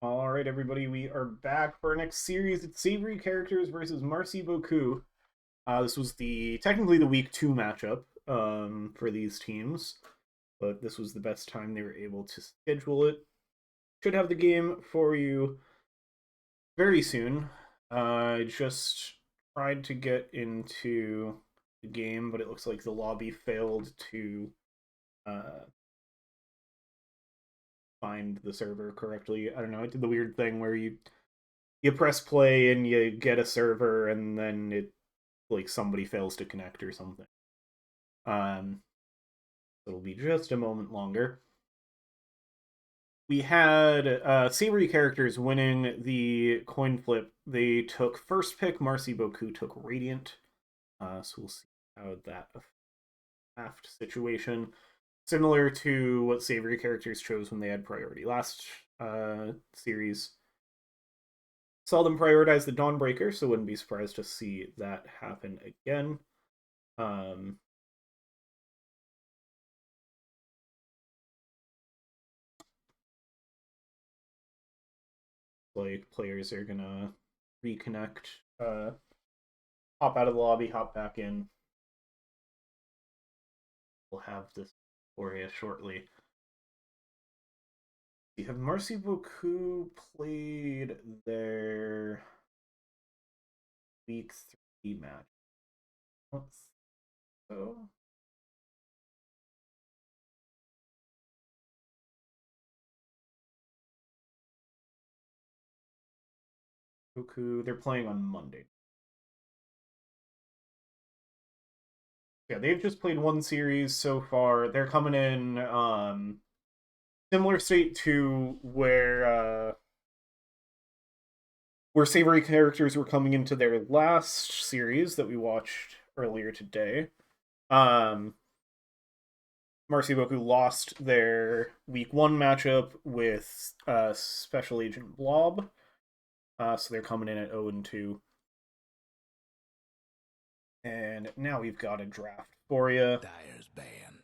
Alright, everybody, we are back for our next series. It's Savoury Characters versus Marci Beaucoup. This was technically the week 2 matchup for these teams, but this was the best time they were able to schedule it. Should have the game for you very soon. I just tried to get into the game, but it looks like the lobby failed to uh, find the server correctly. I don't know, it did the weird thing where you press play and you get a server and then it like somebody fails to connect or something. Um it'll be just a moment longer. We had Savoury Characters winning the coin flip. They took first pick, Marci Beaucoup took Radiant. So we'll see how that affect situation. Similar to what Savoury Characters chose when they had priority last series. Saw them prioritize the Dawnbreaker, so wouldn't be surprised to see that happen again. Like players are gonna reconnect, hop out of the lobby, hop back in. We'll have this for you shortly. Have Marci Beaucoup played their week 3 match? Let's go. Beaucoup, they're playing on Monday. Yeah, they've just played one series so far. They're coming in similar state to where Savoury Characters were coming into their last series that we watched earlier today. Marci Beaucoup lost their week 1 matchup with Special Agent Blob. So they're coming in at 0-2. And now we've got a draft for you. Dyer's ban.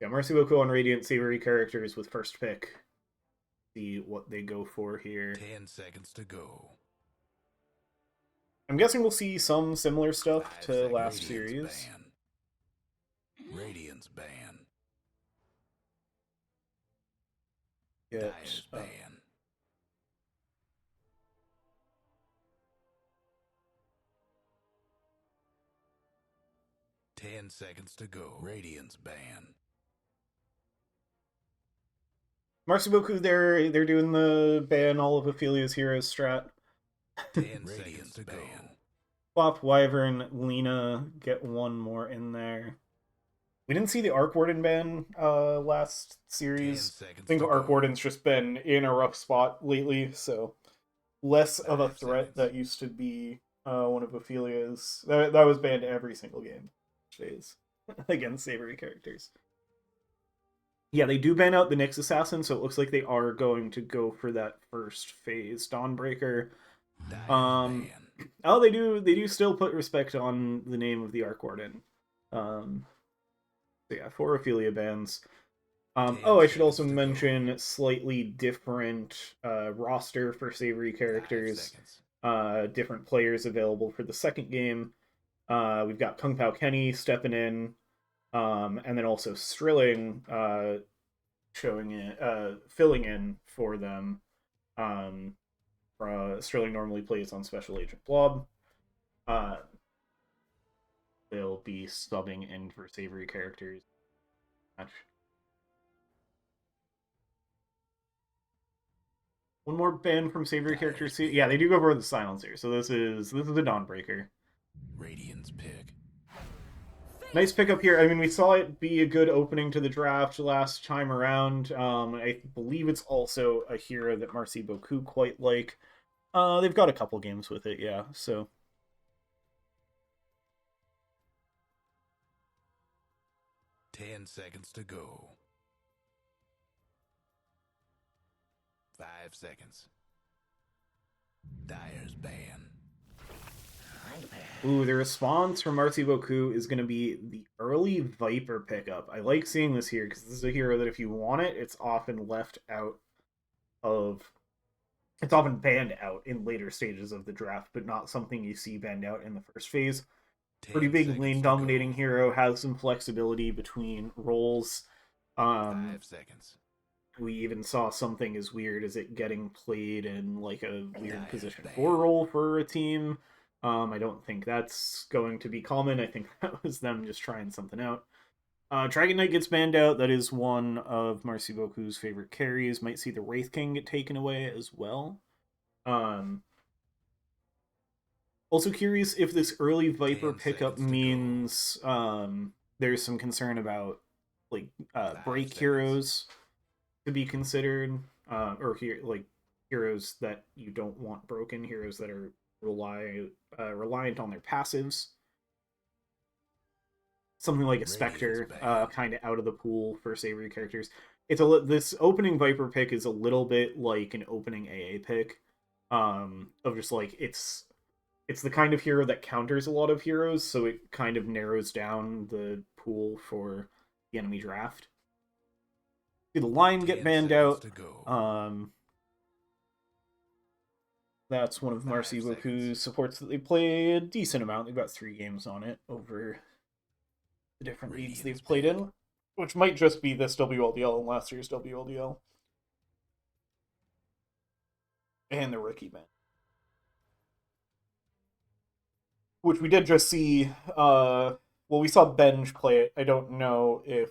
Yeah, Marci Beaucoup on Radiant, Savoury Characters with first pick. See what they go for here. 10 seconds to go. I'm guessing we'll see some similar stuff to last Radiance series. Ban. Radiance ban. Dyer's ban. 10 seconds to go. Radiance ban. Marci Beaucoup, they're doing the ban all of Ophelia's heroes strat. 10 seconds to go. Flop, Wyvern, Lena, get one more in there. We didn't see the Arc Warden ban last series. I think Arc Warden's just been in a rough spot lately, so less of a threat that used to be one of Ophelia's. That was banned every single game days against Savoury Characters. Yeah, they do ban out the Nyx Assassin, so it looks like they are going to go for that first phase Dawnbreaker. Oh, they do still put respect on the name of the Arc Warden. So yeah, 4 Ophelia bans. I should also mention slightly different roster for Savoury Characters. Different players available for the second game. We've got Kung Pao Kenny stepping in, and then also Strilling filling in for them. Strilling normally plays on Special Agent Blob. They'll be subbing in for Savoury Characters. One more ban from Savoury Characters. Yeah, they do go for the Silencer. So this is a Dawnbreaker. Radiance pick. Nice pickup here. I mean, we saw it be a good opening to the draft last time around. I believe it's also a hero that Marci Beaucoup quite like. They've got a couple games with it, yeah. So 10 seconds to go. 5 seconds. Dyer's ban. Ooh, the response from Marci Beaucoup is going to be the early Viper pickup. I like seeing this here because this is a hero that if you want it, it's often left out of it's often banned out in later stages of the draft, but not something you see banned out in the first phase. Pretty 10 big seconds lane to dominating go. hero, has some flexibility between roles. 5 seconds. We even saw something as weird as it getting played in like a weird Dire's position 4 ban. role for a team. I don't think that's going to be common. I think that was them just trying something out. Dragon Knight gets banned out. That is one of Marci Beaucoux's favorite carries. Might see the Wraith King get taken away as well. Um, Also curious if this early Viper 10 pickup seconds to go. means there's some concern about like 5 break seconds. heroes to be considered, or here like heroes that you don't want broken, heroes that are reliant on their passives. Something like a Radiant's Spectre, ban. kind of out of the pool for Savoury characters. This opening Viper pick is a little bit like an opening AA pick, of just like it's the kind of hero that counters a lot of heroes, so it kind of narrows down the pool for the enemy draft. See the Lion get 10 banned seconds out. to go. That's one of 5 Marci seconds. Beaucoux's supports that they play a decent amount. They've got 3 games on it over the different leagues Radiant's they've played pick. in, which might just be this WLDL and last year's WLDL. And the rookie ban. Which we did just see, well, we saw Benj play it. I don't know if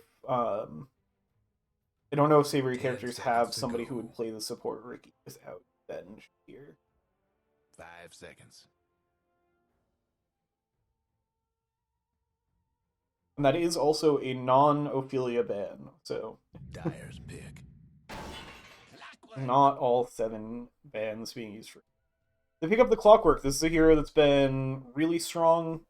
Savoury 10 characters seconds have to somebody who go. would play the support Ricky without Benj here. 5 seconds. And that is also a non-Ophelia ban, so Dire's pick. not all 7 bans being used for. They pick up the Clockwork. This is a hero that's been really strong.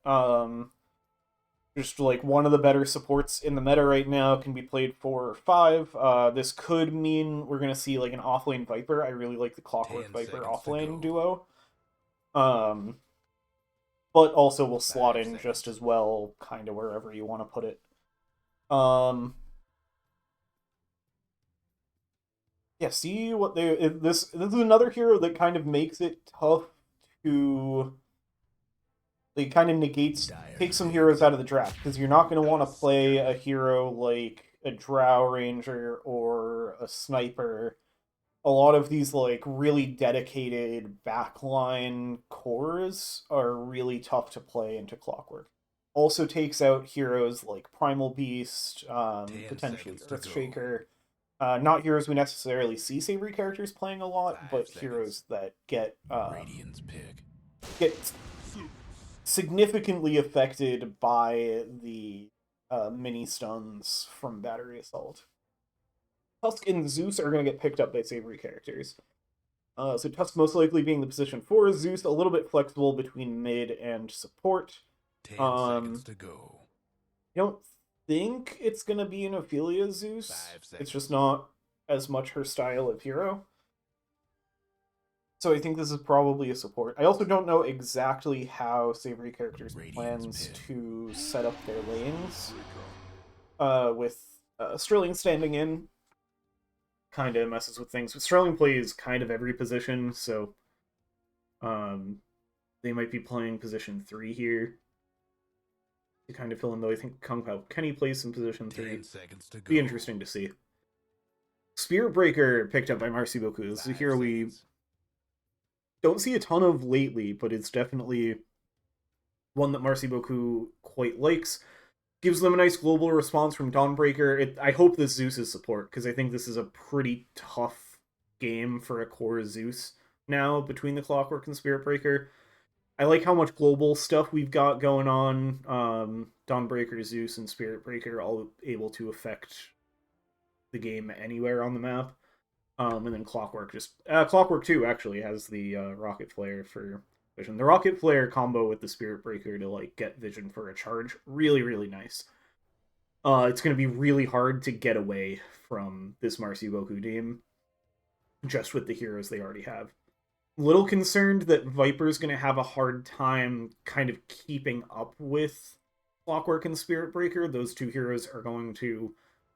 Just like one of the better supports in the meta right now, can be played 4 or 5. This could mean we're gonna see like an offlane Viper. I really like the Clockwork 10 Viper seconds to offlane go. duo. But also will slot 5 in just seconds. as well, kind of wherever you want to put it. Yeah, see what this is another hero that kind of makes it tough to like kind of negates Dire takes some heroes picks. out of the draft because you're not going to want to play a hero like a Drow Ranger or a Sniper. A lot of these like really dedicated backline cores are really tough to play into Clockwork. Also takes out heroes like Primal Beast, 10 potentially seconds to go. Earthshaker. Not heroes we necessarily see Savory characters playing a lot, 5 but seconds. heroes that Radiant's pick. get significantly affected by the mini stuns from Battery Assault. Tusk and Zeus are going to get picked up by Savory characters. So Tusk most likely being the position 4, Zeus a little bit flexible between mid and support. 10 seconds Um, to go. I don't think it's going to be an Ophelia Zeus. 5 It's just seconds. not as much her style of hero. So I think this is probably a support. I also don't know exactly how Savory Characters Radiant's plans pick. to set up their lanes. With Sterling standing in, kind of messes with things. But Sterling plays kind of every position, so um, they might be playing position 3 here to kind of fill in. Though I think Kung Pao Kenny plays in position 3. 10 seconds to Be go. interesting to see. Spirit Breaker picked up by Marci Beaucoup. This is a 5 hero we seconds. don't see a ton of lately, but it's definitely one that Marci Beaucoup quite likes. Gives them a nice global response from Dawnbreaker. I hope this Zeus is support, because I think this is a pretty tough game for a core Zeus now between the Clockwork and Spirit Breaker. I like how much global stuff we've got going on. Dawnbreaker, Zeus, and Spirit Breaker all able to affect the game anywhere on the map. And then Clockwork Clockwork 2 actually has the Rocket Flare for vision. The Rocket Flare combo with the Spirit Breaker to like get vision for a charge, really, really nice. It's going to be really hard to get away from this Marci Beaucoup team just with the heroes they already have. Little concerned that Viper's going to have a hard time kind of keeping up with Clockwork and Spirit Breaker. Those 2 heroes are going to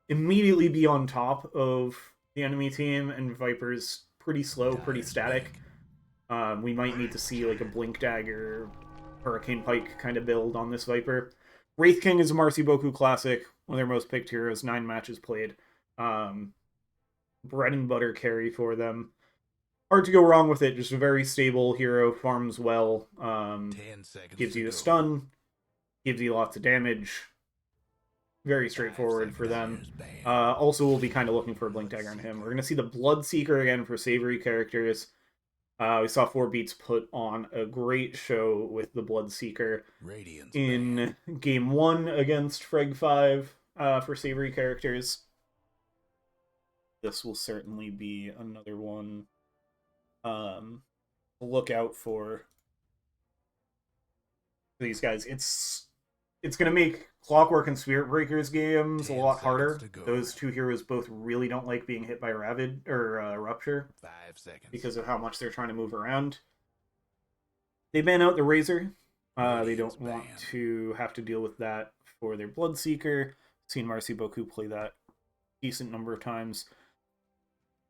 immediately be on top of the enemy team, and Viper's pretty slow, pretty static. We might need to see like a Blink Dagger, Hurricane Pike kind of build on this Viper. Wraith King is a Marci Beaucoup classic, one of their most picked heroes, 9 matches played. Bread and butter carry for them. Hard to go wrong with it, just a very stable hero, farms well, 10 seconds gives you to a go. stun, gives you lots of damage. Very straightforward for them. Also, we'll be kind of looking for a Blink Dagger on him. We're going to see the Bloodseeker again for Savoury characters. We saw 4 Beats put on a great show with the Bloodseeker in Game 1 against Freg 5 for Savoury characters. This will certainly be another one to look out for these guys. It's going to make Clockwork and Spirit Breakers games a lot harder. Those 2 heroes both really don't like being hit by Ravid or Rupture 5 seconds. because of how much they're trying to move around. They ban out the Razor. They don't want to have to deal with that for their Bloodseeker. Seen Marci Beaucoup play that decent number of times.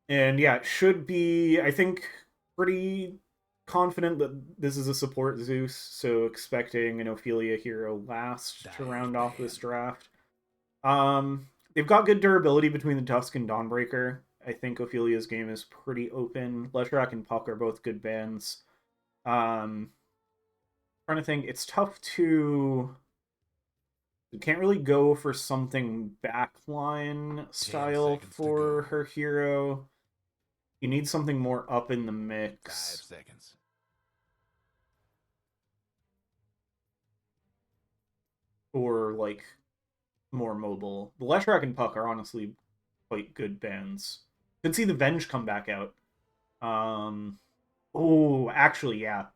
And yeah, it should be, I think, pretty confident that this is a support Zeus, so expecting an Ophelia hero last to round off this draft. They've got good durability between the Tusk and Dawnbreaker. I think Ophelia's game is pretty open. Leshrac and Puck are both good bans. Trying to think, it's tough to... You can't really go for something backline style for her hero. You need something more up in the mix. 5 seconds. Or, like, more mobile. The Leshrac and Puck are honestly quite good bans. Could see the Venge come back out. Oh, actually, yeah.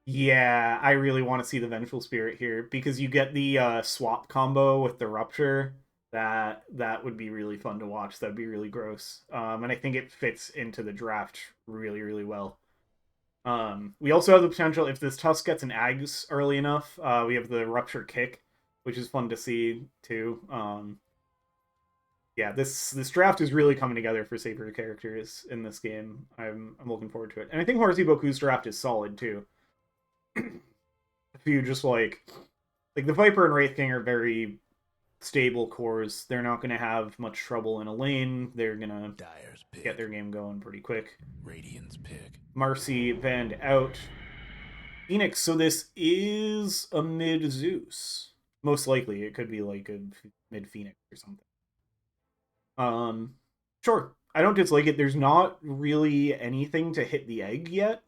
Yeah, I really want to see the Vengeful Spirit here, because you get the swap combo with the Rupture. That would be really fun to watch. That'd be really gross. And I think it fits into the draft really, really well. We also have the potential, if this Tusk gets an Ags early enough, we have the Rupture Kick, which is fun to see, too. Yeah, this draft is really coming together for Savoury characters in this game. I'm looking forward to it. And I think Marci Beaucou's draft is solid, too. If you just, like the Viper and Wraith King are very stable cores. They're not going to have much trouble in a lane. They're going to get their game going pretty quick. Radiant's pick. Marci banned out. Phoenix, so this is a mid Zeus. Most likely, it could be like a mid Phoenix or something. Sure. I don't dislike it. There's not really anything to hit the egg yet.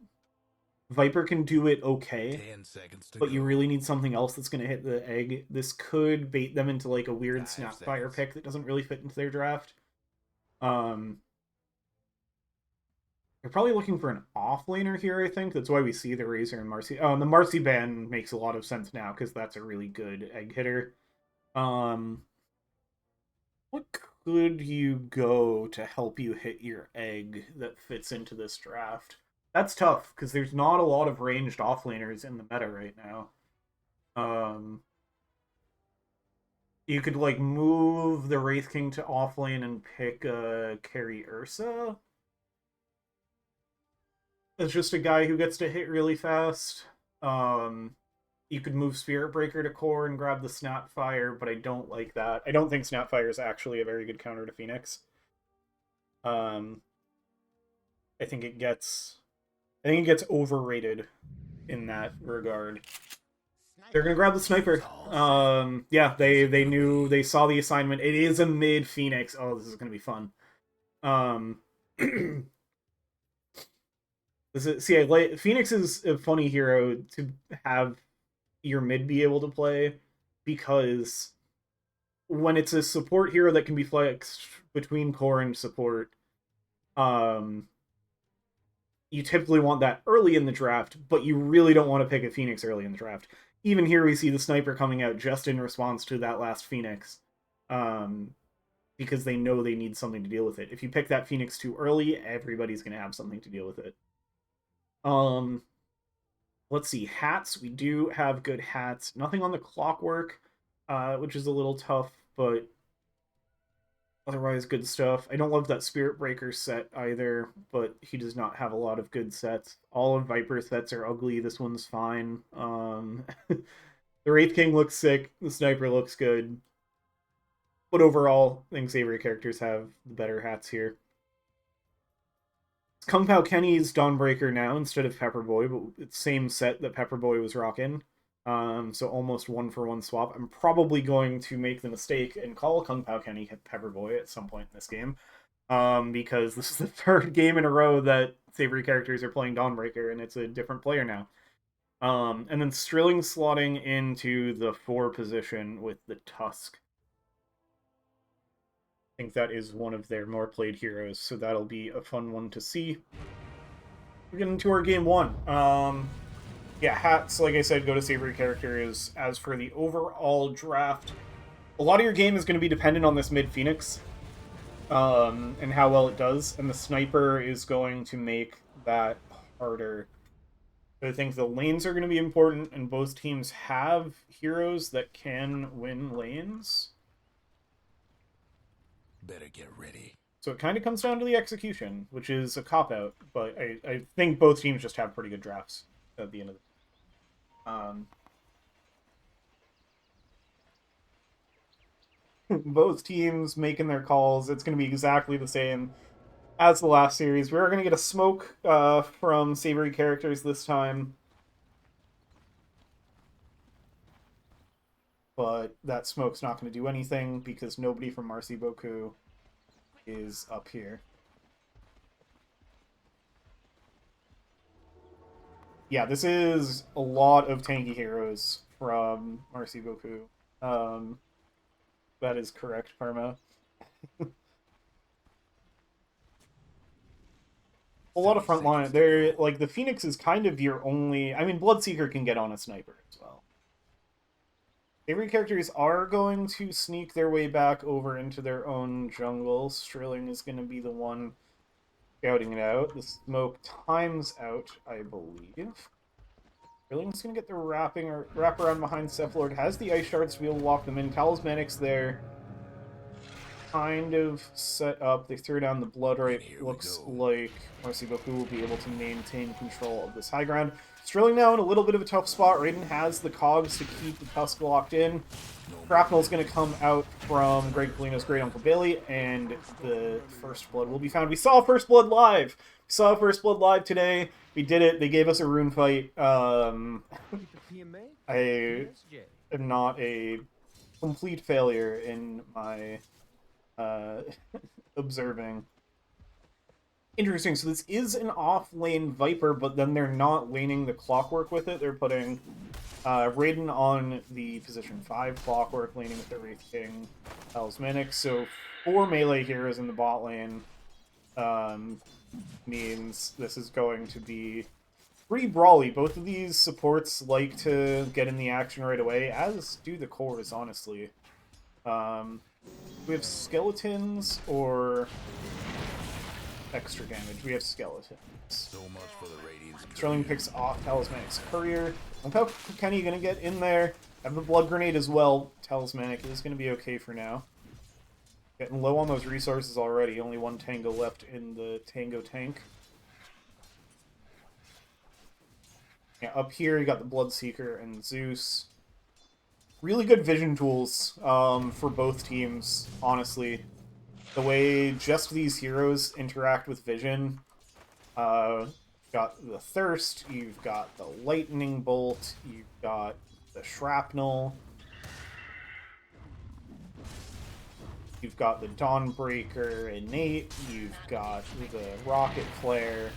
Viper can do it okay, 10 seconds to but go. you really need something else that's going to hit the egg. This could bait them into like a weird Snapfire pick that doesn't really fit into their draft. They're probably looking for an offlaner here, I think. That's why we see the Razor and Marci. Oh, and the Marci ban makes a lot of sense now, because that's a really good egg hitter. What could you go to help you hit your egg that fits into this draft? That's tough, because there's not a lot of ranged offlaners in the meta right now. You could, like, move the Wraith King to offlane and pick Carry Ursa. It's just a guy who gets to hit really fast. You could move Spirit Breaker to core and grab the Snapfire, but I don't like that. I don't think Snapfire is actually a very good counter to Phoenix. I think it gets overrated in that regard. They're gonna grab the sniper. Yeah, they saw the assignment. It is a mid Phoenix. Oh, this is gonna be fun. Phoenix is a funny hero to have your mid be able to play, because when it's a support hero that can be flexed between core and support, you typically want that early in the draft, but you really don't want to pick a Phoenix early in the draft. Even here we see the sniper coming out just in response to that last Phoenix, because they know they need something to deal with it. If you pick that Phoenix too early, everybody's going to have something to deal with it. Let's see, hats. We do have good hats. Nothing on the Clockwork, which is a little tough, but Otherwise, good stuff. I don't love that Spirit Breaker set either, but he does not have a lot of good sets. All of Viper sets are ugly. This one's fine. The Wraith King looks sick. The Sniper looks good. But overall, I think Savoury characters have the better hats here. It's Kung Pao Kenny's Dawnbreaker now instead of Pepperboy, but it's same set that Pepperboy was rocking. So almost 1-for-1 swap. I'm probably going to make the mistake and call Kung Pao Kenny Pepperboy at some point in this game. Because this is the third game in a row that Savoury characters are playing Dawnbreaker, and it's a different player now. And then Strilling slotting into the 4 position with the Tusk. I think that is one of their more played heroes, so that'll be a fun one to see. We're getting to our game 1. Yeah, hats, like I said, go to Savoury characters. As for the overall draft, a lot of your game is going to be dependent on this mid Phoenix and how well it does, and the Sniper is going to make that harder. I think the lanes are going to be important, and both teams have heroes that can win lanes. Better get ready. So it kind of comes down to the execution, which is a cop-out, but I think both teams just have pretty good drafts at the end of the both teams making their calls. It's going to be exactly the same as the last series. We're going to get a smoke from Savoury characters this time. But that smoke's not going to do anything because nobody from Marci Beaucoup is up here. Yeah, this is a lot of tanky heroes from Marci Beaucoup. That is correct, Parma. A lot of frontline. They're like the Phoenix is kind of your only. I mean, Bloodseeker can get on a sniper as well. Savoury characters are going to sneak their way back over into their own jungle. Strilling is going to be the one scouting it out. The smoke times out, I believe. Strilling's going to get the wrap around behind Cephalord. Has the ice shards to be able to lock them in. Talismanic's there. Kind of set up. They threw down the blood right. Looks like Marci Beaucoup will be able to maintain control of this high ground. Strilling now in a little bit of a tough spot. Raiden has the cogs to keep the Tusk locked in. Shrapnel's going to come out from Greg Polino's Great Uncle Bailey, and the First Blood will be found. We saw First Blood live! We saw First Blood live today. We did it. They gave us a rune fight. I am not a complete failure in my observing. Interesting. So this is an off-lane Viper, but then they're not laning the Clockwork with it. They're putting Raiden on the position 5 Clockwork, laning with the Wraith King Talismanic. So 4 melee heroes in the bot lane means this is going to be pretty brawly. Both of these supports like to get in the action right away, as do the cores, honestly. We have skeletons or extra damage. We have skeletons. So much for the Radiant's Sterling picks off Talismanic's Courier. How Kenny gonna get in there? Have the Blood Grenade as well. Talismanic is gonna be okay for now. Getting low on those resources already. Only 1 Tango left in the Tango tank. Yeah, up here you got the Bloodseeker and Zeus. Really good vision tools for both teams, honestly. The way just these heroes interact with vision. You've got the Thirst, you've got the Lightning Bolt, you've got the Shrapnel, you've got the Dawnbreaker Innate, you've got the Rocket Flare.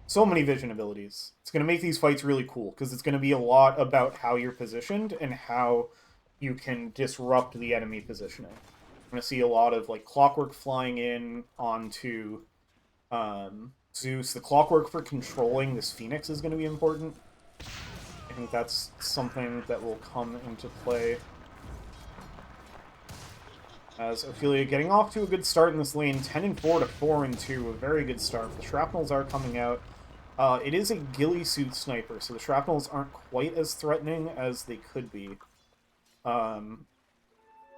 So many vision abilities. It's going to make these fights really cool, because it's going to be a lot about how you're positioned and how you can disrupt the enemy positioning. I'm going to see a lot of like Clockwork flying in onto Zeus. The Clockwork for controlling this Phoenix is going to be important. I think that's something that will come into play. As Ophelia getting off to a good start in this lane, 10-4 to 4-2, a very good start. The Shrapnels are coming out. It is a ghillie suit sniper, so the Shrapnels aren't quite as threatening as they could be. Because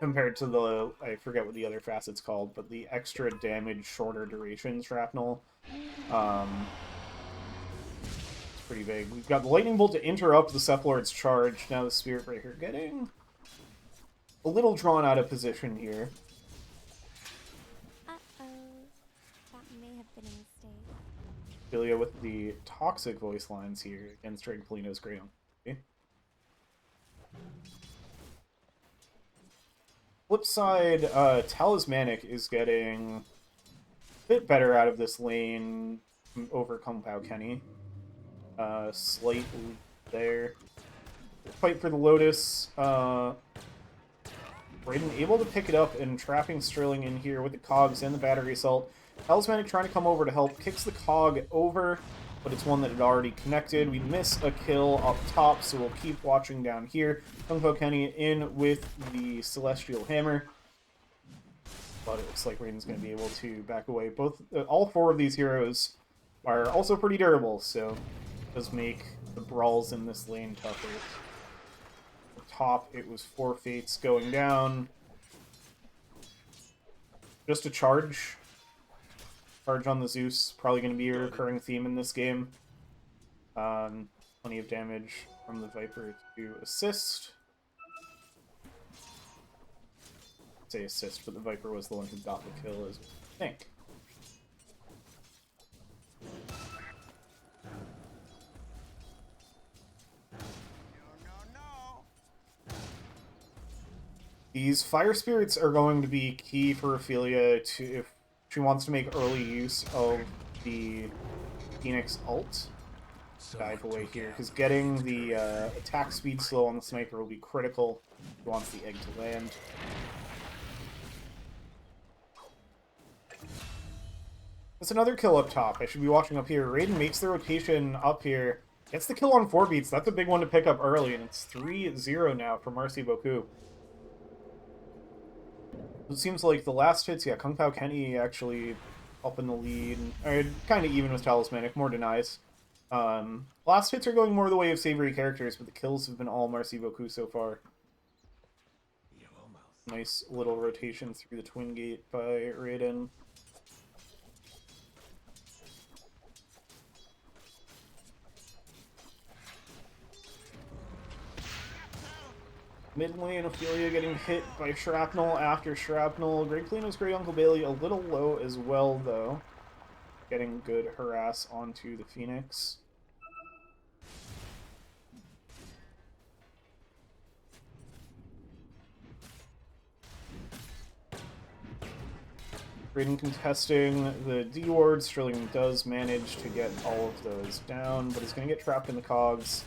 compared to the, I forget what the other facet's called, but the extra damage, shorter duration shrapnel. It's pretty big. We've got the Lightning Bolt to interrupt the Cephalord's charge. Now the Spirit Breaker getting a little drawn out of position here. Uh-oh. That may have been a mistake. Ophelia with the toxic voice lines here against Dragpolino's Great Uncle. Okay. Flip side, Talismanic is getting a bit better out of this lane over Kung Pao Kenny. Slight lead there. Fight for the Lotus. Raiden able to pick it up and trapping Sterling in here with the cogs and the battery assault. Talismanic trying to come over to help, kicks the cog over, but it's one that had already connected. We miss a kill up top, so we'll keep watching down here. Kung Pao Kenny in with the Celestial Hammer. But it looks like Raiden's going to be able to back away. All four of these heroes are also pretty durable, so it does make the brawls in this lane tougher. At the top, it was 4 Fates going down. Just a charge. Charge on the Zeus, probably going to be a recurring theme in this game. Plenty of damage from the Viper to assist. I'd say assist, but the Viper was the one who got the kill, as I think. These Fire Spirits are going to be key for Ophelia if she wants to make early use of the Phoenix ult. Dive away here, because getting the attack speed slow on the sniper will be critical if she wants the egg to land. That's another kill up top. I should be watching up here. Raiden makes the rotation up here. Gets the kill on 4 beats. That's a big one to pick up early, and it's 3-0 now for Marci Beaucoup. It seems like the last hits, yeah, Kung Pao Kenny actually up in the lead. Kind of even with Talismanic, more denies. Last hits are going more the way of Savoury characters, but the kills have been all Marci Beaucoup so far. Nice little rotation through the Twin Gate by Raiden. Mid lane, Ophelia getting hit by Shrapnel after Shrapnel. Dragpolino's Great Uncle Bailey a little low as well, though. Getting good harass onto the Phoenix. Raiden contesting the D-ward. Sterling does manage to get all of those down, but is going to get trapped in the cogs.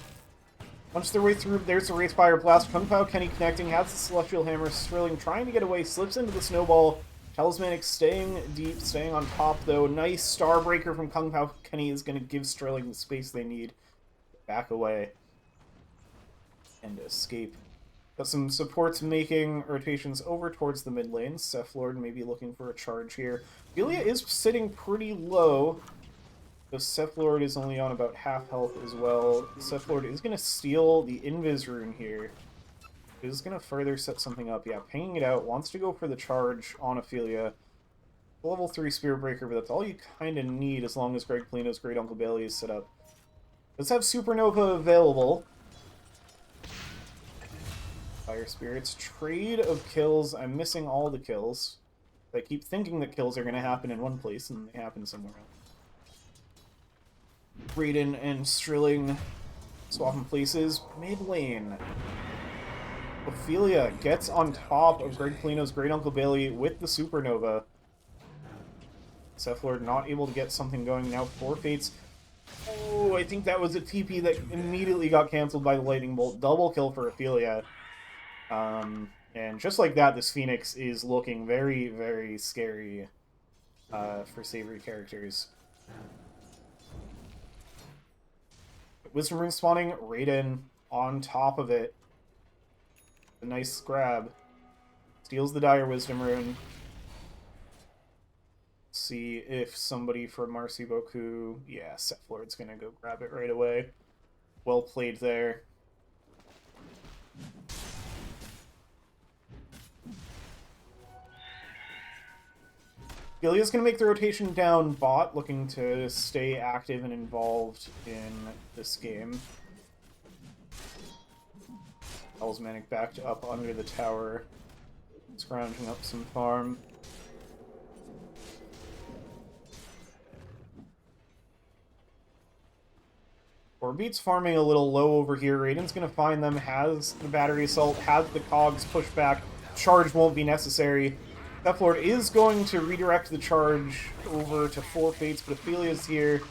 Punch their way through. There's the Wraithfire Blast. Kung Pao Kenny connecting, has the Celestial Hammer. Sterling trying to get away, slips into the Snowball. Talismanic staying deep, staying on top, though. Nice Starbreaker from Kung Pao Kenny is going to give Sterling the space they need. Back away. And escape. Got some supports making rotations over towards the mid lane. Cephalord may be looking for a charge here. Ophelia is sitting pretty low. The Cephalord is only on about half health as well. Cephalord is going to steal the Invis rune here. It is going to further set something up. Yeah, pinging it out. Wants to go for the charge on Ophelia. Level 3 Spirit Breaker, but that's all you kind of need as long as Dragpolino's Great Uncle Bailey is set up. Let's have Supernova available. Fire Spirits. Trade of kills. I'm missing all the kills. I keep thinking that kills are going to happen in one place, and they happen somewhere else. Raiden and Sterling swapping places. Mid lane. Ophelia gets on top of Dragpolino's Great Uncle Bailey with the Supernova. Cephalord not able to get something going now. 4 Fates. Oh, I think that was a TP that immediately got cancelled by the Lightning Bolt. Double kill for Ophelia. And just like that, this Phoenix is looking very, very scary for Savoury characters. Wisdom Rune spawning, Raiden on top of it. A nice grab. Steals the Dire Wisdom Rune. See if somebody from Marci Beaucoup... Yeah, Cephalord's gonna go grab it right away. Well played there. Ophelia's going to make the rotation down bot, looking to stay active and involved in this game. Talismanic backed up under the tower, scrounging up some farm. Beats farming a little low over here. Raiden's going to find them, has the battery assault, has the cogs pushed back. Charge won't be necessary. Death Lord is going to redirect the charge over to 4 Fates, but Ophelia's here.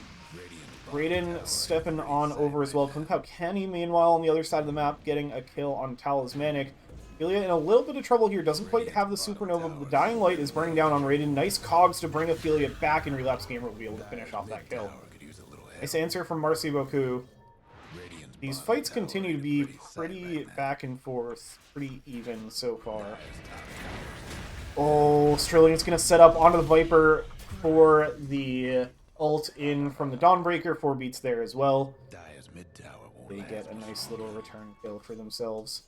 Raiden stepping on over as well. Kung Pao Kenny, meanwhile, on the other side of the map, getting a kill on Talismanic. Ophelia in a little bit of trouble here, doesn't quite have the Supernova, but the Dying Light is burning down on Raiden. Nice cogs to bring Ophelia back, and Relapse Gamer will be able to finish off that kill. Nice answer from Marci Beaucoup. These fights continue to be pretty back and forth, pretty even so far. Oh, Sterling's going to set up onto the Viper for the ult in from the Dawnbreaker. 4 beats there as well. They get a nice little return kill for themselves.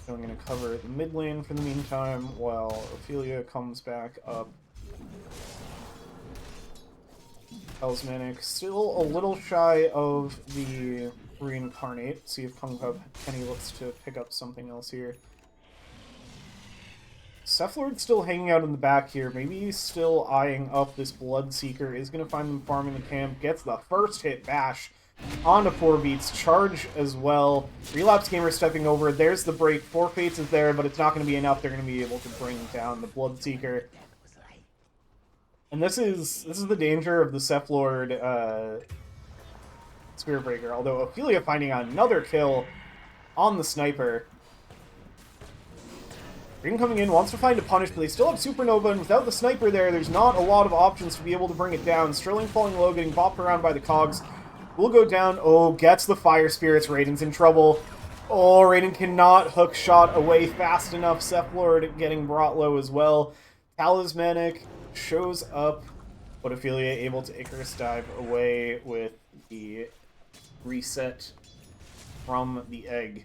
So I'm going to cover the mid lane for the meantime while Ophelia comes back up. Talismanic still a little shy of the Reincarnate. See if Kung Pao Kenny looks to pick up something else here. Cephalord's still hanging out in the back here. Maybe he's still eyeing up this Bloodseeker. Is going to find them farming the camp. Gets the first hit bash onto 4 beats. Charge as well. Relapse Gamer stepping over. There's the break. 4 Fates is there, but it's not going to be enough. They're going to be able to bring down the Bloodseeker. And this is the danger of the Cephalord Spirit Breaker. Although Ophelia finding another kill on the sniper. Raiden coming in, wants to find a punish, but they still have Supernova, and without the sniper there, there's not a lot of options to be able to bring it down. Sterling falling low, getting bopped around by the cogs. Will go down. Oh, gets the Fire Spirits. Raiden's in trouble. Oh, Raiden cannot hook shot away fast enough. Cephalord getting brought low as well. Talismanic shows up, but Ophelia able to Icarus dive away with the reset from the egg.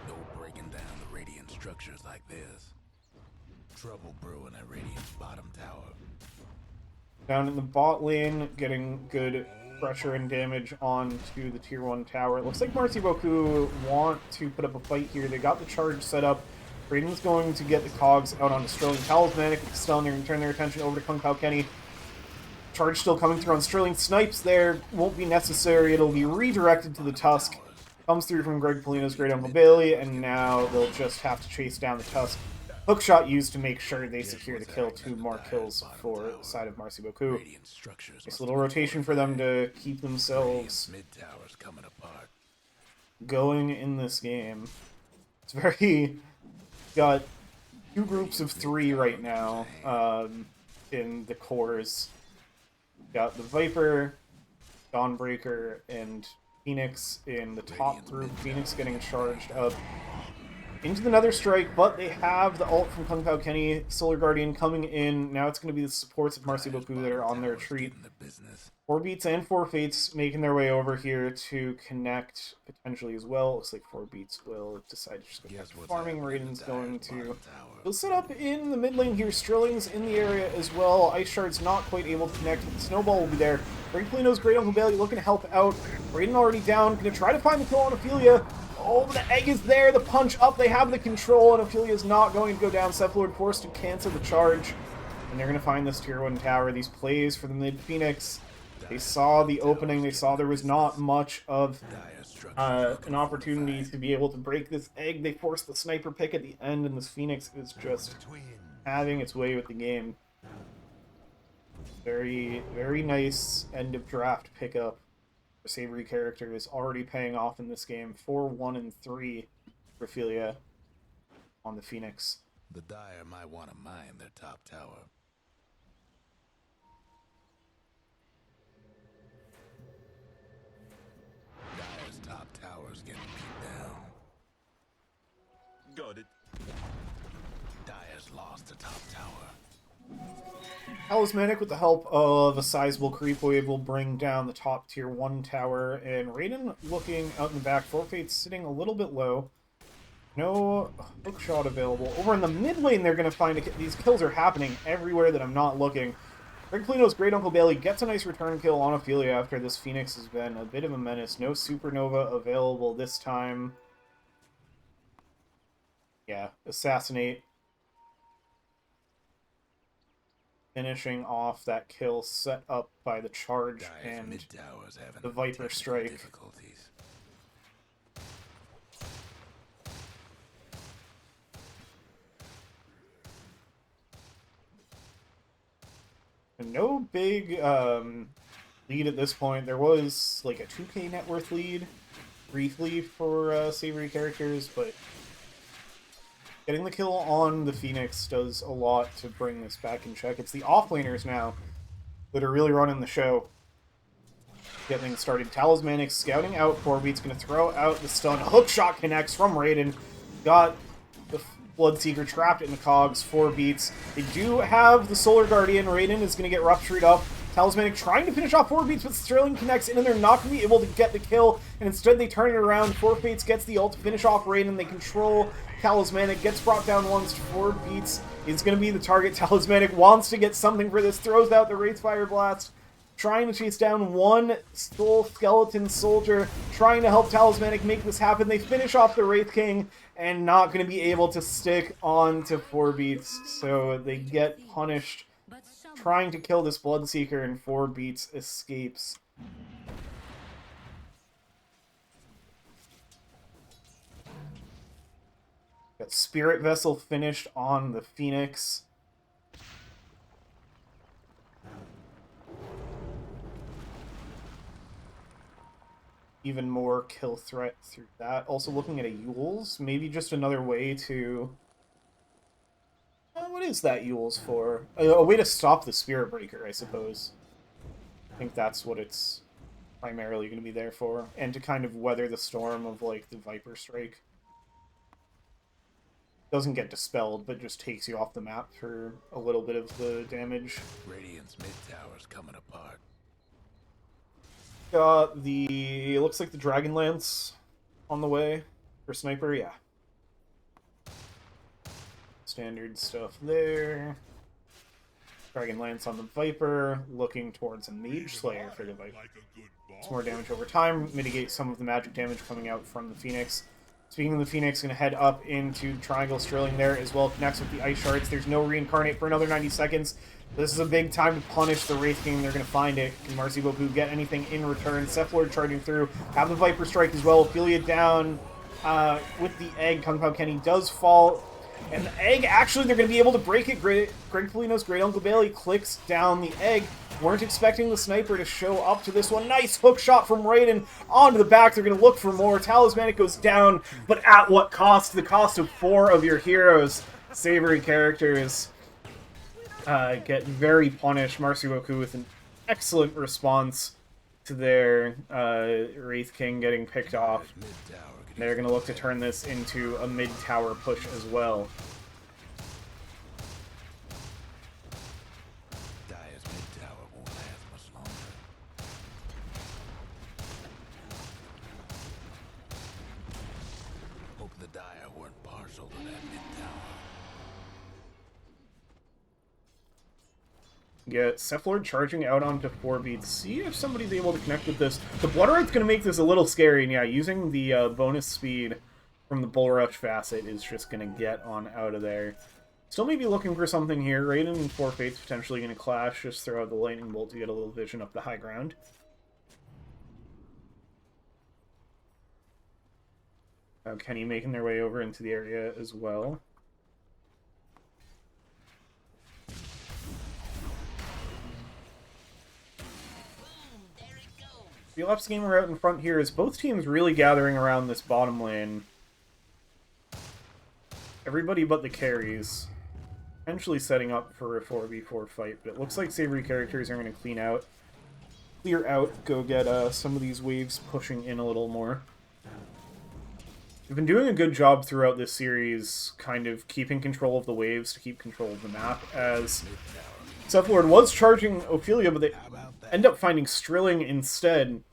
No breaking down the Radiant structures like this. Trouble brewing at Radiant's bottom tower. Down in the bot lane, getting good pressure and damage onto the tier 1 tower. It looks like Marci Beaucoup want to put up a fight here. They got the charge set up. Raiden's going to get the cogs out onto Sterling. Talismanic still going to turn their attention over to Kung Pao Kenny. Charge still coming through on Sterling. Snipes there. Won't be necessary. It'll be redirected to the Tusk. Comes through from Greg Polino's Great Uncle Bailey, and now they'll just have to chase down the Tusk. Hookshot used to make sure they secure the kill. 2 more kills for the side of Marci Beaucoup. Nice little rotation for them to keep themselves going in this game. It's very... got 2 groups of 3 right now in the cores. Got the Viper, Dawnbreaker, and Phoenix in the top group. Phoenix getting charged up into the Nether Strike, but they have the ult from Kung Pao Kenny, Solar Guardian coming in. Now it's going to be the supports of Marci Beaucoup that are on their retreat. 4 beats and 4 fates making their way over here to connect potentially as well. Looks like 4 beats will decide to just go back to farming. Raiden's going to... He'll set up in the mid lane here. Sterling's in the area as well. Ice Shard's not quite able to connect, but the Snowball will be there. Greg Polino's Great Uncle Bailey looking to help out. Raiden already down. Going to try to find the kill on Ophelia. Oh, the egg is there. The punch up. They have the control, and Ophelia's not going to go down. Cephalord forced to cancel the charge. And they're going to find this tier 1 tower. These plays for the mid-Phoenix. They saw the opening. They saw there was not much of an opportunity to be able to break this egg. They forced the sniper pick at the end, and this Phoenix is just having its way with the game. Very, very nice end of draft pickup. The Savoury character is already paying off in this game. 4, 1, and 3 for Ophelia on the Phoenix. The Dire might want to mine their top tower. tower's getting beat down. Got it. Dire's lost the top tower. Talismanic, with the help of a sizable creep wave, will bring down the top tier 1 tower, and Raiden looking out in the back. Forfate's sitting a little bit low. No hookshot available. Over in the mid lane, they're going to find these kills are happening everywhere that I'm not looking. Greg Polino's Great Uncle Bailey gets a nice return kill on Ophelia after this Phoenix has been a bit of a menace. No Supernova available this time. Yeah, Assassinate. Finishing off that kill set up by the charge and the Viper Strike. Difficulties. No big lead at this point. There was like a 2k net worth lead briefly for Savoury characters, but getting the kill on the Phoenix does a lot to bring this back in check. It's the offlaners now that are really running the show. Get things started. Talismanic scouting out 4-Beat's going to throw out the stun. Hookshot connects from Raiden. Got the Bloodseeker trapped in the cogs. 4-Beats. They do have the Solar Guardian. Raiden is going to get ruptured up. Talismanic trying to finish off 4-Beats, but Sterling connects in, and they're not going to be able to get the kill. And instead, they turn it around. 4-Fates gets the ult to finish off Raiden. They control Talismanic. Gets brought down once. 4-Beats is going to be the target. Talismanic wants to get something for this. Throws out the Wraithfire Blast. Trying to chase down one Soul Skeleton Soldier. Trying to help Talismanic make this happen. They finish off the Wraith King. And not going to be able to stick on to 4-Beats. So they get punished. Trying to kill this Bloodseeker, and 4-Beats escapes. Got Spirit Vessel finished on the Phoenix. Even more kill threat through that. Also looking at a Yule's. Maybe just another way to... what is that Yule's for? A way to stop the Spirit Breaker, I suppose. I think that's what it's primarily going to be there for. And to kind of weather the storm of, like, the Viper Strike. Doesn't get dispelled, but just takes you off the map for a little bit of the damage. Radiant's mid tower's coming apart. Got the... it looks like the Dragon Lance on the way for Sniper, yeah. Standard stuff there. Dragon Lance on the Viper, looking towards a Mage Slayer for the Viper. Some more damage over time, mitigate some of the magic damage coming out from the Phoenix. Speaking of the Phoenix, going to head up into Triangle Sterling there as well. Connects with the Ice Shards. There's no Reincarnate for another 90 seconds. This is a big time to punish the Wraith King. They're going to find it. Can Marci Beaucoup get anything in return? Cephalord charging through. Have the Viper Strike as well. Ophelia down with the egg. Kung Pao Kenny does fall. And the egg, actually, they're going to be able to break it. Greg Polino's Great Uncle Bailey clicks down the egg. Weren't expecting the Sniper to show up to this one. Nice hook shot from Raiden onto the back. They're going to look for more. Talismanic goes down, but at what cost? The cost of 4 of your heroes. Savoury characters get very punished. Marci Beaucoup with an excellent response to their Wraith King getting picked off. They're going to look to turn this into a mid-tower push as well. Dire's mid tower won't last much longer. Hope the Dire weren't partial to that mid tower. Get Cephalord charging out onto 4-Beats. See if somebody's able to connect with this. The Blood Wraith's going to make this a little scary, and yeah, using the bonus speed from the Bull Rush facet is just going to get on out of there. Still maybe looking for something here. Raiden and 4-Fate's potentially going to clash. Just throw out the Lightning Bolt to get a little vision up the high ground. Kenny making their way over into the area as well. The Ops Gamer out in front here is both teams really gathering around this bottom lane. Everybody but the carries. Potentially setting up for a 4v4 fight, but it looks like Savoury characters are going to clear out, go get some of these waves pushing in a little more. We've been doing a good job throughout this series, kind of keeping control of the waves to keep control of the map, as Cephalord was charging Ophelia, but they end up finding Strilling instead.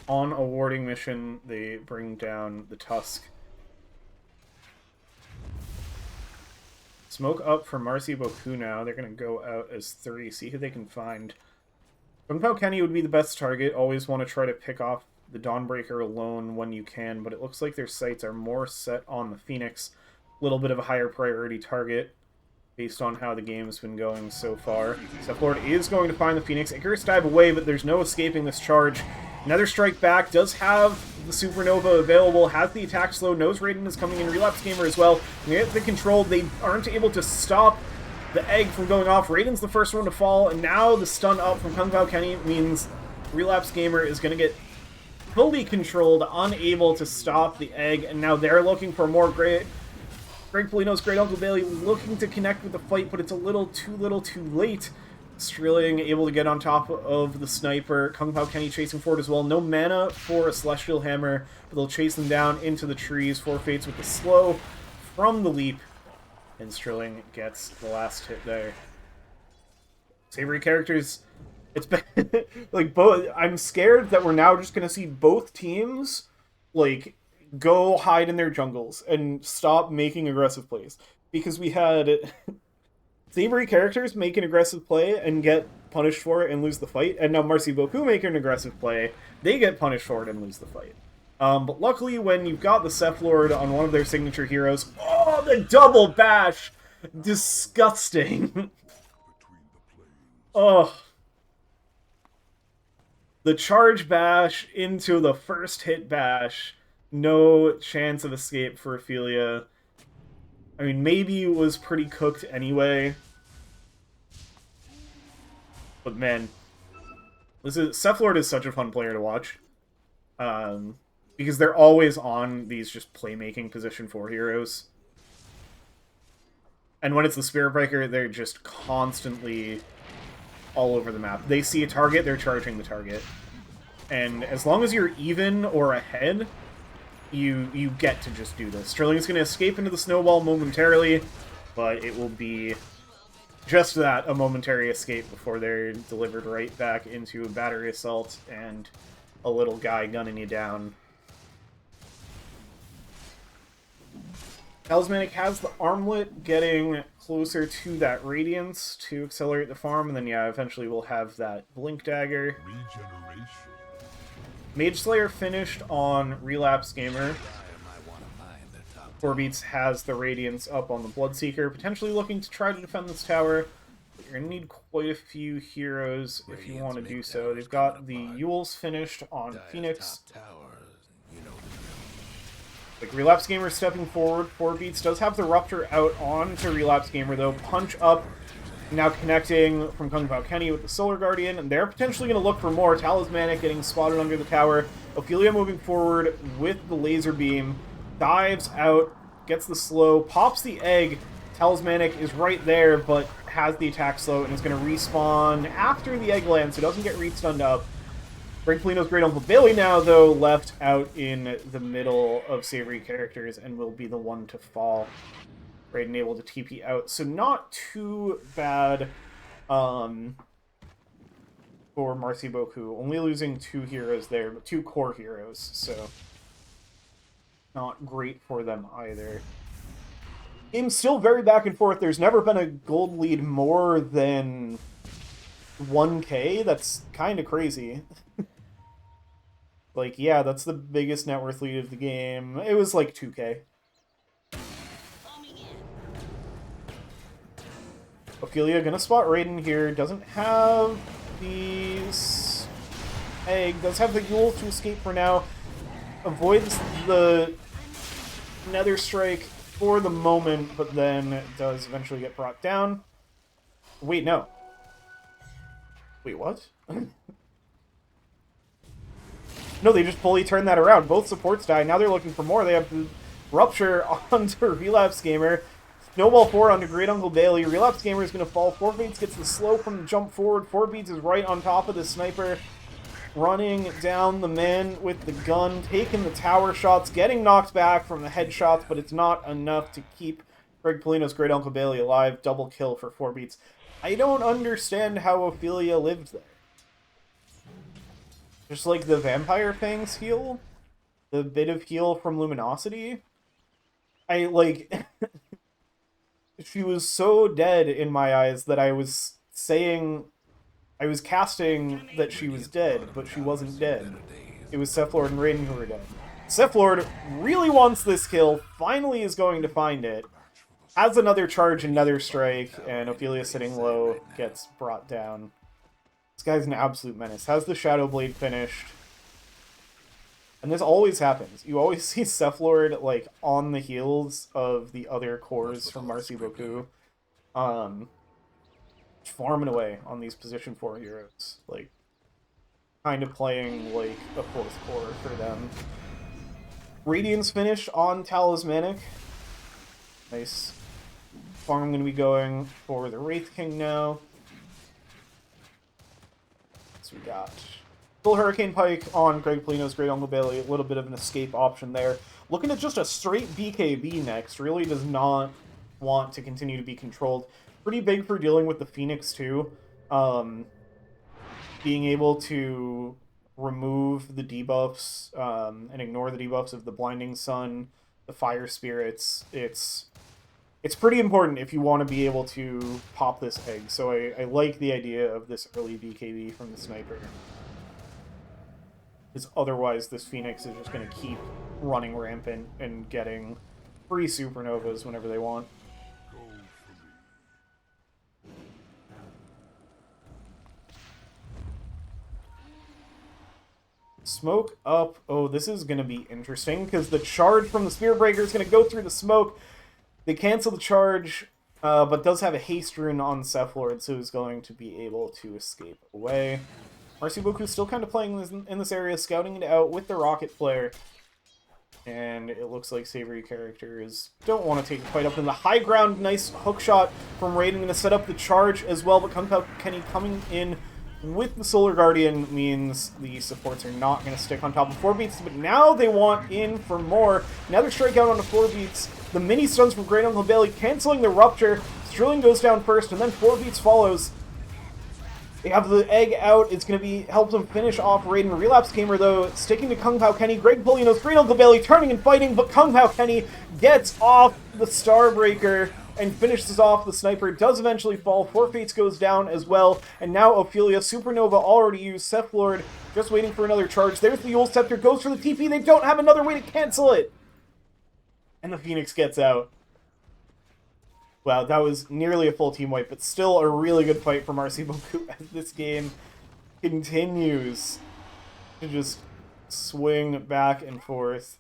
On a warding mission, they bring down the Tusk. Smoke up for Marci Beaucoup now. They're going to go out as 3, see who they can find. Kung Pao Kenny would be the best target. Always want to try to pick off the Dawnbreaker alone when you can, but it looks like their sights are more set on the Phoenix. A little bit of a higher priority target based on how the game's been going so far. Cephalord is going to find the Phoenix. Icarus dive away, but there's no escaping this charge. Another strike back, does have the Supernova available, has the attack slow, knows Raiden is coming in, Relapse Gamer as well. They get the control, they aren't able to stop the egg from going off. Raiden's the first one to fall, and now the stun up from Kung Pao Kenny means Relapse Gamer is going to get fully controlled, unable to stop the egg, and now they're looking for more Greg Polino's Great Uncle Bailey looking to connect with the fight, but it's a little too late. Strilling able to get on top of the sniper. Kung Pao Kenny chasing forward as well. No mana for a Celestial Hammer, but they'll chase them down into the trees. Forfeits with the slow from the leap, and Strilling gets the last hit there. Savoury characters, it's been like both. I'm scared that we're now just gonna see both teams like go hide in their jungles and stop making aggressive plays, because we had Savoury characters make an aggressive play and get punished for it and lose the fight, and now Marci Beaucoup make an aggressive play, they get punished for it and lose the fight. But luckily, when you've got the Cephalord on one of their signature heroes, oh, the double bash! Disgusting! Oh. The charge bash into the first hit bash, no chance of escape for Ophelia. I mean, maybe it was pretty cooked anyway. But man, Cephalord is such a fun player to watch. Because they're always on these just playmaking position 4 heroes. And when it's the Spirit Breaker, they're just constantly all over the map. They see a target, they're charging the target. And as long as you're even or ahead, you get to just do this. Strilling is going to escape into the snowball momentarily, but it will be just that, a momentary escape before they're delivered right back into a battery assault and a little guy gunning you down. Talismanic has the armlet, getting closer to that Radiance to accelerate the farm, and then yeah, eventually we'll have that Blink Dagger. Mage Slayer finished on Relapse Gamer. 4beats has the Radiance up on the Bloodseeker, potentially looking to try to defend this tower. But you're going to need quite a few heroes if you want to do so. They've got the Yules finished on Phoenix. Like Relapse Gamer stepping forward, 4beats does have the Rupture out on to Relapse Gamer though. Punch up, now connecting from Kung Pao Kenny with the Solar Guardian, and they're potentially going to look for more. Talismanic getting spotted under the tower. Ophelia moving forward with the laser beam, dives out, gets the slow, pops the egg. Talismanic is right there, but has the attack slow and is going to respawn after the egg lands, so doesn't get re-stunned up. Greg Polino's Great Uncle Bailey now, though, left out in the middle of Savoury characters and will be the one to fall. Raiden able to TP out, so not too bad for Marci Beaucoup. Only losing 2 heroes there, but 2 core heroes, so not great for them either. Game's still very back and forth. There's never been a gold lead more than 1k. That's kind of crazy. Like, yeah, that's the biggest net worth lead of the game. It was like 2k. Ophelia gonna spot Raiden here. Doesn't have the egg. Does have the Yule to escape for now. Avoids the Nether Strike for the moment, but then does eventually get brought down. Wait, no. Wait, what? No, they just fully turned that around. Both supports die. Now they're looking for more. They have the Rupture onto Relapse Gamer. Snowball forward onto Great Uncle Bailey. Relapse Gamer is going to fall. 4beats gets the slow from the jump forward. 4beats is right on top of the sniper. running down the man with the gun, taking the tower shots, getting knocked back from the headshots, but it's not enough to keep Greg Polino's Great Uncle Bailey alive. Double kill for 4 beats. I don't understand how Ophelia lived there. Just like the Vampire Fangs heal? The bit of heal from Luminosity? I, like... she was so dead in my eyes that I was saying... I was casting that she was dead, but she wasn't dead. It was Cephlord and Raiden who were dead. Cephlord really wants this kill, finally is going to find it, has another charge, another strike, and Ophelia sitting low gets brought down. This guy's an absolute menace. Has the Shadow Blade finished. And this always happens. You always see Cephlord, like, on the heels of the other cores from Marci Beaucoup. Farming away on these position 4 heroes. Like, kind of playing like a 4th core for them. Radiant's finished on Talismanic. Nice. Farm going to be going for the Wraith King now. So we got full Hurricane Pike on Greg Polino's Great Uncle Bailey. A little bit of an escape option there. Looking at just a straight BKB next. Really does not want to continue to be controlled. Pretty big for dealing with the Phoenix, too. Being able to remove the debuffs and ignore the debuffs of the Blinding Sun, the Fire Spirits. It's pretty important if you want to be able to pop this egg. So I like the idea of this early BKB from the Sniper. Because otherwise this Phoenix is just going to keep running rampant and getting free Supernovas whenever they want. Smoke up. Oh, this is going to be interesting, because the charge from the Spirit Breaker is going to go through the smoke. They cancel the charge, but does have a haste rune on Cephlord, so he's going to be able to escape away. Marci Beaucoup still kind of playing in this area, scouting it out with the Rocket Flare. And it looks like Savoury characters don't want to take the fight up in the high ground. Nice hook shot from Raiden, going to set up the charge as well, but Kung Pao Kenny coming in with the Solar Guardian means the supports are not going to stick on top of 4 beats, but now they want in for more. Another strikeout on the 4 beats. The mini stuns from Great Uncle Bailey canceling the Rupture. Sterling goes down first, and then 4 beats follows. They have the egg out. It's going to be help them finish off Raiden. Relapse Gamer, though, sticking to Kung Pao Kenny. Greg Polino's Great Uncle Bailey turning and fighting, but Kung Pao Kenny gets off the Starbreaker and finishes off the Sniper. Does eventually fall. 4 Fates goes down as well. And now Ophelia, Supernova already used. Cephlord just waiting for another charge. There's the Yule Scepter. Goes for the TP. They don't have another way to cancel it. And the Phoenix gets out. Wow, that was nearly a full team wipe, but still a really good fight for Marci Beaucoup as this game continues to just swing back and forth.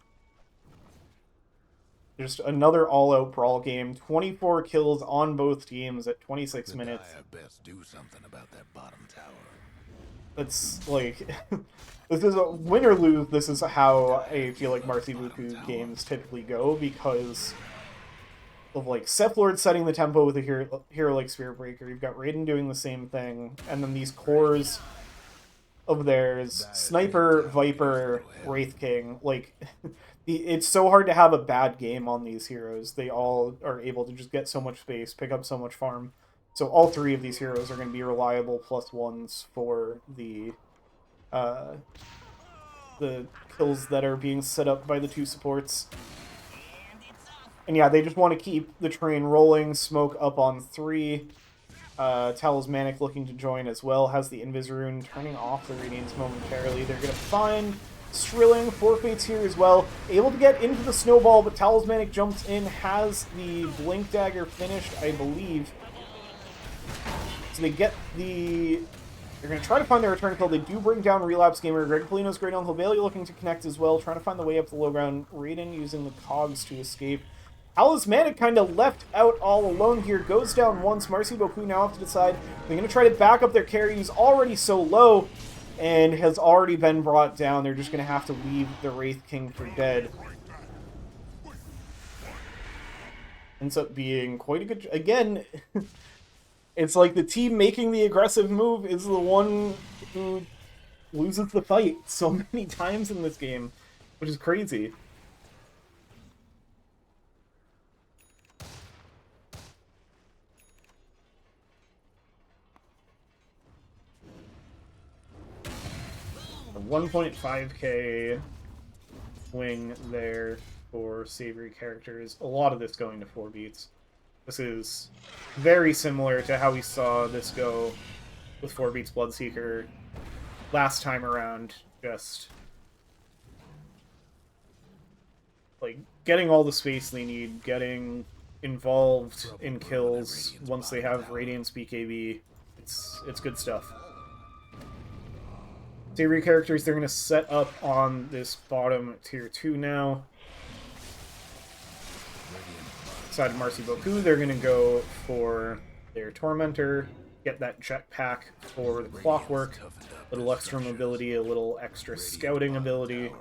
Just another all-out brawl game. 24 kills on both teams at 26 minutes. I best do something about that bottom tower. That's like... this is a win or lose. This is how I feel like Marci Beaucoup games typically go, because of like Cephlord setting the tempo with a hero like Spirit Breaker. You've got Raiden doing the same thing, and then these cores of theirs, Sniper, Viper, Wraith King, like... It's so hard to have a bad game on these heroes. They all are able to just get so much space, pick up so much farm. So all 3 of these heroes are going to be reliable +1s for the kills that are being set up by the 2 supports. And yeah, they just want to keep the train rolling. Smoke up on 3. Talismanic looking to join as well. Has the Invis rune, turning off the Radiance momentarily. They're going to find Strilling, 4 Fates here as well. Able to get into the Snowball, but Talismanic jumps in, has the Blink Dagger finished, I believe. So they get the... They're going to try to find their return kill. They do bring down Relapse Gamer. Greg Polino's Great Uncle Bailey looking to connect as well, trying to find the way up the low ground. Raiden using the cogs to escape. Talismanic kind of left out all alone here. Goes down once. Marci Beaucoup now have to decide. They're going to try to back up their carry, who's already so low and has already been brought down. They're just going to have to leave the Wraith King for dead. Ends up being quite a good... Again, it's like the team making the aggressive move is the one who loses the fight so many times in this game, which is crazy. A 1.5k swing there for Savoury characters. A lot of this going to 4 beats. This is very similar to how we saw this go with 4 beats Bloodseeker last time around. Just like getting all the space they need, getting involved in kills once they have Radiance BKB. It's good stuff. Savoury characters, they're going to set up on this bottom tier 2 now. Side of Marci Beaucoup, they're going to go for their Tormentor, get that jetpack for the Clockwork, a little extra mobility, a little extra scouting ability.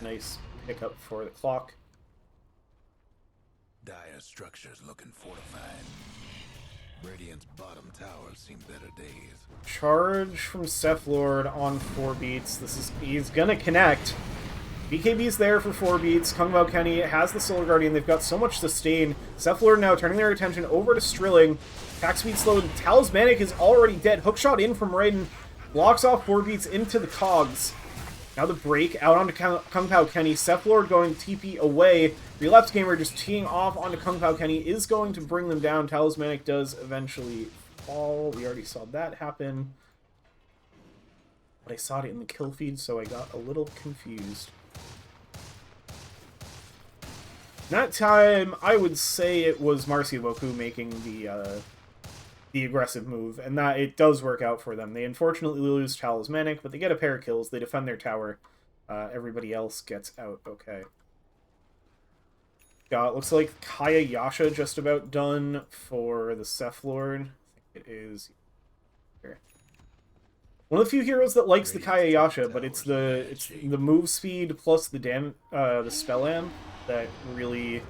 Nice pickup for the clock. Dire structures looking fortified. Radiant's bottom towers seen better days. Charge from Cephlord on 4 beats. He's gonna connect. BKB's there for 4 beats. Kung Lao Kenny has the Solar Guardian. They've got so much sustain. Cephlord now turning their attention over to Strilling. Attack speed slowed. Talismanic is already dead. Hookshot in from Raiden. Blocks off 4 beats into the cogs. Now the break out onto Kung Pao Kenny. Cephlord going TP away. Relapse Gamer just teeing off onto Kung Pao Kenny is going to bring them down. Talismanic does eventually fall. We already saw that happen. But I saw it in the kill feed, so I got a little confused. That time, I would say it was Marci Beaucoup making the aggressive move, and that it does work out for them. They unfortunately lose Talismanic, but they get a pair of kills. They defend their tower. Everybody else gets out okay. Looks like Kaya Yasha just about done for the Cephlord. I think it is here. One of the few heroes that likes the Kaya Yasha, but it's the move speed plus the spell amp that really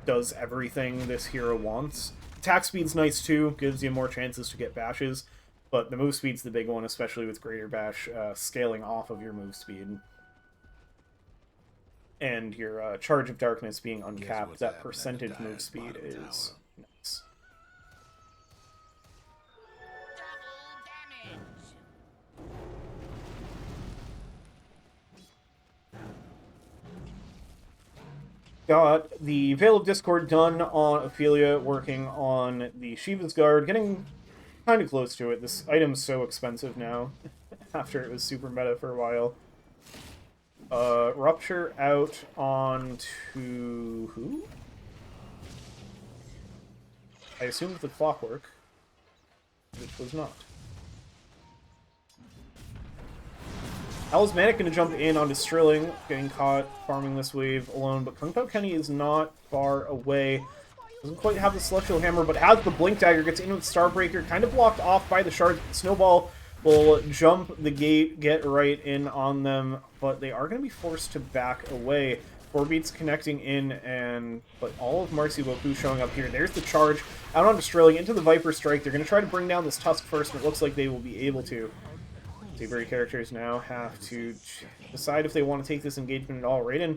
does everything this hero wants. Attack speed's nice too, gives you more chances to get bashes, but the move speed's the big one, especially with Greater Bash scaling off of your move speed. And your Charge of Darkness being uncapped, that percentage move speed is nice. Got the Veil of Discord done on Ophelia, working on the Shiva's Guard, getting kind of close to it. This item's so expensive now, after it was super meta for a while. Rupture out on to who? I assumed the Clockwork, which was not. Talismanic going to jump in onto Strilling, getting caught farming this wave alone, but Kung Pao Kenny is not far away. Doesn't quite have the Celestial Hammer, but has the Blink Dagger, gets in with Starbreaker, kind of blocked off by the shards. Snowball will jump the gate, get right in on them, but they are going to be forced to back away. 4 beats connecting in, but all of Marci Beaucoup showing up here. There's the charge out onto Strilling, into the Viper Strike. They're going to try to bring down this Tusk first, and it looks like they will be able to. Savoury characters now have to decide if they want to take this engagement at all. Raiden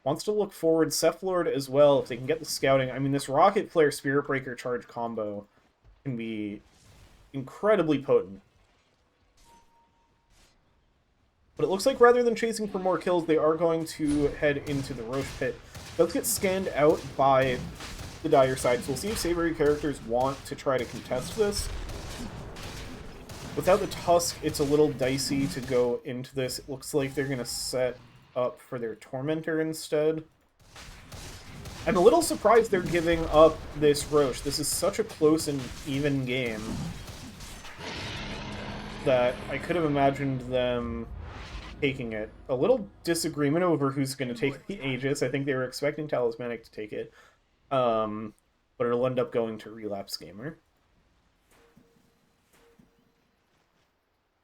wants to look forward. Cephlord as well, if they can get the scouting. I mean, this Rocket Flare Spirit Breaker charge combo can be incredibly potent. But it looks like rather than chasing for more kills, they are going to head into the Roche Pit. Does get scanned out by the Dire side, so we'll see if Savoury characters want to try to contest this. Without the Tusk, it's a little dicey to go into this. It looks like they're going to set up for their Tormentor instead. I'm a little surprised they're giving up this Roche. This is such a close and even game that I could have imagined them taking it. A little disagreement over who's going to take the Aegis. I think they were expecting Talismanic to take it. But it'll end up going to Relapse Gamer.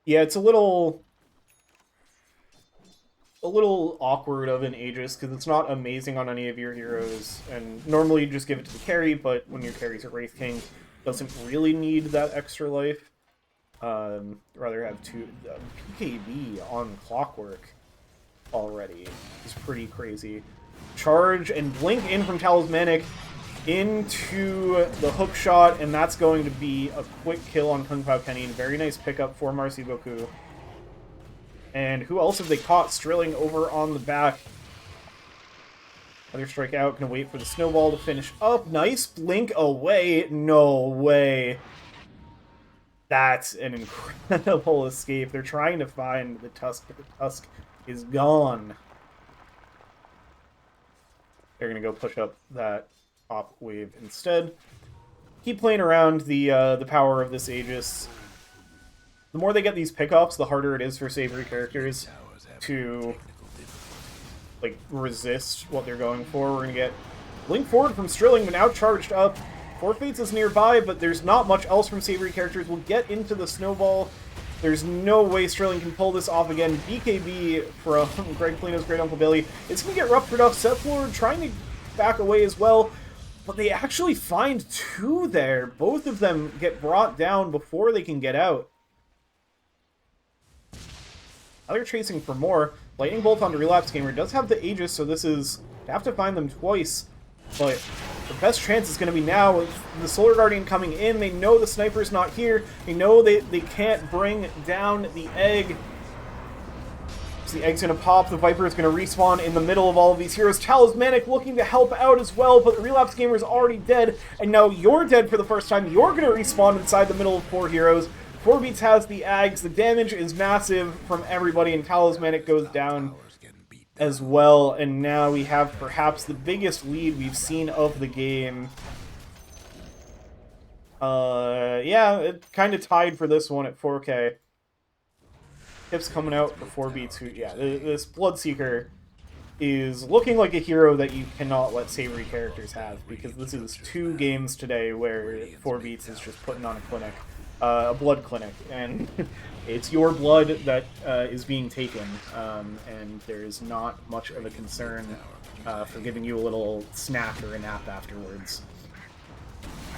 Yeah, it's a little awkward of an Aegis, because it's not amazing on any of your heroes, and normally you just give it to the carry, but when your carry's a Wraith King, it doesn't really need that extra life. Rather have two PKB on Clockwork already is pretty crazy. Charge and blink in from Talismanic into the hook shot, and that's going to be a quick kill on Kung Pao Kenny. Very nice pickup for Marci Beaucoup. And who else have they caught? Strilling over on the back. Another strike out. Gonna wait for the snowball to finish up. Nice blink away. No way. That's an incredible escape. They're trying to find the Tusk, but the Tusk is gone. They're gonna go push up that top wave instead. Keep playing around the power of this Aegis. The more they get these pickups, the harder it is for Savoury characters to like resist what they're going for. We're gonna get Blink forward from Strilling, but now charged up. Four Fates is nearby, but there's not much else from Savoury characters. We'll get into the snowball. There's no way Strilling can pull this off again. BKB from Greg Polino's Great Uncle Billy. It's going to get ruptured off. Seth Lord trying to back away as well, but they actually find two there. Both of them get brought down before they can get out. Now they're chasing for more. Lightning Bolt onto Relapse Gamer does have the Aegis, so this is... They have to find them twice. But the best chance is going to be now with the Solar Guardian coming in. They know the Sniper's not here. They know they can't bring down the egg. So the egg's going to pop. The Viper is going to respawn in the middle of all of these heroes. Talismanic looking to help out as well, but the Relapse Gamer is already dead. And now you're dead for the first time. You're going to respawn inside the middle of four heroes. 4beats has the Ags. The damage is massive from everybody, and Talismanic goes down as well, and now we have perhaps the biggest lead we've seen of the game. Yeah, it kind of tied for this one at 4K. Tips coming out for 4beats, who, yeah, this Bloodseeker is looking like a hero that you cannot let Savoury characters have, because this is 2 games today where 4beats is just putting on a clinic. A blood clinic, and it's your blood that is being taken, and there's not much of a concern for giving you a little snack or a nap afterwards.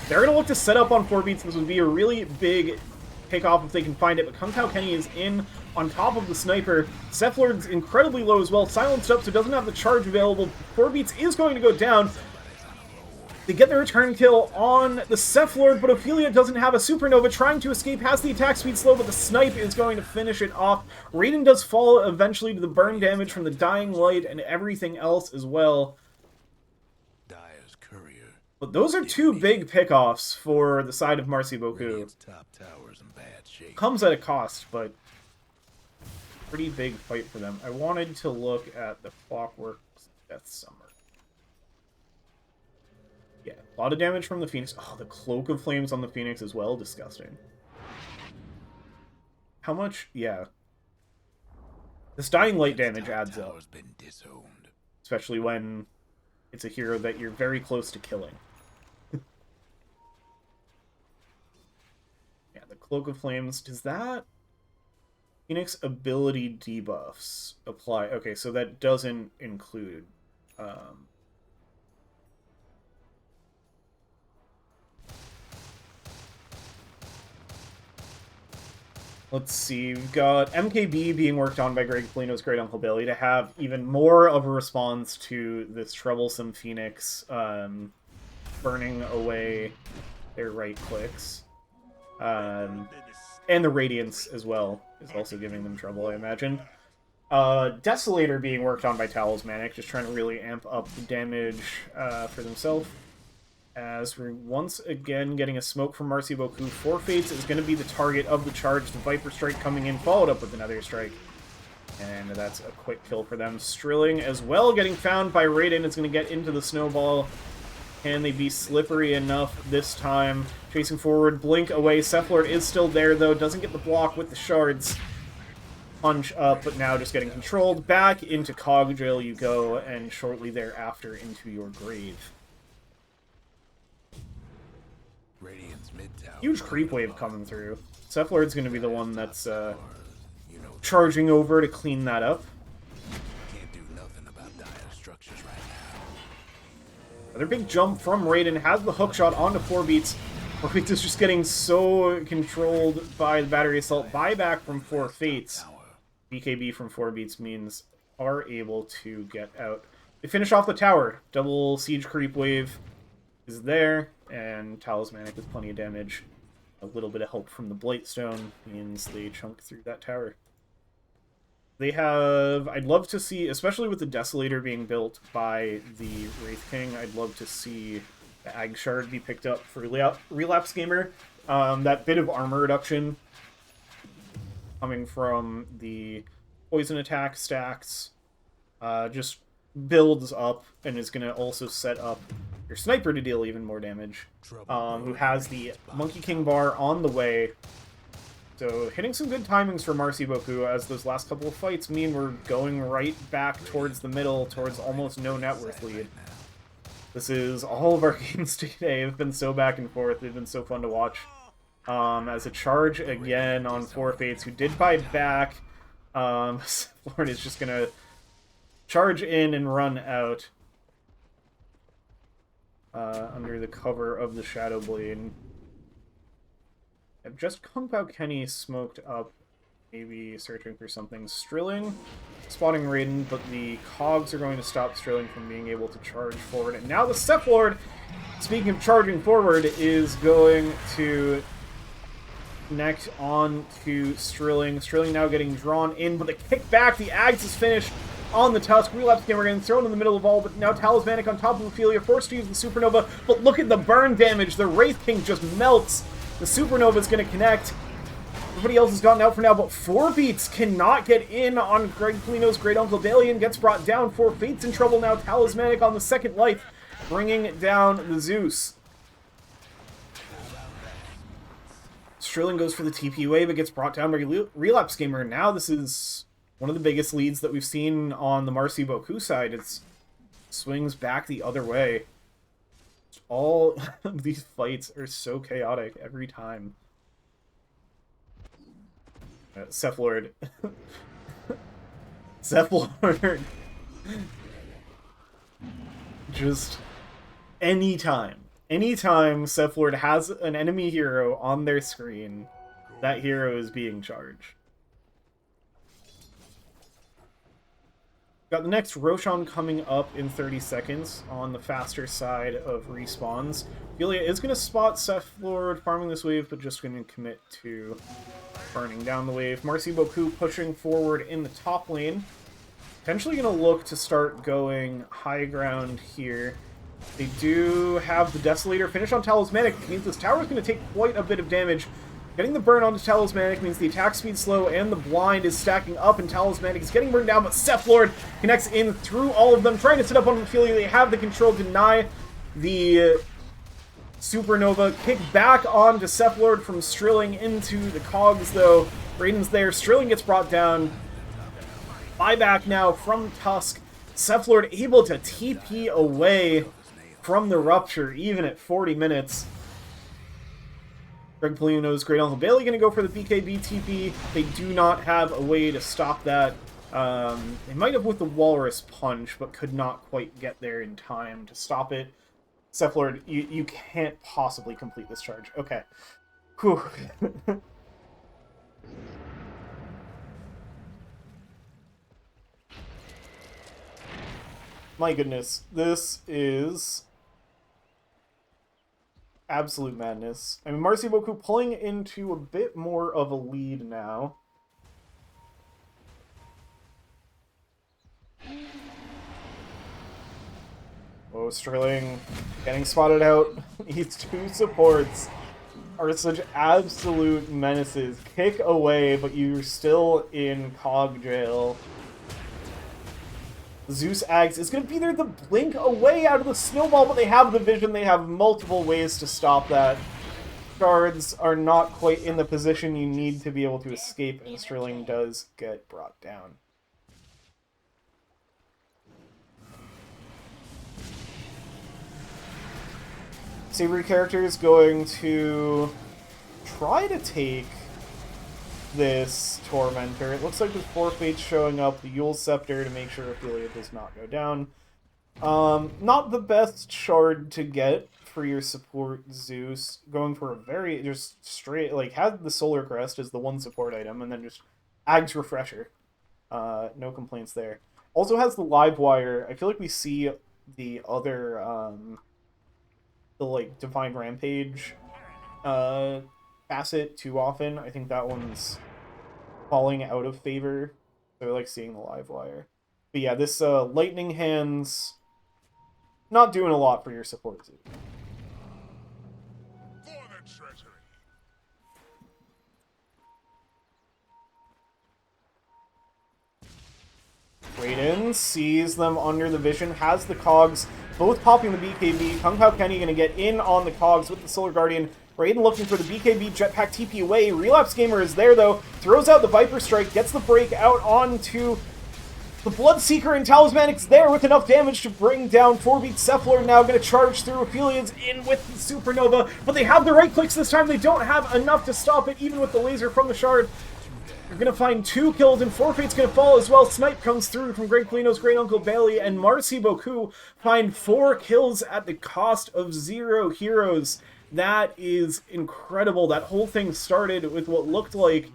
They're going to look to set up on 4beats. This would be a really big pickoff if they can find it, but Kung Pao Kenny is in on top of the Sniper. Cephlord's incredibly low as well, silenced up, so doesn't have the charge available. 4beats is going to go down. They get the return kill on the Cephlord, but Ophelia doesn't have a Supernova. Trying to escape, has the attack speed slow, but the Snipe is going to finish it off. Raiden does fall eventually to the burn damage from the Dying Light and everything else as well. But those are 2 big pickoffs for the side of Marci Beaucoup. Comes at a cost, but pretty big fight for them. I wanted to look at the Clockwork's Death Summer. Yeah, a lot of damage from the Phoenix. Oh, the Cloak of Flames on the Phoenix as well. Disgusting. How much? Yeah. This Dying Light damage adds up. Especially when it's a hero that you're very close to killing. Yeah, the Cloak of Flames. Does that... Phoenix ability debuffs apply? Okay, so that doesn't include... Let's see, we've got MKB being worked on by Greg Polino's Great Uncle Billy to have even more of a response to this troublesome Phoenix burning away their right clicks. And the Radiance as well is also giving them trouble, I imagine. Desolator being worked on by Talismanic, just trying to really amp up the damage for themselves. As we're once again getting a smoke from Marci Beaucoup. 4 Fates is going to be the target of the charge. The Viper Strike coming in, followed up with another strike. And that's a quick kill for them. Strilling as well, getting found by Raiden. It's going to get into the snowball. Can they be slippery enough this time? Chasing forward, blink away. Cephlord is still there, though. Doesn't get the block with the shards. Punch up, but now just getting controlled. Back into Cog Drill you go, and shortly thereafter into your grave. Huge creep wave coming through. Cephlord's going to be the one that's charging over to clean that up. Another big jump from Raiden, has the hookshot onto 4beats. It's just getting so controlled by the battery assault. Buyback from 4 Fates. BKB from 4 beats means are able to get out. They finish off the tower. Double siege creep wave is there, and Talismanic with plenty of damage. A little bit of help from the Blightstone means they chunk through that tower. They have... I'd love to see, especially with the Desolator being built by the Wraith King, I'd love to see the Ag Shard be picked up for Relapse Gamer. That bit of armor reduction coming from the poison attack stacks just builds up and is going to also set up your sniper to deal even more damage, who has the Monkey King bar on the way. So hitting some good timings for Marci Beaucoup, as those last couple of fights mean we're going right back towards the middle, towards almost no net worth lead. This is all of our games today. Have been so back and forth. They've been so fun to watch. As a charge again on 4 Fates, who did buy back. Lauren is just going to charge in and run out under the cover of the Shadow Blade. I've just Kung Pao Kenny smoked up, maybe searching for something. Strilling, spotting Raiden, but the cogs are going to stop Strilling from being able to charge forward. And now the Cephalord, speaking of charging forward, is going to connect on to Strilling. Strilling now getting drawn in, but the kick back, the Ags is finished on the Tusk. Relapse Gamer getting thrown in the middle of all, but now Talismanic on top of Ophelia, forced to use the Supernova, but look at the burn damage. The Wraith King just melts. The Supernova is going to connect. Everybody else has gotten out for now, but 4 Beats cannot get in on Greg Polino's Great Uncle Dalian. Gets brought down. 4 Fates in trouble now. Talismanic on the second life, bringing down the Zeus. Strilling goes for the TP wave, but gets brought down by Relapse Gamer. Now this is one of the biggest leads that we've seen on the Marci Beaucoup side. It swings back the other way. All of these fights are so chaotic every time. Cephalord. Cephalord. Just anytime. Anytime Cephalord has an enemy hero on their screen, that hero is being charged. Got the next Roshan coming up in 30 seconds on the faster side of respawns. Ophelia is going to spot Cephalord farming this wave, but just going to commit to burning down the wave. Marci Beaucoup pushing forward in the top lane. Potentially going to look to start going high ground here. They do have the Desolator finish on Talismanic. It means this tower is going to take quite a bit of damage. Getting the burn onto Talismanic means the attack speed slow and the blind is stacking up, and Talismanic is getting burned down, but Cephalord connects in through all of them, trying to set up on Ophelia. They have the control, deny the Supernova. Kick back onto Cephalord from Strilling into the cogs, though. Raiden's there. Strilling gets brought down. Buyback now from Tusk. Cephalord able to TP away from the Rupture, even at 40 minutes. Greg Polino's Great Uncle Bailey going to go for the BKB TP. They do not have a way to stop that. They might have with the Walrus Punch, but could not quite get there in time to stop it. Cephalord, you can't possibly complete this charge. Okay. Whew. My goodness, this is absolute madness. I mean, Marci Beaucoup pulling into a bit more of a lead now. Oh, Sterling getting spotted out. These 2 supports are such absolute menaces. Kick away, but you're still in cog jail. Zeus Ags is going to be there the blink away out of the snowball, but they have the vision. They have multiple ways to stop that. Shards are not quite in the position you need to be able to escape, and Sterling does get brought down. Savoury character is going to try to take this Tormentor. It looks like with 4 Fates showing up, the Yule Scepter to make sure Ophelia does not go down. Not the best shard to get for your support Zeus, going for a very just straight, like, had the Solar Crest as the one support item, and then just Ag's Refresher. No complaints there. Also has the Live Wire. I feel like we see the other, the, like, Divine Rampage facet too often. I think that one's falling out of favor. So I like seeing the Live Wire. But yeah, this Lightning Hands, not doing a lot for your support Zeus. Raiden sees them under the vision, has the cogs, both popping the BKB. Kung Pao Kenny gonna get in on the cogs with the Solar Guardian. Raiden looking for the BKB Jetpack TP away. Relapse Gamer is there though, throws out the Viper Strike, gets the break out onto the Bloodseeker, and Talismanic's there with enough damage to bring down 4-beat Cephalor. Now going to charge through. Ophelia's in with the Supernova, but they have the right clicks this time. They don't have enough to stop it, even with the laser from the Shard. You're going to find 2 kills, and Forfeit's going to fall as well. Snipe comes through from Greg Polino's Great Uncle Bailey, and Marci Beaucoup find 4 kills at the cost of 0 heroes. That is incredible. That whole thing started with what looked like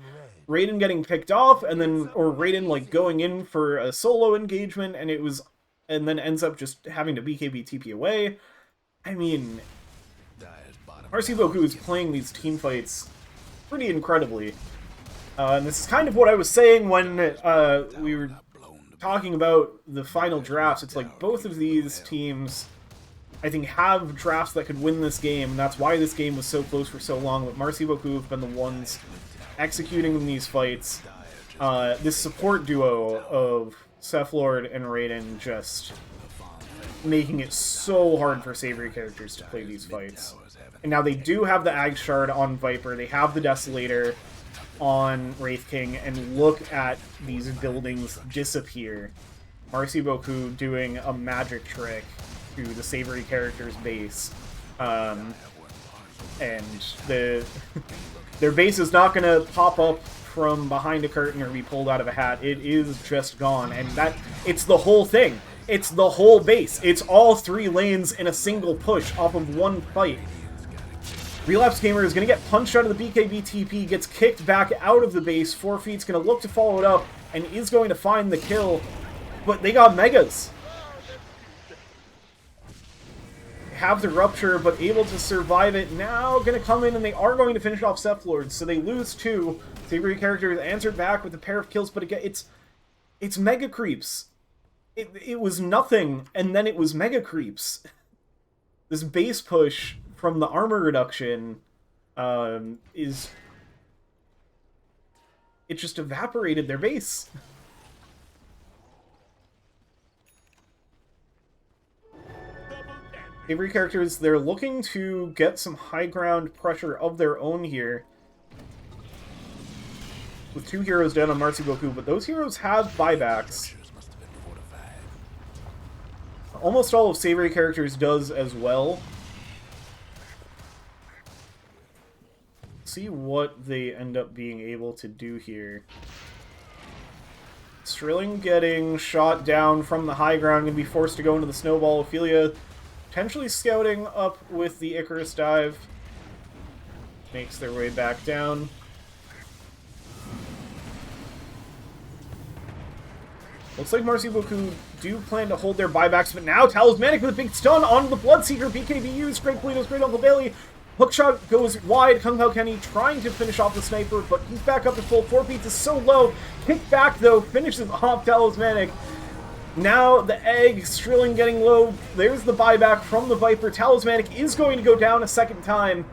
Raiden getting picked off, and then, or Raiden, like, going in for a solo engagement, and then ends up just having to BKB TP away. I mean, Marci Beaucoup is playing these team fights pretty incredibly. And this is kind of what I was saying when we were talking about the final drafts. It's like both of these teams, I think, have drafts that could win this game, and that's why this game was so close for so long. But Marci Beaucoup have been the ones executing in these fights. This support duo of Cephalor and Raiden just making it so hard for Savoury characters to play these fights. And now they do have the Ag Shard on Viper, they have the Desolator on Wraith King, and look at these buildings disappear. Marci Beaucoup doing a magic trick to the Savoury character's base. And their base is not going to pop up from behind a curtain or be pulled out of a hat. It is just gone, and it's the whole thing. It's the whole base. It's all 3 lanes in a single push off of one fight. Relapse Gamer is going to get punched out of the BKB TP, gets kicked back out of the base. Forfeit's going to look to follow it up, and is going to find the kill, but they got Megas. Have the Rupture, but able to survive it. Now going to come in, and they are going to finish off Cephalor, so they lose 2. Savoury characters answered back with a pair of kills, but again, it's Mega Creeps. It was nothing, and then it was Mega Creeps. This base push from the armor reduction it just evaporated their base. Savoury characters, they're looking to get some high ground pressure of their own here. With 2 heroes down on Marci Beaucoup, but those heroes have buybacks. Almost all of Savoury characters does as well. See what they end up being able to do here. Strilling getting shot down from the high ground, going to be forced to go into the snowball. Ophelia potentially scouting up with the Icarus dive. Makes their way back down. Looks like Marci Beaucoup do plan to hold their buybacks, but now Talismanic with a big stun on the Bloodseeker. BKB used. Greg Polino's Great Uncle Bailey. Hookshot goes wide. Kung Pao Kenny trying to finish off the sniper, but he's back up to full. 4 beats is so low. Kick back, though. Finishes off Talismanic. Now the egg, Strilling getting low. There's the buyback from the Viper. Talismanic is going to go down a second time.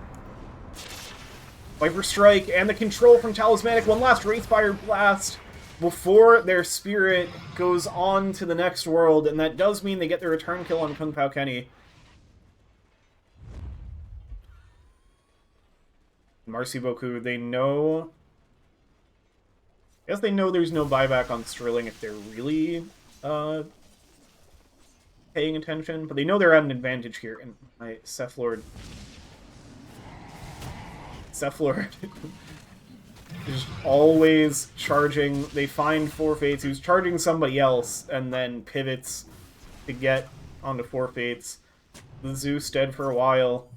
Viper Strike and the control from Talismanic. One last Wraithfire Blast before their spirit goes on to the next world, and that does mean they get their return kill on Kung Pao Kenny. Marci Beaucoup, they know... I guess they know there's no buyback on Strilling if they're really paying attention, but they know they're at an advantage here, and my Cephalor is always charging. They find Forfeits, who's charging somebody else, and then pivots to get onto Forfeits. the Zeus dead for a while.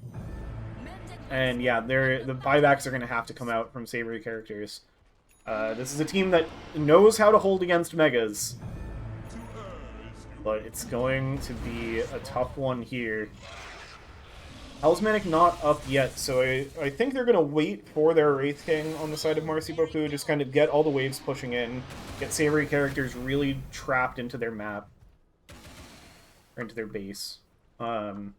And yeah, the buybacks are going to have to come out from Savoury characters. This is a team that knows how to hold against Megas. But it's going to be a tough one here. Talismanic not up yet, so I think they're going to wait for their Wraith King on the side of Marci Beaucoup, just kind of get all the waves pushing in, get Savoury characters really trapped into their map, or into their base. So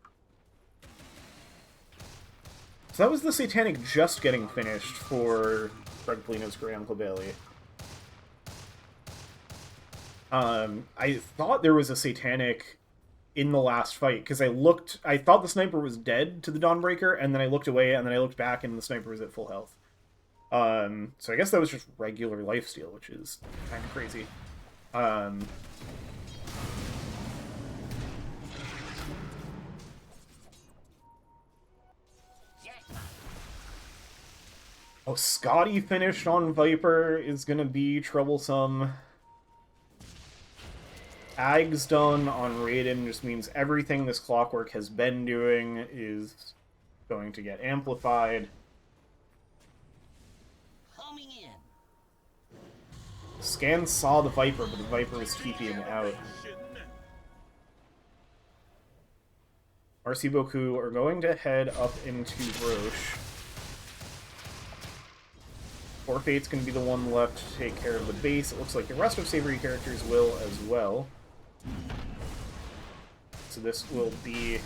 that was the Satanic just getting finished for Greg Polino's Great Uncle Bailey. I thought there was a Satanic in the last fight, because I thought the sniper was dead to the Dawnbreaker, and then I looked away, and then I looked back, and the sniper was at full health. So I guess that was just regular lifesteal, which is kind of crazy. Oh, Scotty finished on Viper is gonna be troublesome. Ag's done on Raiden just means everything this Clockwork has been doing is going to get amplified. Coming in. Scan saw the Viper, but the Viper is TPing out. Marci Beaucoup are going to head up into Roche. Forfate's going to be the one left to take care of the base. It looks like the rest of Savoury characters will as well. So this will be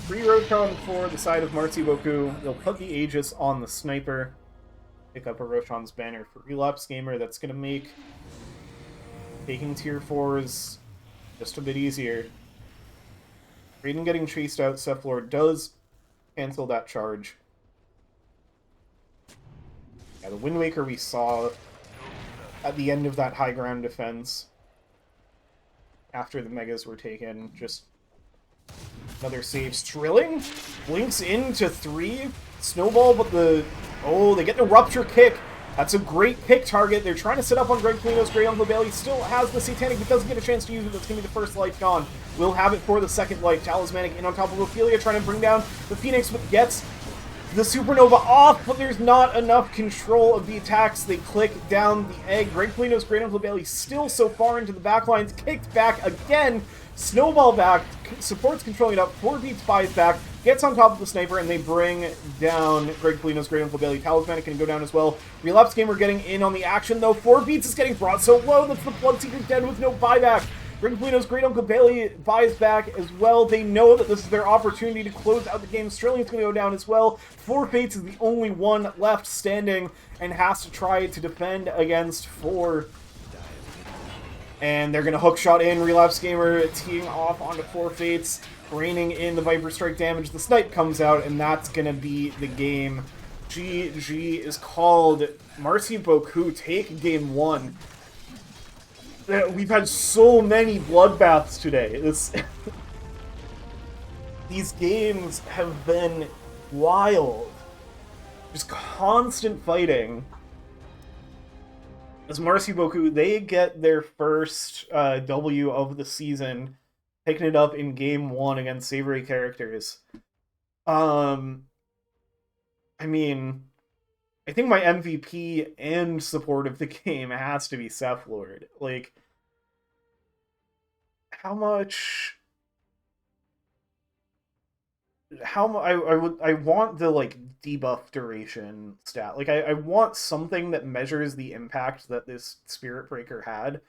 free Roshan for the side of Marci Beaucoup. They'll put the Aegis on the sniper. Pick up a Roshan's banner for Relapse Gamer. That's going to make taking tier 4s just a bit easier. Raiden getting chased out, Cephalor does cancel that charge. Yeah, the Wind Waker we saw at the end of that high ground defense after the Megas were taken. Just another save. Strilling blinks into 3. Snowball, but they get the Rupture kick. That's a great pick target. They're trying to set up on Greg Polino's Great Uncle Bailey. Still has the Satanic, but doesn't get a chance to use it. That's going to be the first life gone. We'll have it for the second life. Talismanic in on top of Ophelia, trying to bring down the Phoenix, but gets the Supernova off, but there's not enough control of the attacks. They click down the egg. Greg Polino's Great Uncle Bailey still so far into the backlines. Kicked back again. Snowball back. Support's controlling it up. 4 beats buys back. Gets on top of the sniper, and they bring down Greg Polino's Great Uncle Bailey. Talismanic can go down as well. Relapse Gamer getting in on the action, though. 4 beats is getting brought so low. That's the Bloodseeker dead with no buyback. Greg Polino's Great Uncle Bailey buys back as well. They know that this is their opportunity to close out the game. Strilling's going to go down as well. Four Fates is the only one left standing and has to try to defend against 4. And they're going to hookshot in. Relapse Gamer teeing off onto 4 Fates, raining in the Viper Strike damage. The snipe comes out, and that's going to be the game. GG is called. Marci Beaucoup take game 1. We've had so many bloodbaths today. These games have been wild. Just constant fighting. As Marci Beaucoup, they get their first W of the season, picking it up in game 1 against Savoury characters. I mean, I think my MVP and support of the game has to be Cephalor. Like, I want the, like, debuff duration stat. Like, I want something that measures the impact that this Spirit Breaker had.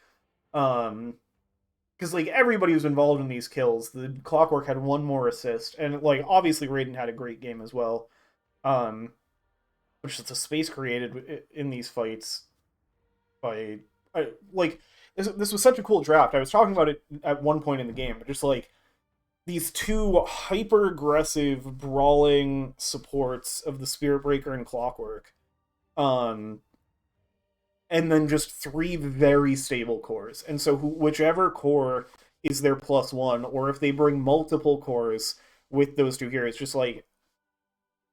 Because, like, everybody who's involved in these kills, the Clockwork had 1 more assist, and, like, obviously Raiden had a great game as well. Which is a space created in these fights by, like, this was such a cool draft. I was talking about it at one point in the game, but just, like, these 2 hyper-aggressive, brawling supports of the Spirit Breaker and Clockwork. And then just 3 very stable cores. And so whichever core is their +1, or if they bring multiple cores with those 2 heroes, just, like,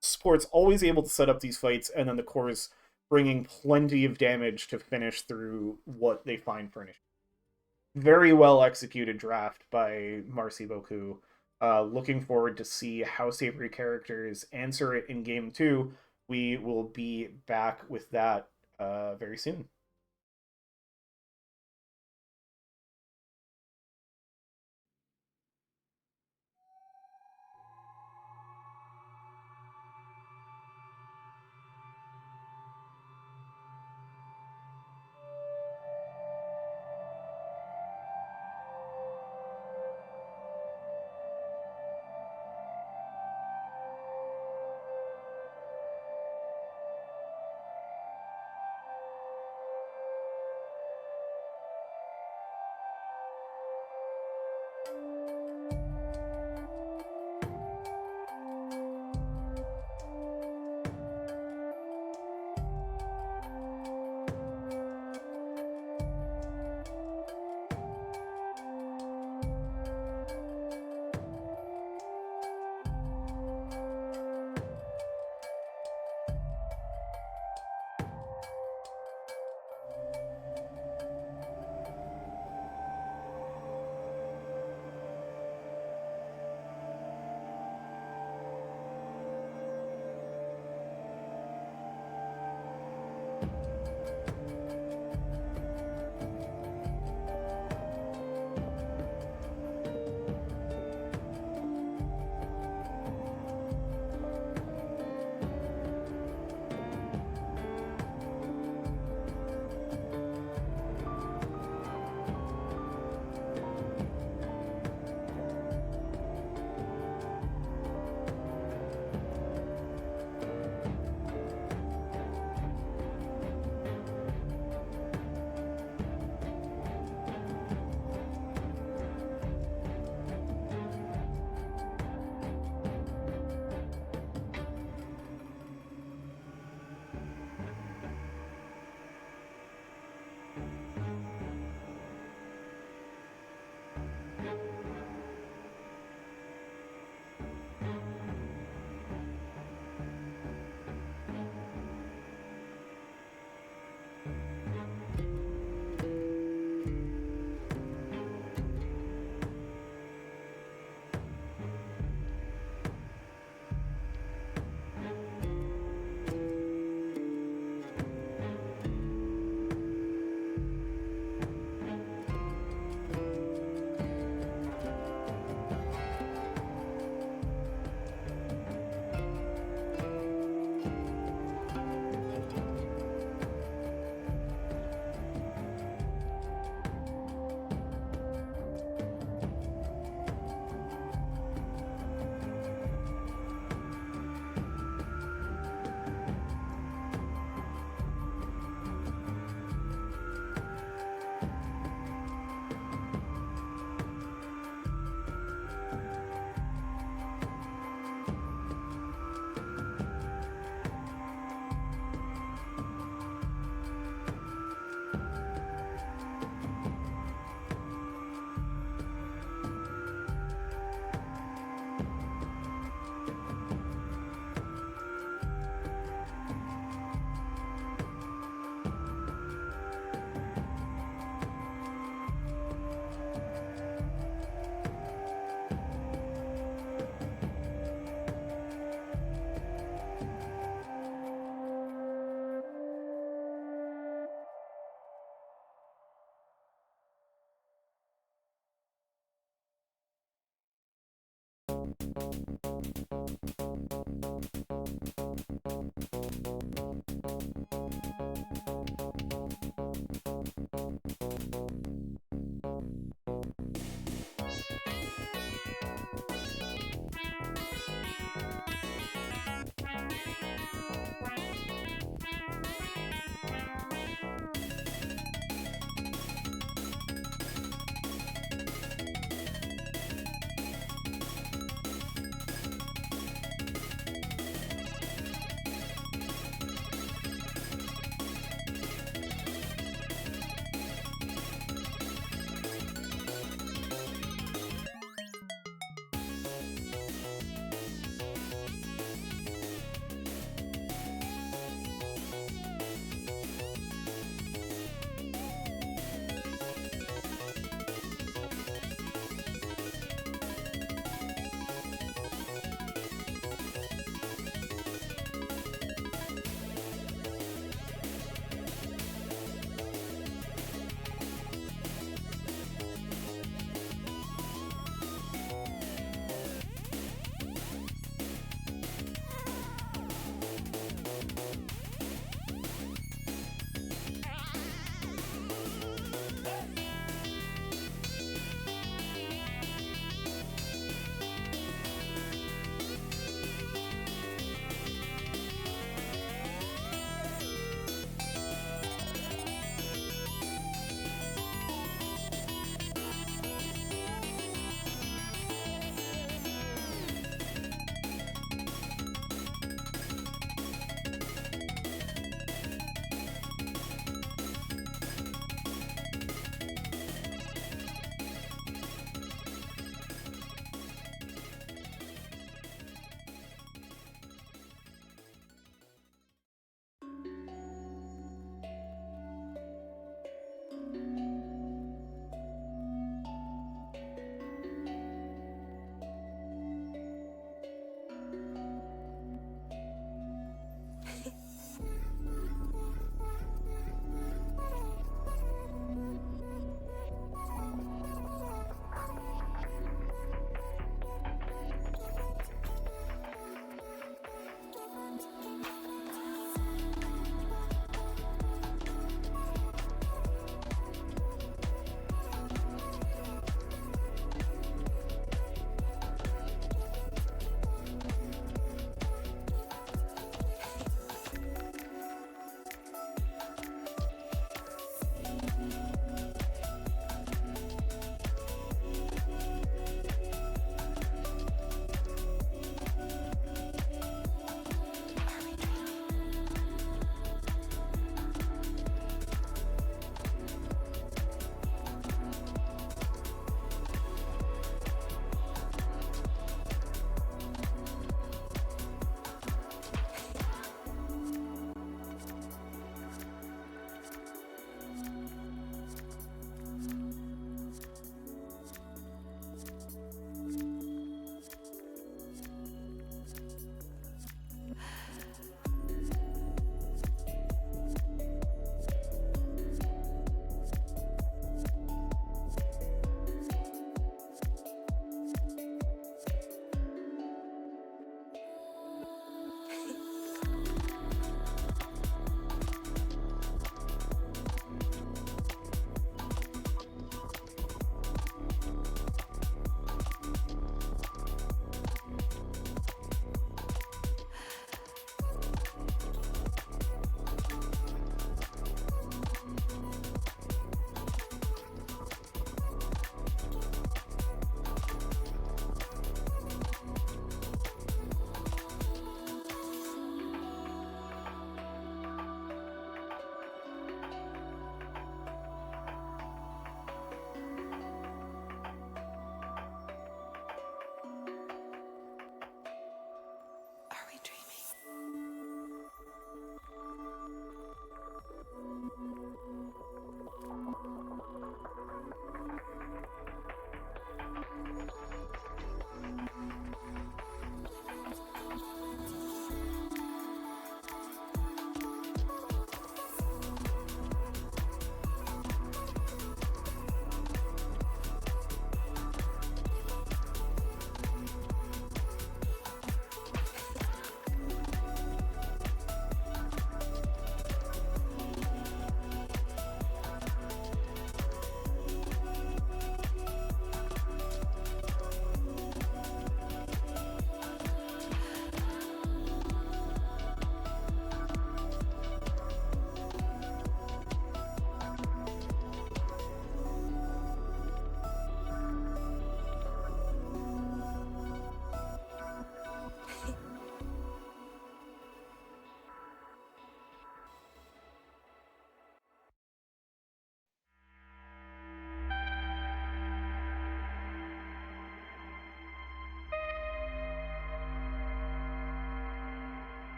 support's always able to set up these fights, and then the cores bringing plenty of damage to finish through what they find furnished. Very well executed draft by Marci Beaucoup. Looking forward to see how Savoury characters answer it in game 2. We will be back with that very soon.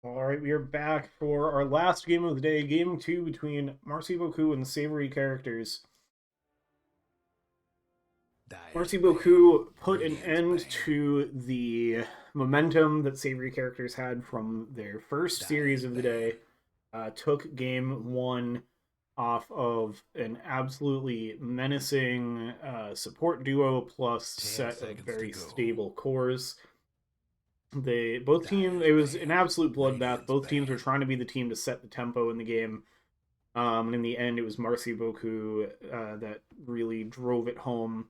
Alright, we are back for our last game of the day, Game 2 between Marci Beaucoup and Savoury characters. Marci Beaucoup put an end to the momentum that Savoury characters had from their first series of the day. Took Game 1 off of an absolutely menacing support duo plus set of very stable cores. Both teams, it was an absolute bloodbath. Both teams were trying to be the team to set the tempo in the game. And in the end, it was Marci Beaucoup that really drove it home.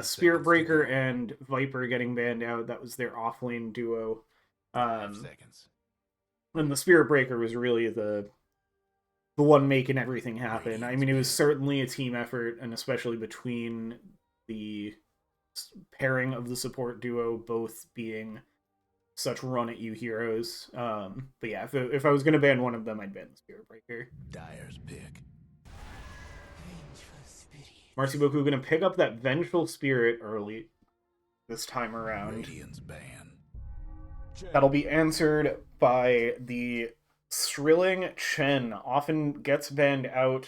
Spirit Breaker and Viper getting banned out. That was their offlane duo. 5 seconds. And the Spirit Breaker was really the one making everything happen. I mean, it was certainly a team effort, and especially between the pairing of the support duo both being such run-at-you heroes. But yeah, if I was going to ban one of them, I'd ban the Spirit Breaker. Dyer's pick. Marci Beaucoup going to pick up that Vengeful Spirit early this time around. Radiant's ban. That'll be answered by the Shrilling Chen. Often gets banned out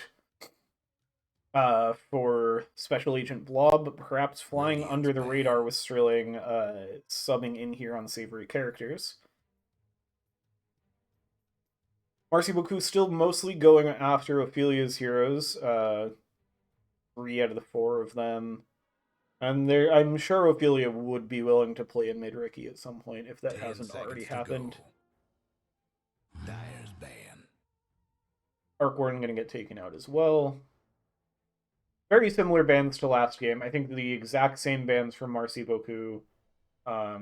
for Special Agent Blob, but perhaps flying under the radar with Shrilling, subbing in here on Savoury characters. Marci Beaucoup still mostly going after Ophelia's heroes. 3 out of the 4 of them. And I'm sure Ophelia would be willing to play a mid-Ricky at some point if that hasn't already happened. Dyer's ban. Arc Warden going to get taken out as well. Very similar bans to last game. I think the exact same bans from Marci Beaucoup.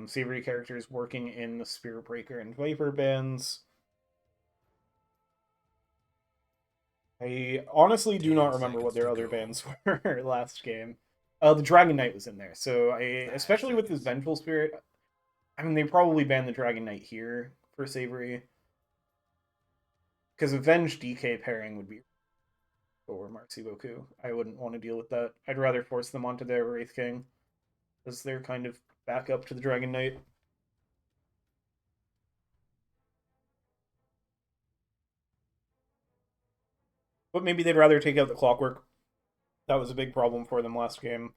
Savoury characters working in the Spirit Breaker and Viper bans. I honestly do not remember what their other bans were last game. The Dragon Knight was in there, so especially with this Vengeful Spirit, I mean, they probably banned the Dragon Knight here for Savoury. Because Avenge DK pairing would be for Marci Beaucoup. I wouldn't want to deal with that. I'd rather force them onto their Wraith King as their kind of backup to the Dragon Knight. But maybe they'd rather take out the Clockwork. That was a big problem for them last game.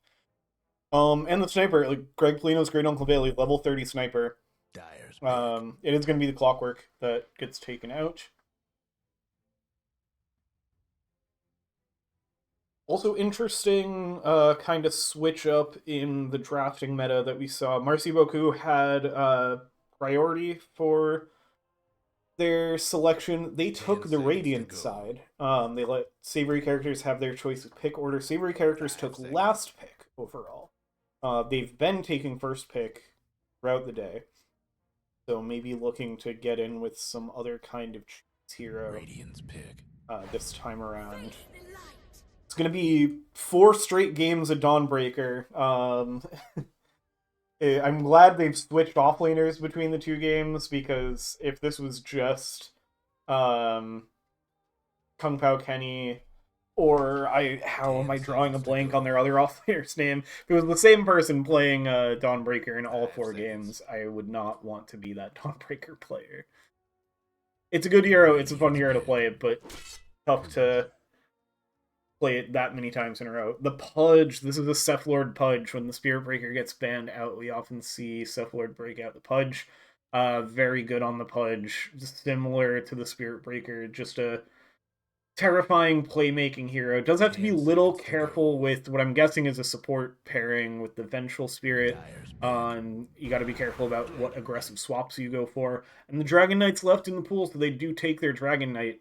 And the Sniper, like Greg Polino's Great Uncle Bailey, level 30 Sniper. It is going to be the Clockwork that gets taken out. Also interesting kind of switch up in the drafting meta that we saw. Marci Beaucoup had priority for their selection, they 10 took the seconds to Radiant go. side. They let Savoury characters have their choice of pick order. Savoury characters 5 took seconds. last pick overall. They've been taking first pick throughout the day, so maybe looking to get in with some other kind of hero Radiant's pick. this time around. It's gonna be 4 straight games of Dawnbreaker. I'm glad they've switched offlaners between the 2 games, because if this was just Kung Pao Kenny, or how am I drawing a blank on their other offlaner's name? If it was the same person playing Dawnbreaker in all 4 games, I would not want to be that Dawnbreaker player. It's a good hero, it's a fun hero to play, but tough to play it that many times in a row. The Pudge, this is a Seth Lord Pudge. When the Spirit Breaker gets banned out, we often see Seth Lord break out the Pudge. Very good on the Pudge, similar to the Spirit Breaker, just a terrifying playmaking hero. Does have to be a little careful with what I'm guessing is a support pairing with the Vengeful Spirit. You got to be careful about what aggressive swaps you go for. And the Dragon Knight's left in the pool, so they do take their Dragon Knight,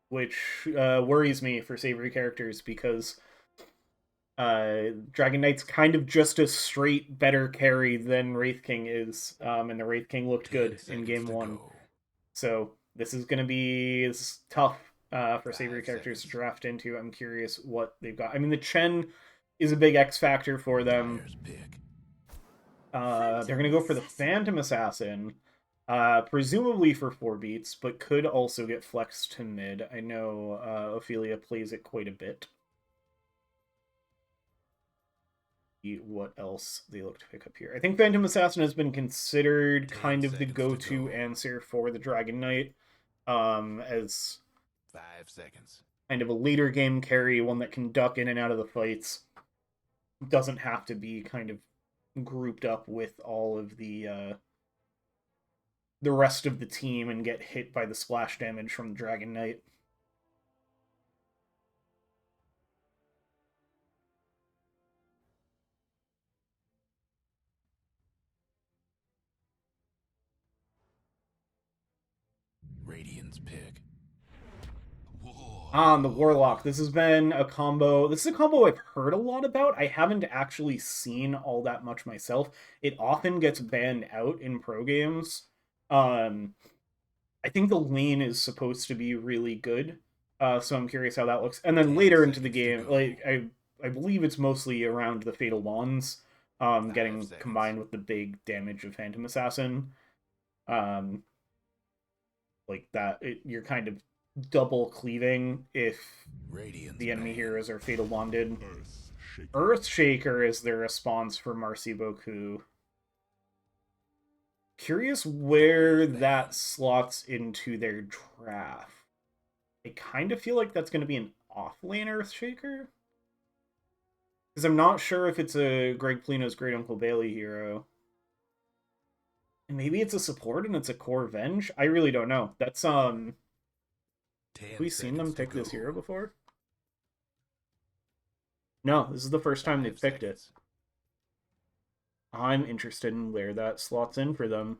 which worries me for Savoury characters, because Dragon Knight's kind of just a straight better carry than Wraith King is, and the Wraith King looked good in game 1. So this is going to be tough for Savoury characters to draft into. I'm curious what they've got. I mean, the Chen is a big X factor for them. They're going to go for the Phantom Assassin, presumably for 4 beats, but could also get flexed to mid. I know Ophelia plays it quite a bit. What else they look to pick up here? I think Phantom Assassin has been considered kind of the go-to answer for the Dragon Knight, as 5 seconds. Kind of a later game carry, one that can duck in and out of the fights. Doesn't have to be kind of grouped up with all of the rest of the team and get hit by the splash damage from the Dragon Knight. Radiant's pick. On the Warlock, this has been a combo. This is a combo I've heard a lot about. I haven't actually seen all that much myself. It often gets banned out in pro games. I think the lane is supposed to be really good, so I'm curious how that looks. And then later into the game, like I believe it's mostly around the Fatal Wands, getting combined with the big damage of Phantom Assassin. Like that, you're kind of double cleaving if the enemy heroes are Fatal Wanded. Earthshaker is their response for Marci Beaucoup. Curious where that slots into their draft. I kind of feel like that's going to be an off-lane Earthshaker, because I'm not sure if it's a Greg Polino's Great Uncle Bailey hero. And maybe it's a support and it's a core Venge? I really don't know. That's, have we seen them pick this hero before? No, this is the first time they've picked it. I'm interested in where that slots in for them.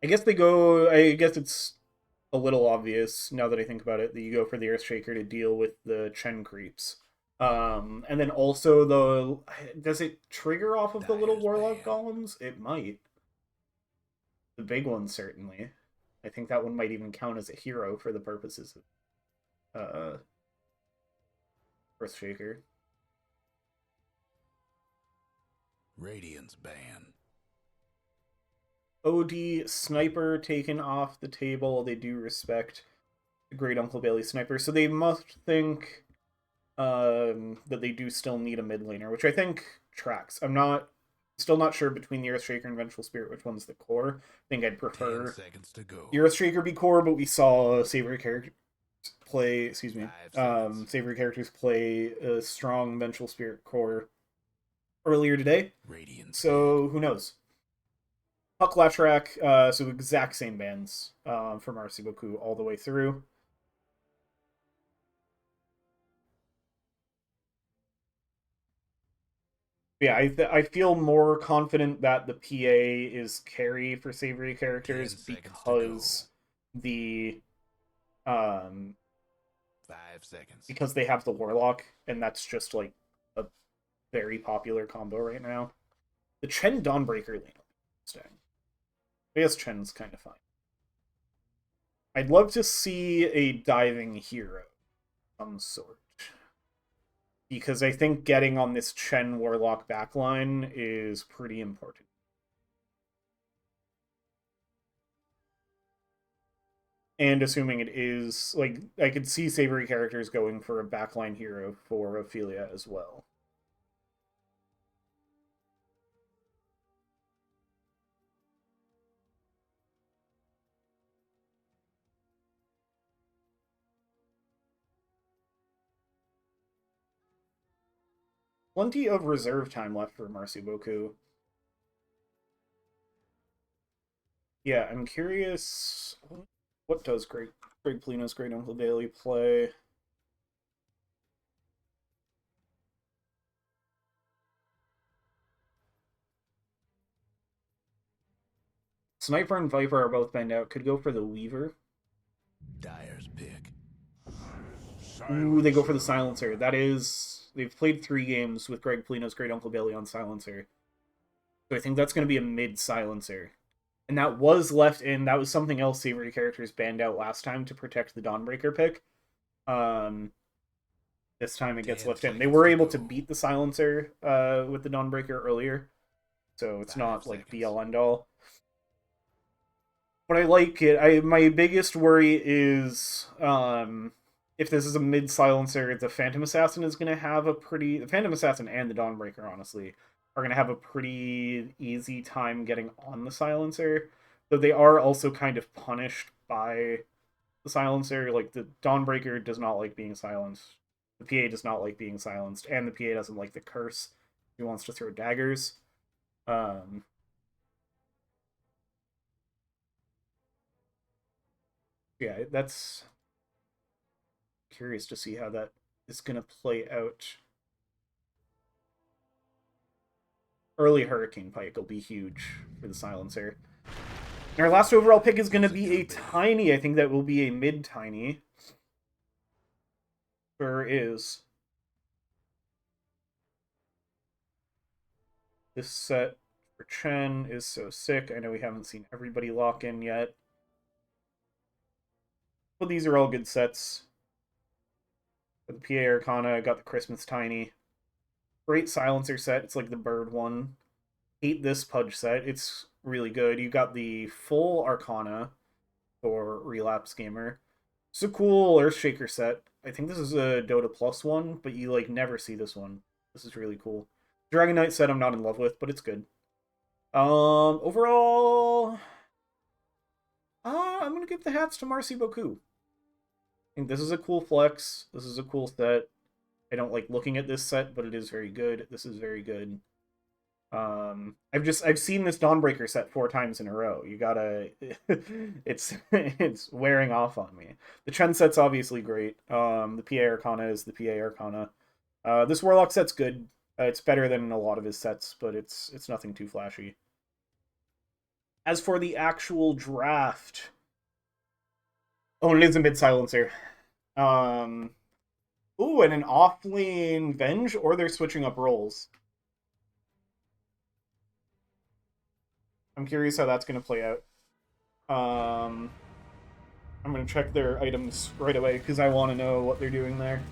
I guess it's a little obvious, now that I think about it, that you go for the Earthshaker to deal with the Chen creeps. And then also does it trigger off of the little Warlock golems? It might. The big one, certainly. I think that one might even count as a hero for the purposes of Earthshaker. Radiant's ban. OD Sniper taken off the table. They do respect the Great Uncle Bailey Sniper, so they must think that they do still need a mid laner, which I think tracks. I'm still not sure between the Earthshaker and Vengeful Spirit which one's the core. I think I'd prefer 10 seconds to go. the Earthshaker be core, but we saw Savoury characters play Savoury characters play a strong Vengeful Spirit core earlier today. So who knows? Puck Lashrak, so exact same bans from Marci Beaucoup all the way through. Yeah, I feel more confident that the PA is carry for Savoury characters 10 seconds to go. the um 5 seconds. because they have the Warlock, and that's just like a very popular combo right now. The Chen Dawnbreaker lane, interesting. I guess Chen's kind of fine. I'd love to see a diving hero of some sort, because I think getting on this Chen Warlock backline is pretty important. And assuming it is, like, I could see Savoury characters going for a backline hero for Ophelia as well. Plenty of reserve time left for Marci Beaucoup. Yeah, I'm curious, what does Greg Polino's Great Uncle Daily play? Sniper and Viper are both banned out. Could go for the Weaver. Dyer's pick. Ooh, they go for the Silencer. That is, they've played 3 games with Greg Polino's Great Uncle Billy on Silencer. So I think that's going to be a mid-Silencer. And that was left in, that was something else Savoury characters banned out last time to protect the Dawnbreaker pick. This time it gets left in. They were able to beat the Silencer with the Dawnbreaker earlier. So it's not like be-all end-all. But I like it. My biggest worry is if this is a mid silencer, the Phantom Assassin is going to have the Phantom Assassin and the Dawnbreaker, honestly, are going to have a pretty easy time getting on the silencer. Though they are also kind of punished by the silencer. Like, the Dawnbreaker does not like being silenced. The PA does not like being silenced, and the PA doesn't like the curse. He wants to throw daggers. Yeah, that's curious to see how that is going to play out. Early Hurricane Pike will be huge for the Silencer. And our last overall pick is going to be a tiny. I think that will be a mid-tiny. Sure is. This set for Chen is so sick. I know we haven't seen everybody lock in yet. But these are all good sets. For the PA Arcana, I got the Christmas Tiny. Great Silencer set. It's like the bird one. Hate this Pudge set. It's really good. You got the full Arcana for Relapse Gamer. It's a cool Earthshaker set. I think this is a Dota Plus one, but you like never see this one. This is really cool. Dragon Knight set I'm not in love with, but it's good. Overall, I'm gonna give the hats to Marci Beaucoup. I think this is a cool flex. This is a cool set. I don't like looking at this set, but it is very good. This is very good. I've seen this Dawnbreaker set 4 times in a row. You gotta, it's wearing off on me. The Chen set's obviously great. The PA Arcana is the PA Arcana. This Warlock set's good. It's better than a lot of his sets, but it's nothing too flashy. As for the actual draft, oh, it is a mid silencer. Ooh, and an off-lane Venge, or they're switching up roles. I'm curious how that's going to play out. I'm going to check their items right away, because I want to know what they're doing there.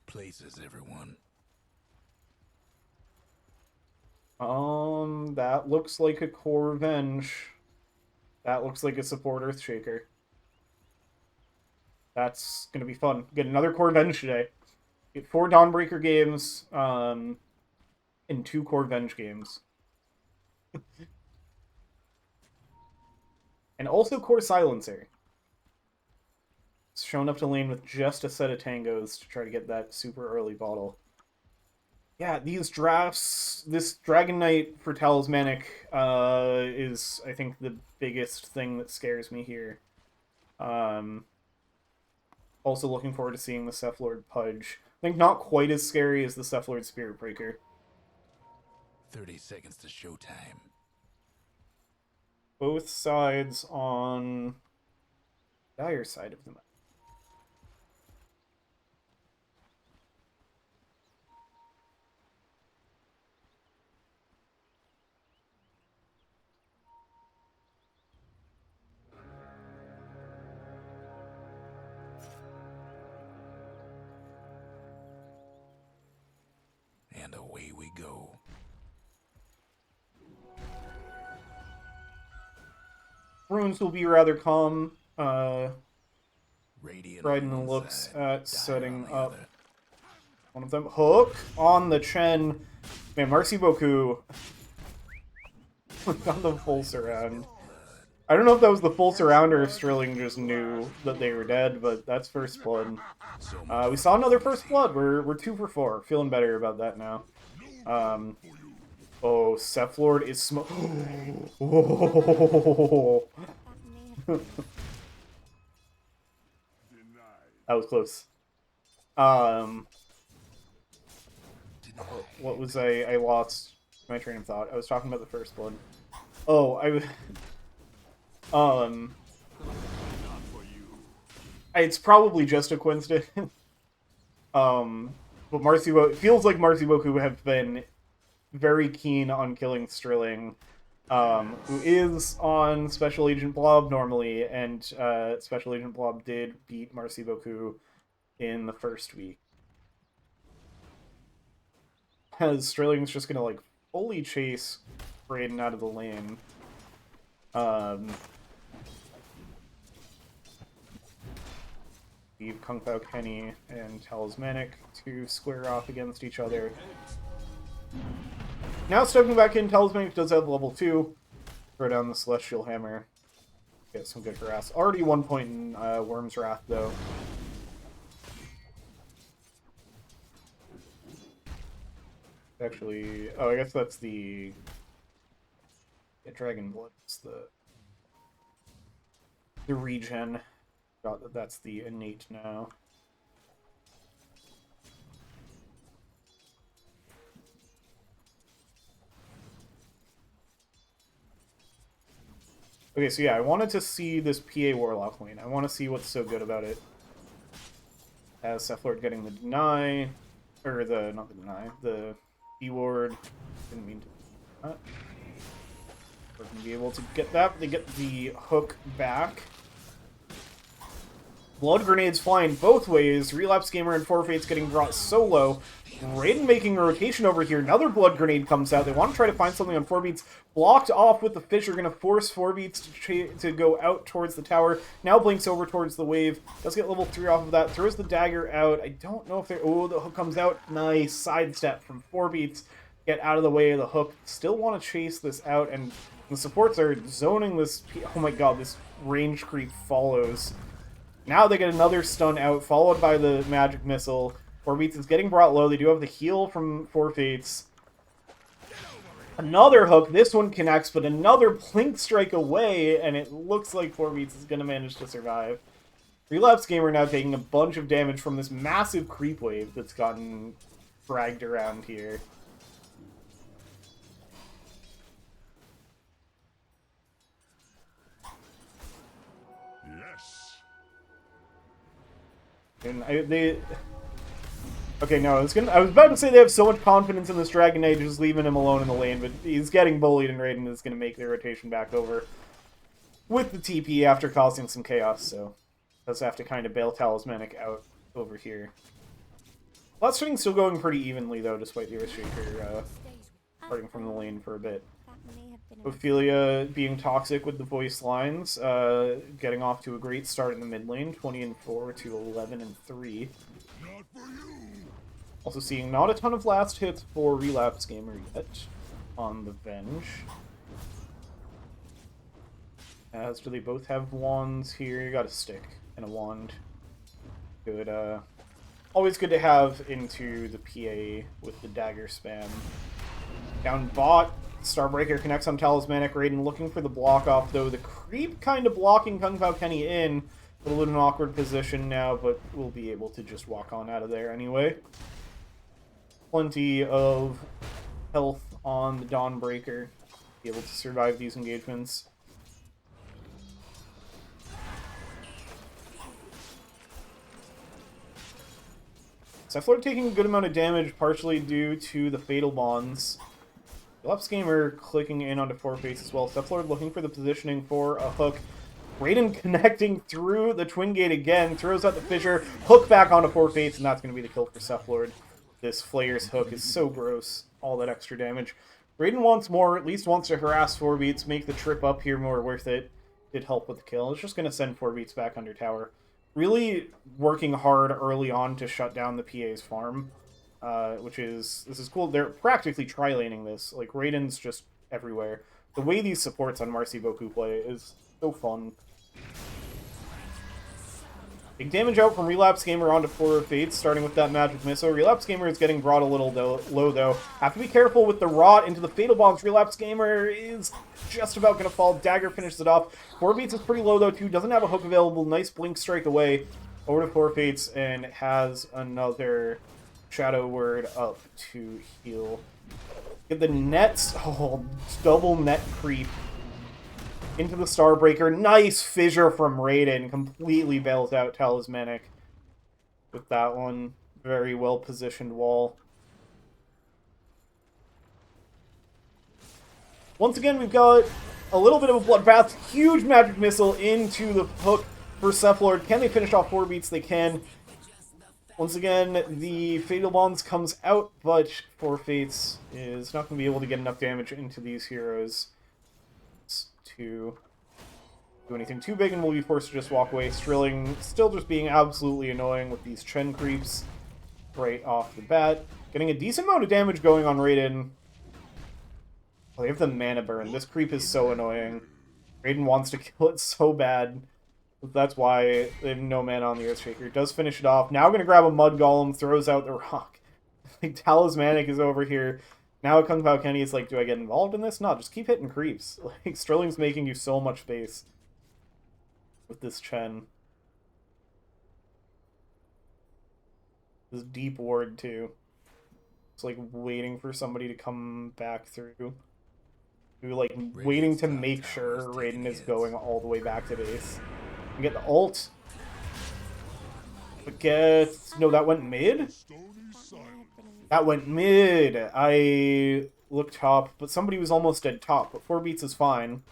Places, everyone. That looks like a core Venge. That looks like a support Earthshaker. That's gonna be fun. Get another core Venge today. Get 4 Dawnbreaker games, and 2 core Venge games. And also core Silencer. showing up to lane with just a set of tangos to try to get that super early bottle. Yeah, these drafts, this Dragon Knight for Talismanic is, I think, the biggest thing that scares me here. Also looking forward to seeing the Cephalord Pudge. I think not quite as scary as the Cephalord Spirit Breaker. 30 seconds to showtime. Both sides on dire side of the map. And away we go. Runes will be rather calm. Radiant Dryden on one looks side, at Dire setting on the up other. one of them. Hook on the Chen. Man, Marci Beaucoup on the full surround. I don't know if that was the full surround or if Sterling just knew that they were dead, but that's first blood. So We saw another first blood. We're 2 for 4. Feeling better about that now. Oh, Cephalord is oh. That may have been That was close. What was I lost my train of thought. I was talking about the first blood. Oh, it's probably just a coincidence. But it feels like Marci Beaucoup have been very keen on killing Sterling, who is on Special Agent Blob normally, and Special Agent Blob did beat Marci Beaucoup in the first week. Because Sterling's just gonna like fully chase Raiden out of the lane. Leave Kung Pao Kenny and Talismanic to square off against each other. Now stepping back in, Talismanic does have level 2. Throw down the Celestial Hammer. Get some good harass. Already 1 point in Worm's Wrath, though. Actually, oh, I guess that's the Dragon Blood. It's the regen. That's the innate now. Okay, so yeah, I wanted to see this PA Warlock lane. I want to see what's so good about it. As Cephalord getting the deny, or not the deny, the D-ward. Didn't mean to do that. We're going to be able to get that, but they get the hook back. Blood grenades flying both ways. Relapse Gamer and Forfeit's getting brought solo. Raiden making a rotation over here. Another blood grenade comes out. They want to try to find something on 4beats. Blocked off with the Fish. Are going to force 4beats to go out towards the tower. Now blinks over towards the wave. Does get level 3 off of that. Throws the dagger out. I don't know if they're... Oh, the hook comes out. Nice sidestep from 4beats. Get out of the way of the hook. Still want to chase this out. And the supports are zoning this... Oh my god, this range creep follows. Now they get another stun out, followed by the magic missile. 4beats is getting brought low. They do have the heal from Forfeits. Another hook. This one connects, but another blink strike away, and it looks like 4beats is going to manage to survive. Relapse Gamer now taking a bunch of damage from this massive creep wave that's gotten dragged around here. And okay, no, I was about to say they have so much confidence in this Dragon Knight, just leaving him alone in the lane, but he's getting bullied, and Raiden is going to make the rotation back over with the TP after causing some chaos, so does have to kind of bail Talismanic out over here. Last swing still going pretty evenly, though, despite the Earthshaker parting from the lane for a bit. that may have been Ophelia being toxic with the voice lines, getting off to a great start in the mid lane, 20-4 to 11-3. Also seeing not a ton of last hits for Relapse Gamer yet on the Venge. As do they both have wands here? You got a stick and a wand. Good, always good to have into the PA with the dagger spam. Down bot, Starbreaker connects on Talismanic Raiden, looking for the block off, though. The creep kind of blocking Kung Pao Kenny in. A little bit of an awkward position now, but we'll be able to just walk on out of there anyway. Plenty of health on the Dawnbreaker. Be able to survive these engagements. Cephalord taking a good amount of damage, partially due to the Fatal Bonds. Relapse Gamer clicking in onto 4-Face as well. Cephalord looking for the positioning for a hook. Raiden connecting through the Twin Gate again, throws out the fissure, hook back onto 4-Face, and that's going to be the kill for Cephalord. This Flayer's hook is so gross. All that extra damage. Raiden wants more, at least wants to harass 4-Beats, make the trip up here more worth it. Did help with the kill. It's just going to send 4-Beats back under tower. Really working hard early on to shut down the PA's farm, this is cool. They're practically tri-laning this. Like, Raiden's just everywhere. The way these supports on Marci Beaucoup play is so fun. Big damage out from Relapse Gamer onto 4 Fates, starting with that Magic Missile. Relapse Gamer is getting brought a little low, though. Have to be careful with the Rot into the Fatal Bombs. Relapse Gamer is just about going to fall. Dagger finishes it off. 4-Beats is pretty low, though, too. Doesn't have a hook available. Nice Blink Strike away. Over to 4 Fates, and has another Shadow Word up to heal. Get the nets. Oh, double net creep. Into the Starbreaker. Nice fissure from Raiden. Completely bails out Talismanic with that one. Very well positioned wall. Once again, we've got a little bit of a bloodbath. Huge Magic Missile into the hook for Cephalord. Can they finish off 4-Beats? They can. Once again, the Fatal Bonds comes out, but 4 Fates is not going to be able to get enough damage into these heroes to do anything too big, and we'll be forced to just walk away. Strilling still just being absolutely annoying with these Chen creeps right off the bat. Getting a decent amount of damage going on Raiden. Oh, they have the mana burn. This creep is so annoying. Raiden wants to kill it so bad. That's why they have no mana on the Earthshaker. Does finish it off. Now going to grab a Mud Golem, throws out the rock. Like, Talismanic is over here. Now Kung Pao Kenny is like, do I get involved in this? No, just keep hitting creeps. Like, Sterling's making you so much space with this Chen. This deep ward, too. It's like waiting for somebody to come back through. Like, waiting to make sure Raiden is going all the way back to base. You get the ult. But no, that went mid? That went mid. I looked top, but somebody was almost dead top. But 4-Beats is fine.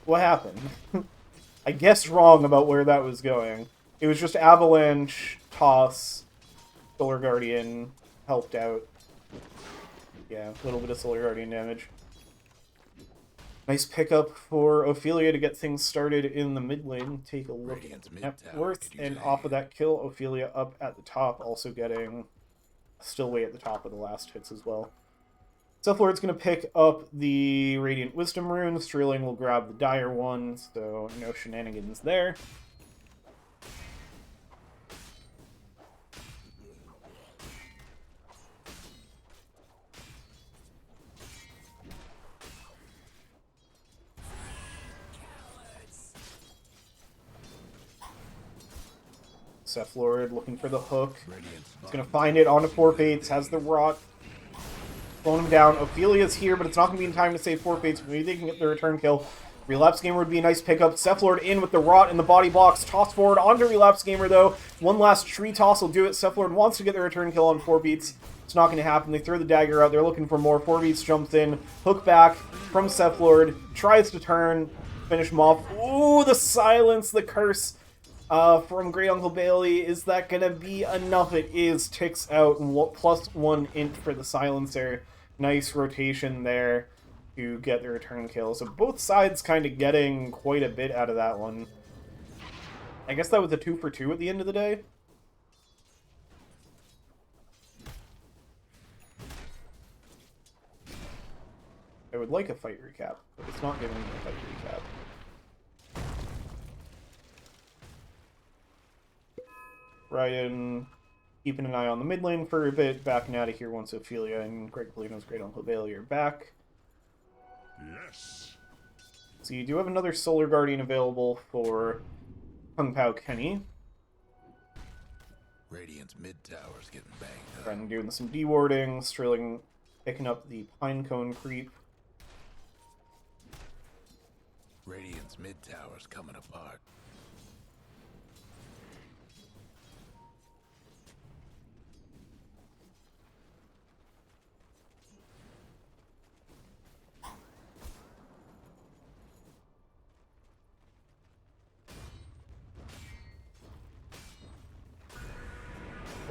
What happened? I guessed wrong about where that was going. It was just Avalanche, Toss, Solar Guardian helped out. Yeah, a little bit of Solar Guardian damage. Nice pickup for Ophelia to get things started in the mid lane. Take a look at net worth, and off of that kill, Ophelia up at the top, also getting still way at the top of the last hits as well. Cephalord's going to pick up the Radiant Wisdom Rune. Strilling will grab the Dire one, so no shenanigans there. Cephalord looking for the hook. He's going to find it onto 4 Fates. Has the Rot. Slowing him down. Ophelia's here, but it's not going to be in time to save 4 Fates. Maybe they can get the return kill. Relapse Gamer would be a nice pickup. Cephalord in with the Rot and the body blocks. Toss forward onto Relapse Gamer, though. One last tree toss will do it. Cephalord wants to get the return kill on 4-Beats. It's not going to happen. They throw the dagger out. They're looking for more. 4-Beats jumps in. Hook back from Cephalord. Tries to turn. Finish him off. Ooh, the silence, the curse. From Great Uncle Bailey. Is that going to be enough? It is. Ticks out. +1 int for the silencer. Nice rotation there to get the return kill. So both sides kind of getting quite a bit out of that one. I guess that was a 2 for 2 at the end of the day. I would like a fight recap, but it's not giving me a fight recap. Raiden keeping an eye on the mid lane for a bit, backing out of here once Ophelia and Greg Polino's Great Uncle Bailey are back. Yes. So you do have another Solar Guardian available for Kung Pao Kenny. Radiant's mid tower's getting banged up. Ren doing some dewarding, Sterling picking up the Pinecone creep. Radiant's mid tower's coming apart.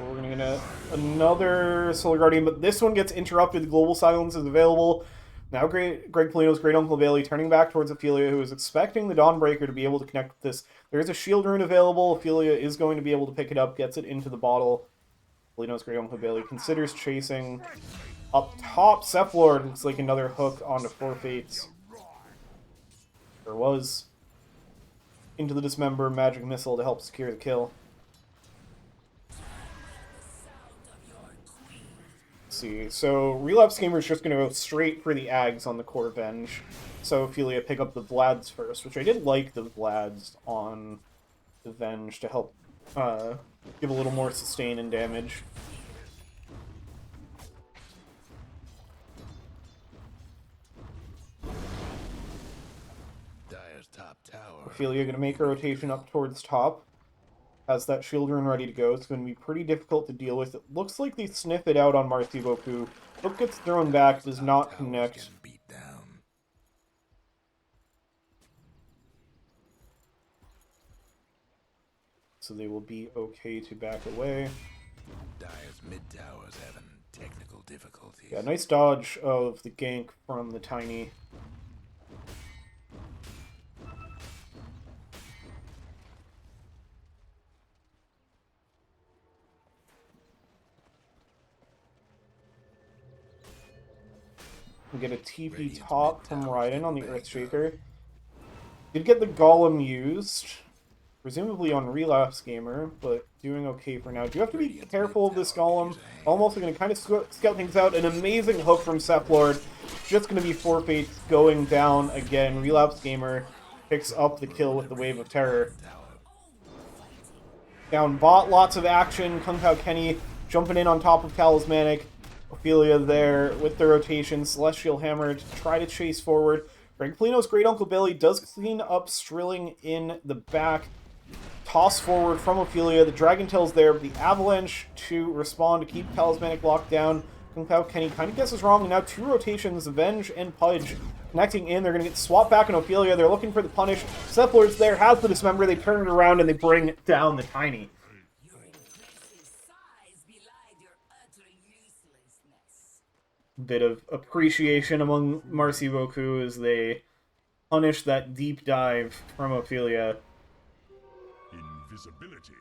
We're gonna get another Solar Guardian, but this one gets interrupted. The Global Silence is available. Now Greg Polino's Great Uncle Bailey turning back towards Ophelia, who is expecting the Dawnbreaker to be able to connect with this. There is a Shield Rune available. Ophelia is going to be able to pick it up, gets it into the bottle. Polino's Great Uncle Bailey considers chasing. Up top, Sephlord looks like another hook onto Four Fates. There was. Into the Dismember, Magic Missile to help secure the kill. See, so Relapse Gamer's just going to go straight for the Ags on the Core Venge. So Ophelia pick up the Vlads first, which I did like the Vlads on the Venge to help give a little more sustain and damage. Dire's top tower. Ophelia going to make a rotation up towards top. Has that shield rune ready to go. It's going to be pretty difficult to deal with. It looks like they sniff it out on Marci Beaucoup. Hook gets thrown back, does not connect. Beat down. So they will be okay to back away. Dire's mid tower's having technical difficulties. Yeah, nice dodge of the gank from the Tiny. We get a TP top from Raiden on the Earthshaker. Did get the Golem used, presumably on Relapse Gamer, but doing okay for now. Do have to be careful of this Golem. I'm also going to kind of scout things out. An amazing hook from Sephlord. Just going to be Four Fates going down again. Relapse Gamer picks up the kill with the Wave of Terror. Down bot, lots of action. Kung Pao Kenny jumping in on top of Talismanic. Ophelia there with the rotation. Celestial Hammer to try to chase forward. Greg Polino's Great Uncle Bailey does clean up Strilling in the back. Toss forward from Ophelia. The Dragon Tail's there. The Avalanche to respond to keep Talismanic locked down. Kung Pao Kenny kind of guesses wrong. And now two rotations, Avenge and Pudge connecting in. They're going to get swapped back on Ophelia. They're looking for the punish. Sephlord's there, has the Dismember. They turn it around and they bring down the Tiny. Bit of appreciation among Marci Beaucoup as they punish that deep dive from Ophelia. Invisibility.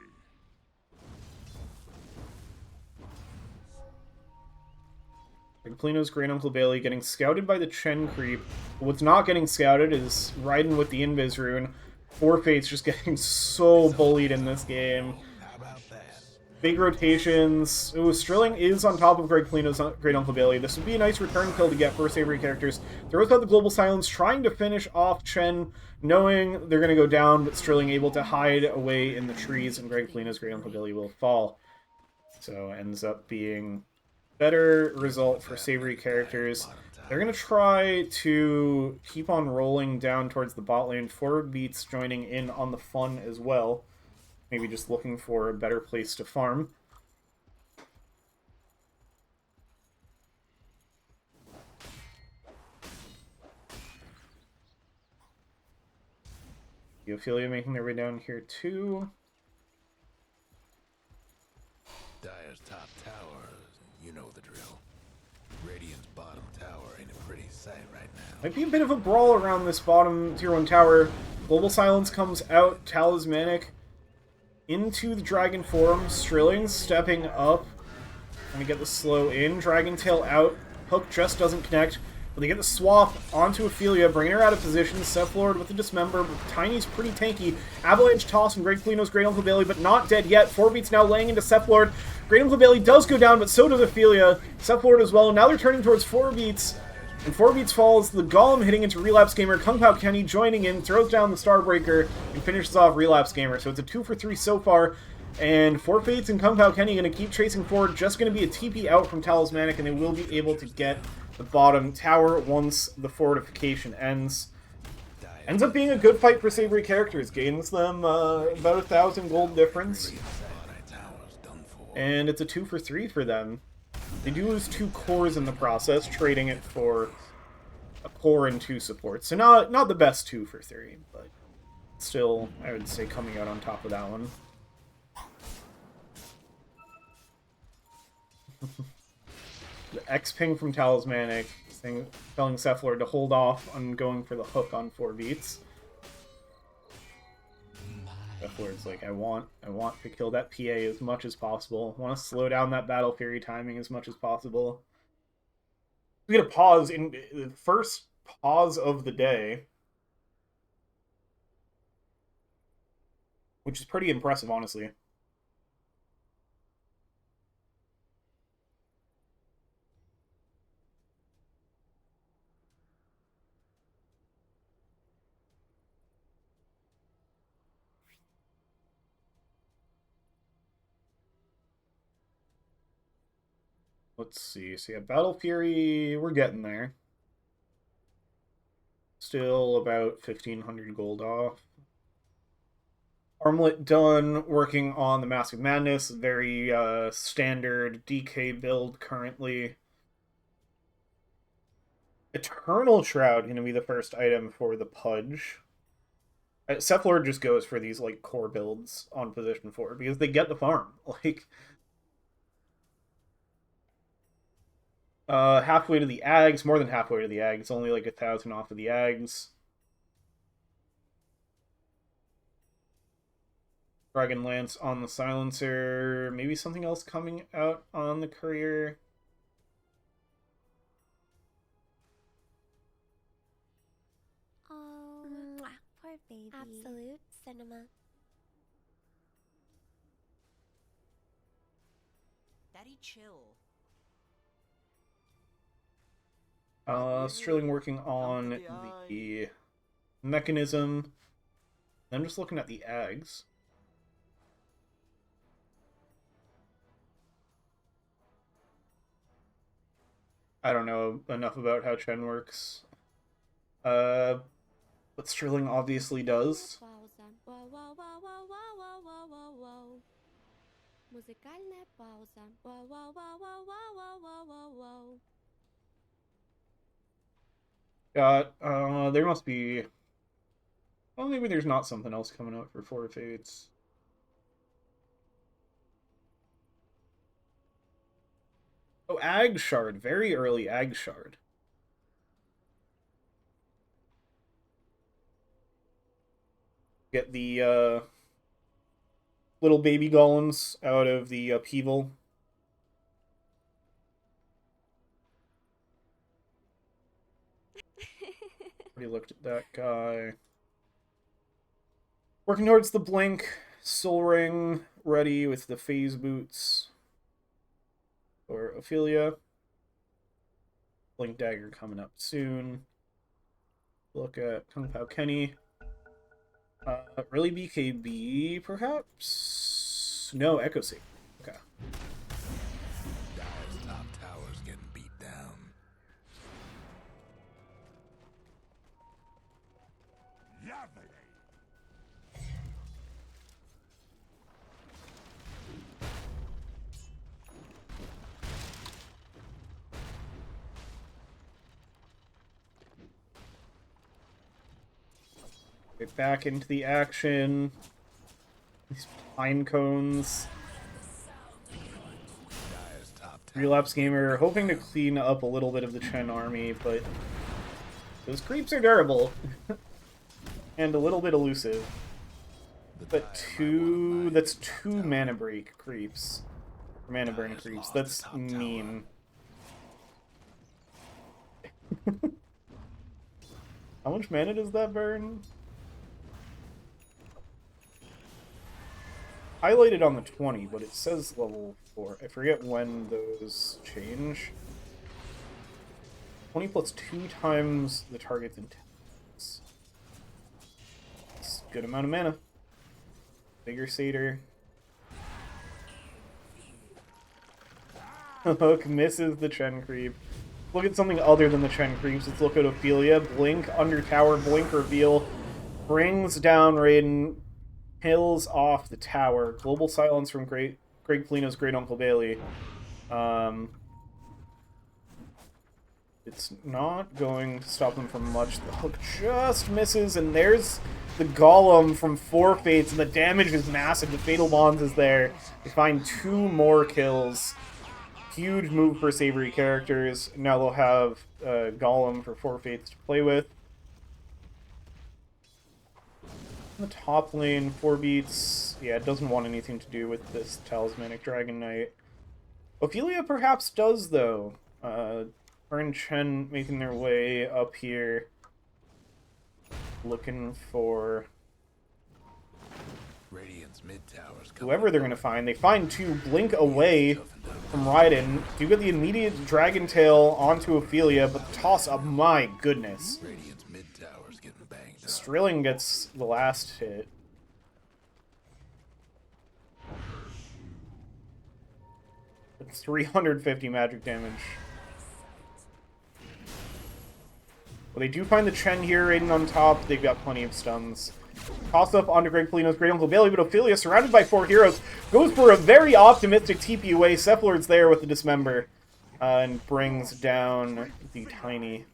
Polino's Great Uncle Bailey getting scouted by the Chen creep. What's not getting scouted is Raiden with the Invis rune. Four Fates just getting so bullied in this game. How about that? Big rotations. Ooh, Strilling is on top of Greg Polino's Great Uncle Bailey. This would be a nice return kill to get for Savoury characters. Throws out the Global Silence, trying to finish off Chen, knowing they're going to go down, but Strilling able to hide away in the trees, and Greg Polino's Great Uncle Bailey will fall. So ends up being better result for Savoury characters. They're going to try to keep on rolling down towards the bot lane. Forward Beats joining in on the fun as well. Maybe just looking for a better place to farm. Ophelia making their way down here too. Dire's top tower, you know the drill. Radiant's bottom tower ain't a pretty sight right now. Might be a bit of a brawl around this bottom tier 1 tower. Global Silence comes out, Talismanic into the Dragon Form, Strilling stepping up, trying to get the slow in, Dragon Tail out, Hook just doesn't connect. But they get the swap onto Ophelia, bringing her out of position. Seth Lord with the dismember, but Tiny's pretty tanky. Avalanche toss from Greg Polino's Great Uncle Bailey, but not dead yet. 4 beats now laying into Seth Lord. Great Uncle Bailey does go down, but so does Ophelia. Seth Lord as well. Now they're turning towards 4 beats. And 4 beats falls, the Golem hitting into Relapse Gamer, Kung Pao Kenny joining in, throws down the Starbreaker, and finishes off Relapse Gamer. So it's a 2 for 3 so far, and 4 Fates and Kung Pao Kenny going to keep chasing forward, just going to be a TP out from Talismanic, and they will be able to get the bottom tower once the fortification ends. Ends up being a good fight for Savoury characters, gains them about 1,000 gold difference, and it's a 2 for 3 for them. They do lose 2 cores in the process, trading it for a core and 2 supports. So not the best 2 for 3, but still, I would say coming out on top of that one. The X-Ping from Talismanic, telling Cephalor to hold off on going for the hook on 4 beats. Cephalor's like, I want to kill that PA as much as possible. I want to slow down that Battle Fury timing as much as possible. We get a pause in the first pause of the day, which is pretty impressive, honestly. Let's see. So yeah, Battle Fury, we're getting there. Still about 1,500 gold off. Armlet done, working on the Mask of Madness, very standard DK build currently. Eternal Shroud going to be the first item for the Pudge. Cephalor just goes for these like core builds on position 4 because they get the farm. Like halfway to the Ags, more than halfway to the Ags, only like 1,000 off of the Ags. Dragon Lance on the Silencer, maybe something else coming out on the Courier. Oh, poor baby. Absolute cinema. Daddy, chill. Sterling working on the mechanism. I'm just looking at the Ags. I don't know enough about how Chen works. But Sterling obviously does. Got, there must be... Well, maybe there's not something else coming out for 4 Fates. Oh, Ag Shard. Very early Ag Shard. Get the, little baby golems out of the upheaval. Already looked at that guy. Working towards the Blink. Soul Ring ready with the Phase Boots. For Ophelia. Blink Dagger coming up soon. Look at Kung Pao Kenny. Really BKB, perhaps? No, Echo Save. Okay. Dyer's top tower's getting beat down. Get back into the action. These pine cones. Relapse Gamer hoping to clean up a little bit of the Chen army, but those creeps are durable. And a little bit elusive. But that's 2 mana break creeps. Or mana burn creeps. That's mean. How much mana does that burn? Highlighted on the 20, but it says level 4. I forget when those change. 20 plus 2 times the target's intelligence. It's a good amount of mana. Bigger Satyr. Hook misses the Chen Creep. Look at something other than the Chen Creeps. Let's look at Ophelia. Blink under tower, blink reveal. Brings down Raiden. Kills off the tower. Global silence from Greg Polino's great Uncle Bailey. It's not going to stop them from much. The hook just misses, and there's the Golem from Four Fates, and the damage is massive. The Fatal Bonds is there. They find 2 more kills. Huge move for Savoury characters. Now they'll have Golem for Four Fates to play with. In the top lane, 4 beats. Yeah, it doesn't want anything to do with this Talismanic Dragon Knight. Ophelia perhaps does, though. Her and Chen making their way up here. Looking for Radiant's mid towers. whoever they're going to find. They find 2, blink away from Raiden. Do get the immediate Dragon Tail onto Ophelia, but the toss-up, my goodness. Radiant's mid towers getting banged up. Strilling gets the last hit. It's 350 magic damage. Well, they do find the Chen here, Raiden on top. They've got plenty of stuns. Toss up onto Greg Polino's great Uncle Bailey, but Ophelia, surrounded by 4 heroes, goes for a very optimistic TP away. Cephalord's there with the Dismember, and brings down the Tiny.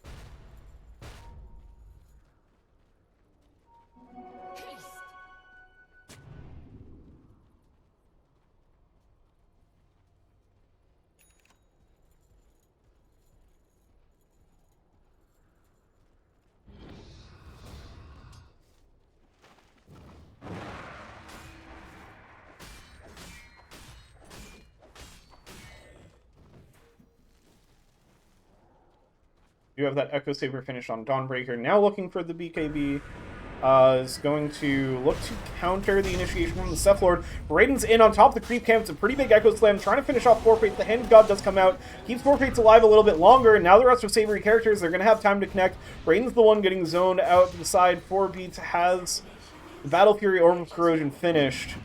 You have that Echo Saber finish on Dawnbreaker. Now looking for the BKB. Is going to look to counter the initiation from the Cephalord. Raiden's in on top of the creep camp. It's a pretty big Echo Slam, trying to finish off Four Fates. The Hand God does come out. Keeps Four Fates alive a little bit longer. And now the rest of Savoury characters, they're going to have time to connect. Raiden's the one getting zoned out to the side. 4 beats has the Battle Fury Orb of Corrosion finished.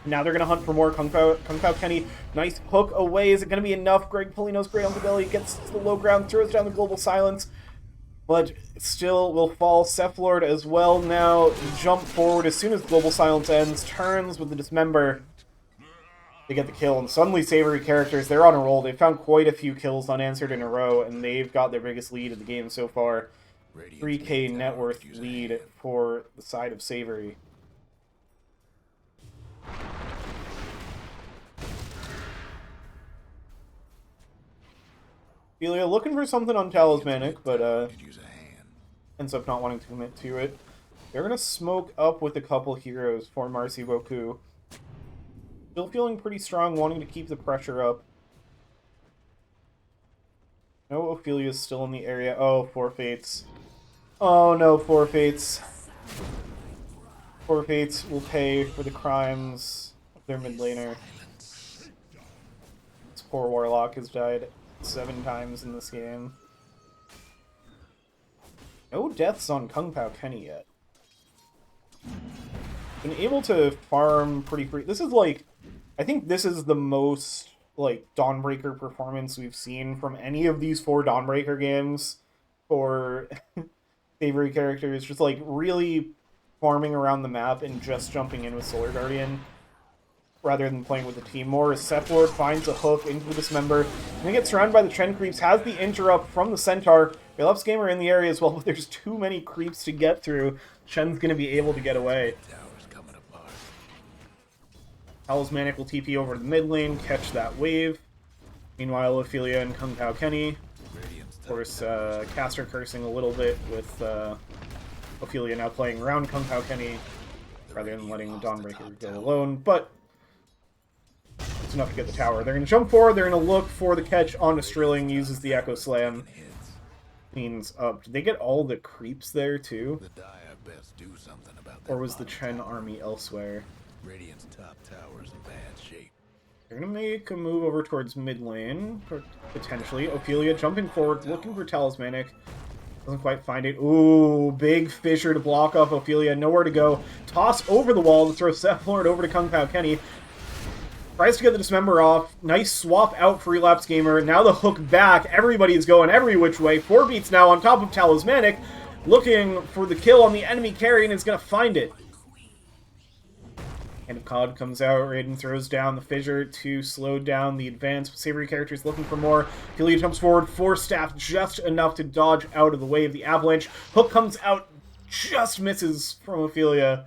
Now they're going to hunt for more. Kung Pao Kenny, nice hook away. Is it going to be enough? Greg Polino's great Uncle Bailey gets to the low ground, throws down the Global Silence, but still will fall. Cephalord as well now. Jump forward as soon as Global Silence ends. Turns with the Dismember. They get the kill, and suddenly Savoury characters, they're on a roll. They've found quite a few kills unanswered in a row, and they've got their biggest lead in the game so far. 3k net worth lead for the side of Savoury. Ophelia looking for something on Talismanic, but ends up not wanting to commit to it. They're going to smoke up with a couple heroes for Marci Beaucoup. Still feeling pretty strong, wanting to keep the pressure up. No, Ophelia's still in the area. Oh, Four Fates. Oh no, Four Fates. Four Fates will pay for the crimes of their mid laner. This poor Warlock has died 7 times in this game. No deaths on Kung Pao Kenny yet. Been able to farm pretty free. This is like, I think this is the most like Dawnbreaker performance we've seen from any of these 4 Dawnbreaker games for Savoury characters. Just like really farming around the map and just jumping in with Solar Guardian, rather than playing with the team more. As Cephalord finds a hook into the Dismember, and they get surrounded by the Chen creeps, has the interrupt from the Centaur. Phillips Gamer in the area as well, but there's too many creeps to get through. Chen's going to be able to get away. Talismanic will TP over to the mid lane, catch that wave. Meanwhile, Ophelia and Kung Pao Kenny, of course, caster cursing a little bit with Ophelia now playing around Kung Pao Kenny, rather than letting Dawnbreaker go alone, but it's enough to get the tower. They're going to jump forward, they're going to look for the catch onto Strilling, uses the Echo Slam. cleans up. Did they get all the creeps there, too? The Dire best do something about that. Or was the bottom Chen tower. army elsewhere? Radiant's top tower's in bad shape. They're gonna make a move over towards mid lane, potentially. Ophelia jumping forward, looking for Talismanic. Doesn't quite find it. Ooh, big fissure to block off Ophelia. Nowhere to go. Toss over the wall to throw Seth Lord over to Kung Pao Kenny. Tries to get the Dismember off. Nice swap out for Relapse Gamer. Now the hook back. Everybody's going every which way. 4 beats now on top of Talismanic. Looking for the kill on the enemy carry and is going to find it. Hand of Cod comes out. Raiden throws down the fissure to slow down the advance. Savoury characters looking for more. Ophelia jumps forward. 4 staff just enough to dodge out of the way of the avalanche. Hook comes out. Just misses from Ophelia.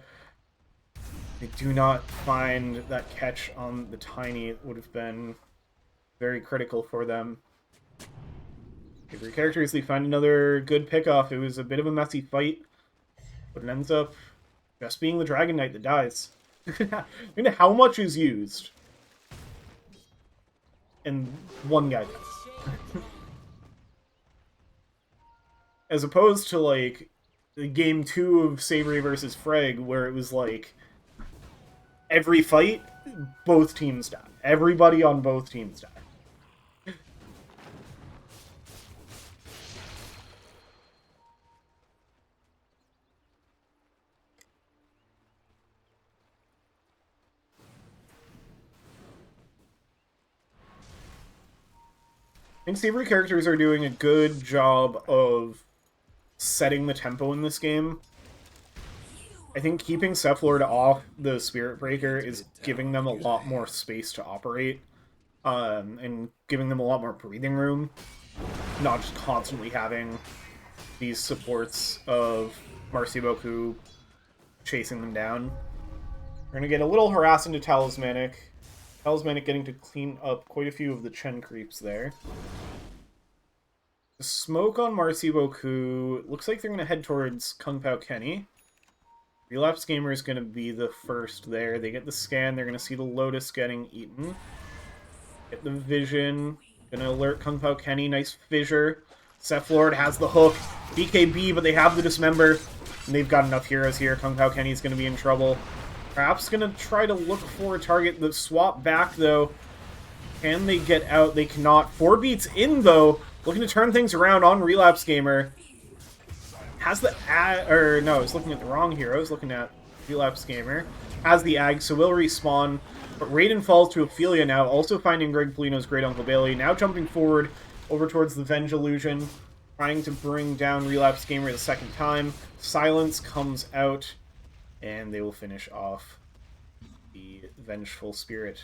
They do not find that catch on the Tiny. It would have been very critical for them. Savoury characters, they find another good pickoff. It was a bit of a messy fight, but it ends up just being the Dragon Knight that dies. I mean, how much is used? And one guy dies. As opposed to, like, game 2 of Savoury versus Freg, where it was like, every fight, both teams die. Everybody on both teams die. I think Savoury characters are doing a good job of setting the tempo in this game. I think keeping Cephalord off the Spirit Breaker is giving them a lot more space to operate, and giving them a lot more breathing room, not just constantly having these supports of Marci Beaucoup chasing them down. We're going to get a little harass into Talismanic. Talismanic getting to clean up quite a few of the Chen creeps there. The smoke on Marci Beaucoup. Looks like they're going to head towards Kung Pao Kenny. Relapse Gamer is going to be the first there. They get the scan. They're going to see the Lotus getting eaten. Get the vision. Going to alert Kung Pao Kenny. Nice fissure. Cephalord has the hook. BKB, but they have the Dismember. And they've got enough heroes here. Kung Pao Kenny's going to be in trouble. Perhaps going to try to look for a target. The swap back, though. Can they get out? They cannot. 4 beats in, though. Looking to turn things around on Relapse Gamer. Has the no, I was looking at the wrong hero. I was looking at Relapse Gamer. Has the Ag, so will respawn. But Raiden falls to Ophelia now, also finding Greg Polino's Great Uncle Bailey. Now jumping forward over towards the Venge Illusion. Trying to bring down Relapse Gamer the second time. Silence comes out. And they will finish off the Vengeful Spirit.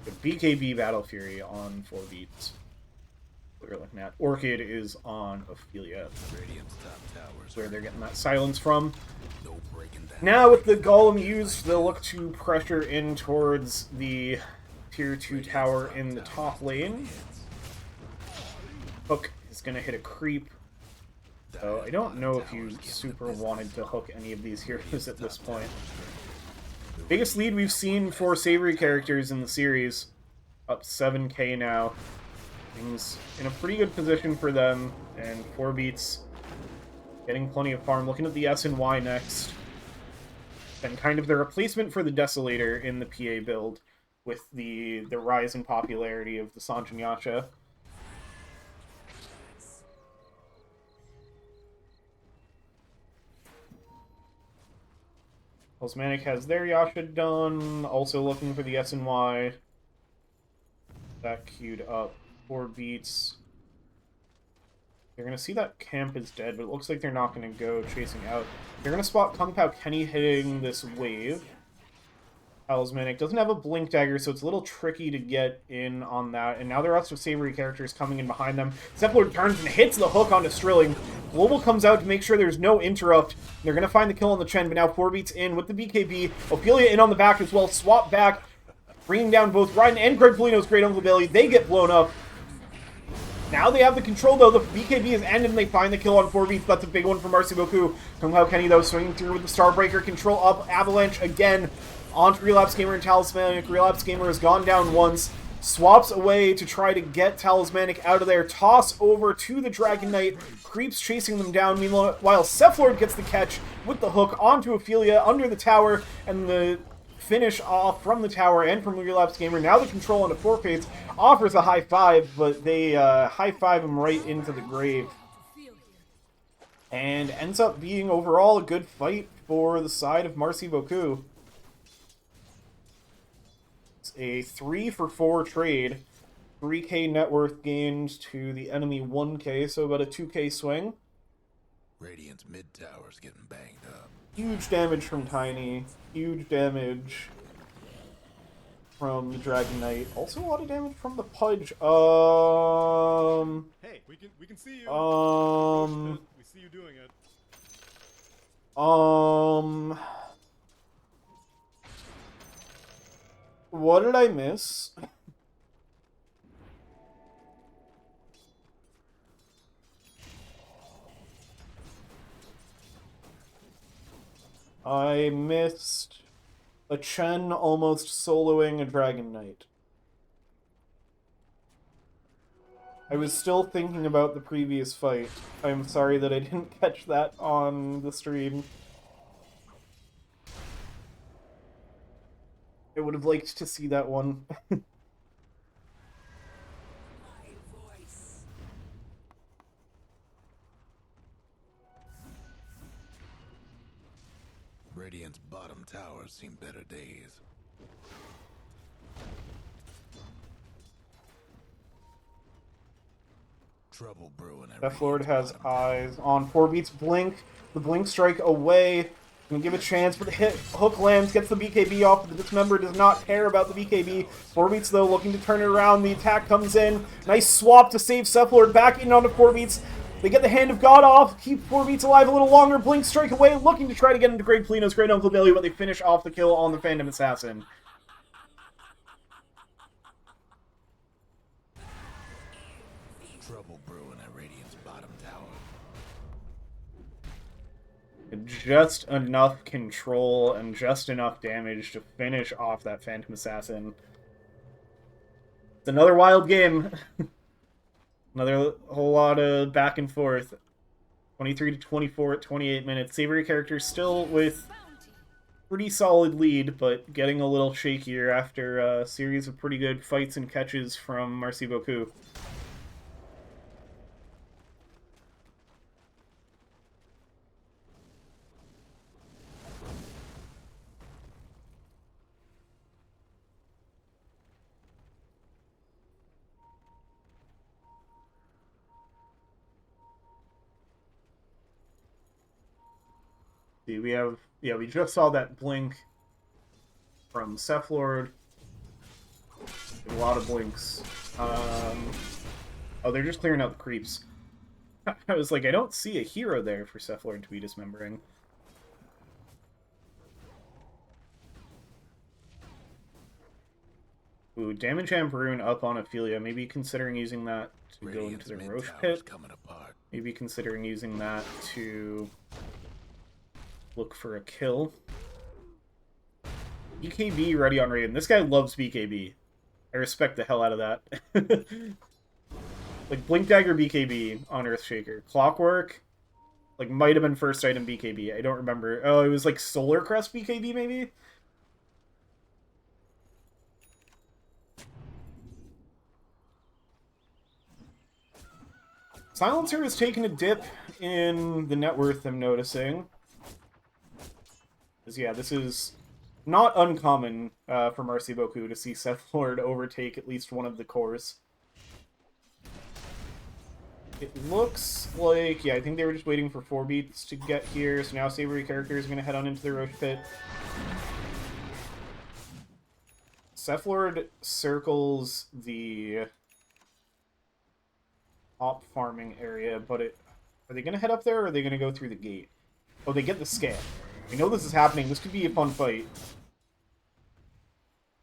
The BKB Battle Fury on 4 beats. We're looking at Orchid is on Ophelia. Where they're getting that silence from. Now with the Golem used, they'll look to pressure in towards the tier 2 tower in the top lane. Hook is going to hit a creep. So I don't know if you super wanted to hook any of these heroes at this point. Biggest lead we've seen for Savoury characters in the series. Up 7k now. Things in a pretty good position for them, and 4 beats getting plenty of farm. Looking at the S and Y next. And kind of the replacement for the Desolator in the PA build with the rise in popularity of the Sanjin Yasha. Osmanic has their Yasha done, also looking for the S and Y. That queued up. 4 beats. They're going to see that camp is dead, but it looks like they're not going to go chasing out. They're going to spot Kung Pao Kenny hitting this wave. Talismanic doesn't have a Blink Dagger, so it's a little tricky to get in on that. And now the rest of Savoury characters coming in behind them. Cephalord turns and hits the hook onto Strilling. Global comes out to make sure there's no interrupt. They're going to find the kill on the Chen, but now 4 beats in with the BKB. Ophelia in on the back as well. Swap back, bringing down both Raiden and Greg Polino's Great Uncle Bailey. They get blown up. Now they have the control, though. The BKB is ended, and they find the kill on 4 beats. That's a big one for Marci Beaucoup. Kung Pao Kenny, though, swinging through with the Starbreaker. Control up. Avalanche again onto Relapse Gamer and Talismanic. Relapse Gamer has gone down once. swaps away to try to get Talismanic out of there. Toss over to the Dragon Knight. Creeps chasing them down. Meanwhile, Cephalord gets the catch with the hook onto Ophelia under the tower, and the finish off from the tower and from Relapse Gamer. Now the control on the Four-Fates offers a high five, but they high five him right into the grave. And ends up being overall a good fight for the side of Marci Beaucoup. It's a 3-for-4 trade. 3k net worth gained to the enemy 1k, so about a 2k swing. Radiant's mid tower's getting banged up. Huge damage from Tiny. Huge damage from the Dragon Knight. Also a lot of damage from the Pudge. Hey, we can see you. We see you doing it. What did I miss? I missed a Chen almost soloing a Dragon Knight. I was still thinking about the previous fight. I'm sorry that I didn't catch that on the stream. I would have liked to see that one. Radiant's bottom tower's seen better days. Trouble brewing. Cephalord has eyes on 4 beats blink. The blink strike away. Can give a chance, but the hook lands, gets the BKB off. The Dismember does not care about the BKB. 4 beats though, looking to turn it around. The attack comes in. Nice swap to save Cephalord. Back in onto 4 beats. They get the Hand of God off, keep 4 beats alive a little longer. Blink strike away, looking to try to get into Great Polino's Great Uncle Billy, but they finish off the kill on the Phantom Assassin. Trouble brewing at Radiant's bottom tower. Just enough control and just enough damage to finish off that Phantom Assassin. It's another wild game. Another whole lot of back and forth. 23 to 24 at 28 minutes. Savoury character still with pretty solid lead, but getting a little shakier after a series of pretty good fights and catches from Marci Beaucoup. See, we just saw that blink from Cephalord. A lot of blinks. Oh, they're just clearing out the creeps. I was like, I don't see a hero there for Cephalord to be dismembering. Ooh, Damage Amperoon up on Ophelia. Maybe considering using that to go into the Roche Pit. Maybe considering using that to look for a kill. BKB ready on Raiden. This guy loves BKB. I respect the hell out of that. Like, Blink Dagger BKB on Earthshaker. Clockwork, like, might have been first item BKB. I don't remember. Oh, it was like Solar Crest BKB, maybe? Silencer has taken a dip in the net worth, I'm noticing. Yeah, this is not uncommon for Marci Beaucoup to see Cephalord overtake at least one of the cores. It looks like, yeah, I think they were just waiting for 4 beats to get here, so now Savoury character is going to head on into the Roche Pit. Cephalord circles the top farming area, but are they going to head up there, or are they going to go through the gate? Oh, they get the scan. We know this is happening. This could be a fun fight.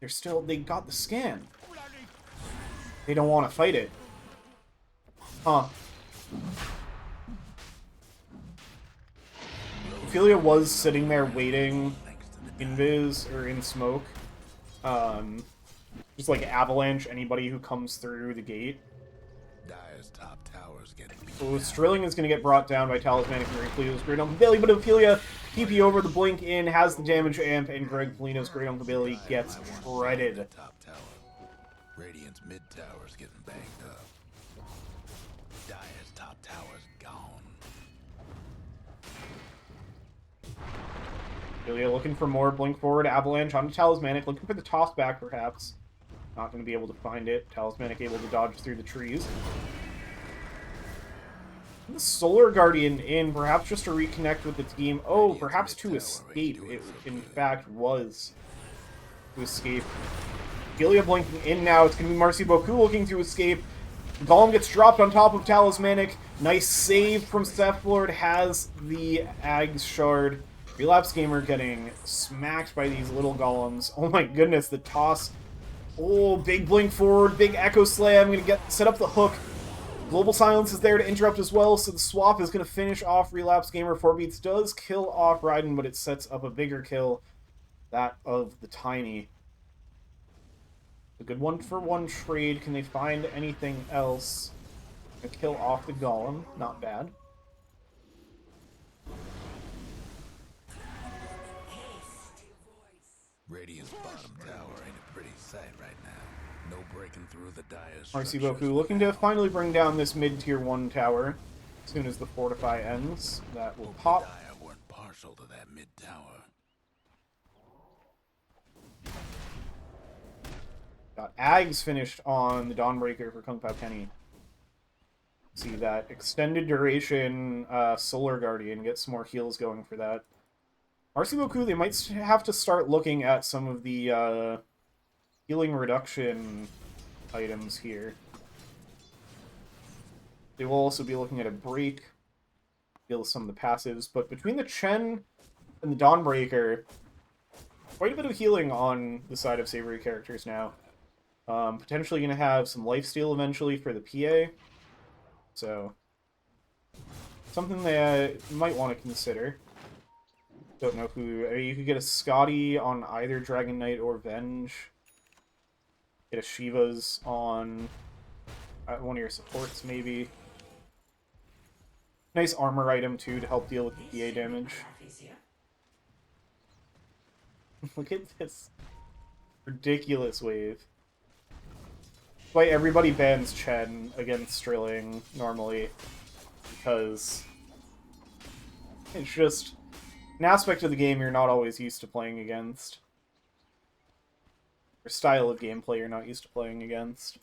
They got the scan. They don't want to fight it. Huh. Ophelia was sitting there waiting in Viz, or in smoke. just like avalanche anybody who comes through the gate. Dyer's top tower's getting beat So down. Strilling is going to get brought down by Talismanic and Greg Polino's Great Uncle Billy, but Ophelia, TP over the blink in, has the damage amp, and Greg Polino's Great Uncle Billy gets shredded. Top tower. Radiant's mid tower's getting banged up. Dyer's top tower's gone. Ophelia looking for more blink forward, avalanche onto Talismanic, looking for the toss back perhaps. Not going to be able to find it. Talismanic able to dodge through the trees. The Solar Guardian in, perhaps just to reconnect with the team. Oh, perhaps to escape. It, in fact, was to escape. Gilia blinking in now. It's going to be Marci Beaucoup looking to escape. Golem gets dropped on top of Talismanic. Nice save from Cephalord. Has the Ags Shard. Relapse Gamer getting smacked by these little golems. Oh my goodness, the toss. Oh, big blink forward, big Echo Slam. Going to set up the hook. Global Silence is there to interrupt as well, so the swap is going to finish off Relapse Gamer. 4 beats does kill off Raiden, but it sets up a bigger kill, that of the Tiny. A good 1-for-1 trade. Can they find anything else? A kill off the Golem. Not bad. Radiant's bottom tower ain't a pretty sight right now. No breaking through the Dyer's Marci structures Beaucoup looking to finally bring down this mid-tier 1 tower. As soon as the Fortify ends, that will pop. Dyer weren't partial to that mid tower. Got Ags finished on the Dawnbreaker for Kung Pao Kenny. See that extended duration Solar Guardian, get some more heals going for that. Marci Beaucoup, they might have to start looking at some of the healing reduction items here. They will also be looking at a break, heal some of the passives, but between the Chen and the Dawnbreaker, quite a bit of healing on the side of Savoury characters now. Potentially going to have some lifesteal eventually for the PA, so something they might want to consider. Don't know who. You could get a Scotty on either Dragon Knight or Venge. Get a Shiva's on one of your supports, maybe. Nice armor item, too, to help deal with the PA damage. Look at this ridiculous wave. That's why everybody bans Chen against Strilling, normally. Because it's just an aspect of the game you're not always used to playing against. Or style of gameplay you're not used to playing against.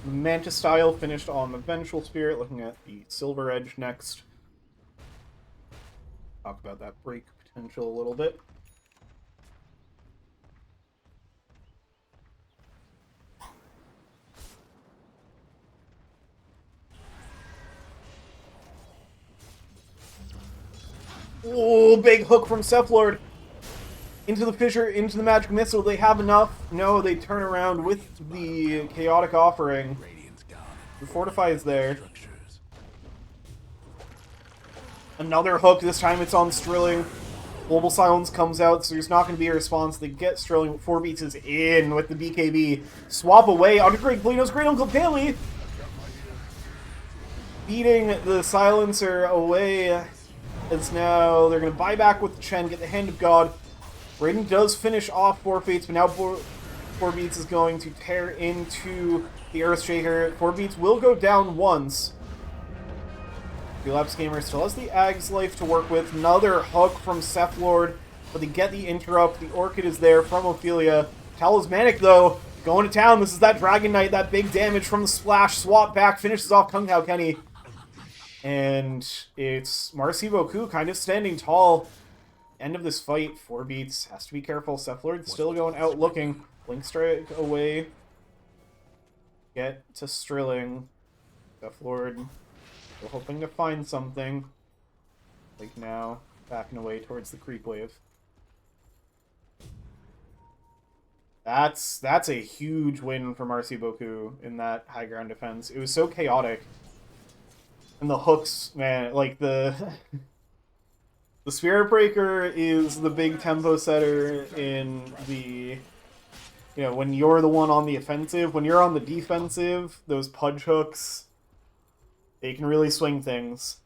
Manta Style finished on the Vengeful Spirit, looking at the Silver Edge next. Talk about that break potential a little bit. Oh, big hook from Cephalord. Into the fissure, into the magic missile. They have enough. No, they turn around with the chaotic offering. The Fortify is there. Another hook. This time it's on Strilling. Global Silence comes out, so there's not going to be a response. They get Strilling. 4 beats is in with the BKB. Swap away onto Greg Polino's Great Uncle Billy. Beating the Silencer away. As now they're going to buy back with the Chen, get the Hand of God. Raiden does finish off 4 Fates, but now 4 Beats is going to tear into the Earthshaker. 4 Beats will go down once. Relapse Gamer still has the Ag's life to work with. Another hook from Cephalord, but they get the interrupt. The Orchid is there from Ophelia. Talismanic, though, going to town. This is that Dragon Knight, that big damage from the splash. Swap back, finishes off Kung Pao Kenny. And it's Marci Beaucoup kind of standing tall. End of this fight. 4 Beats. Has to be careful. Cephalord still going out looking. Blink Strike away. Get to Strilling. Cephalord still hoping to find something. Like now, backing away towards the creep wave. That's a huge win for Marci Beaucoup in that high ground defense. It was so chaotic. And the hooks, man, like the the Spirit Breaker is the big tempo setter in the, you know, when you're the one on the offensive. When you're on the defensive, those pudge hooks, they can really swing things.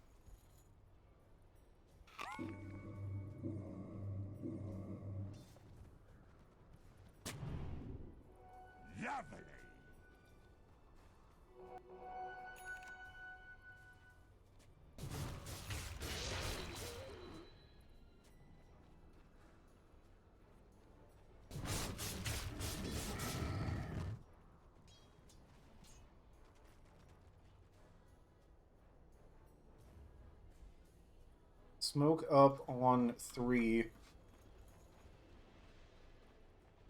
Smoke up on 3.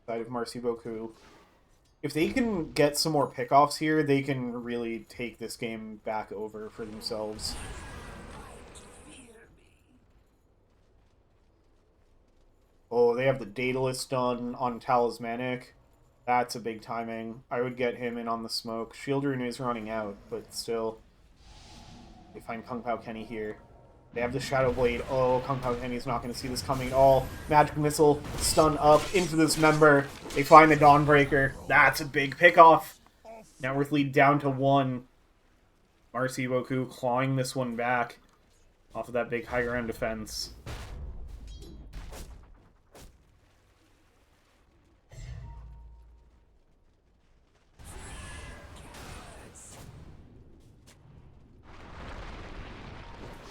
Side of Marci Beaucoup. If they can get some more pickoffs here, they can really take this game back over for themselves. Oh, they have the Daedalus done on Talismanic. That's a big timing. I would get him in on the smoke. Shield Rune is running out, but still. They find Kung Pao Kenny here. They have the Shadow Blade. Oh, Kung Pao Kenny's not going to see this coming at all. Magic Missile, stun up into this member. They find the Dawnbreaker. That's a big pickoff. Net worth lead down to 1. Marci Beaucoup clawing this one back off of that big high ground defense.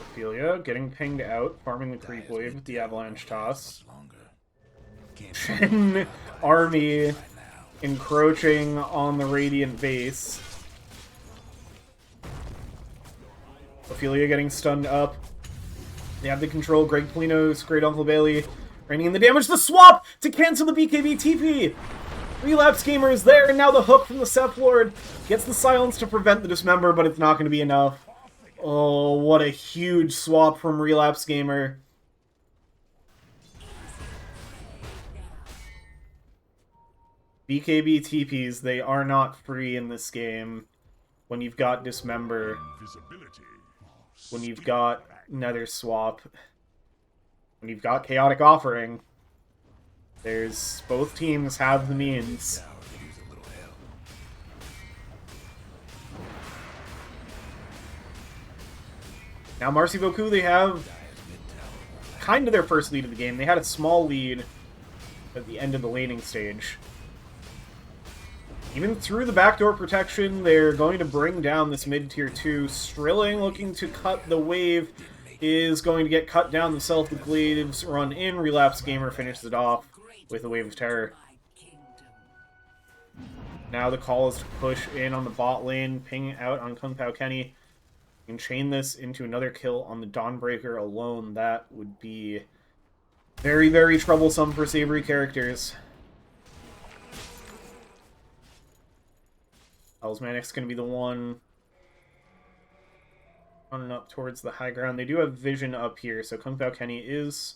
Ophelia getting pinged out, farming the creep wave with the avalanche toss. Shen army encroaching on the Radiant base. Ophelia getting stunned up. They have the control. Greg Polinos, Great Uncle Bailey, raining in the damage. The swap to cancel the BKB TP. Relapse Gamer is there, and now the hook from the Seth Lord gets the silence to prevent the dismember, but it's not going to be enough. Oh, what a huge swap from Relapse Gamer. BKB TPs, they are not free in this game. When you've got Dismember, when you've got Nether Swap, when you've got Chaotic Offering, there's both teams have the means. Now Marci Beaucoup, they have kind of their first lead of the game. They had a small lead at the end of the laning stage. Even through the backdoor protection, they're going to bring down this mid-tier 2. Strilling looking to cut the wave is going to get cut down themselves. The Glaives run in. Relapse Gamer finishes it off with a Wave of Terror. Now the call is to push in on the bot lane, ping out on Kung Pao Kenny, and chain this into another kill on the Dawnbreaker alone. That would be very, very troublesome for Savoury characters. Talismanic's going to be the one running up towards the high ground. They do have vision up here, so Kung Pao Kenny is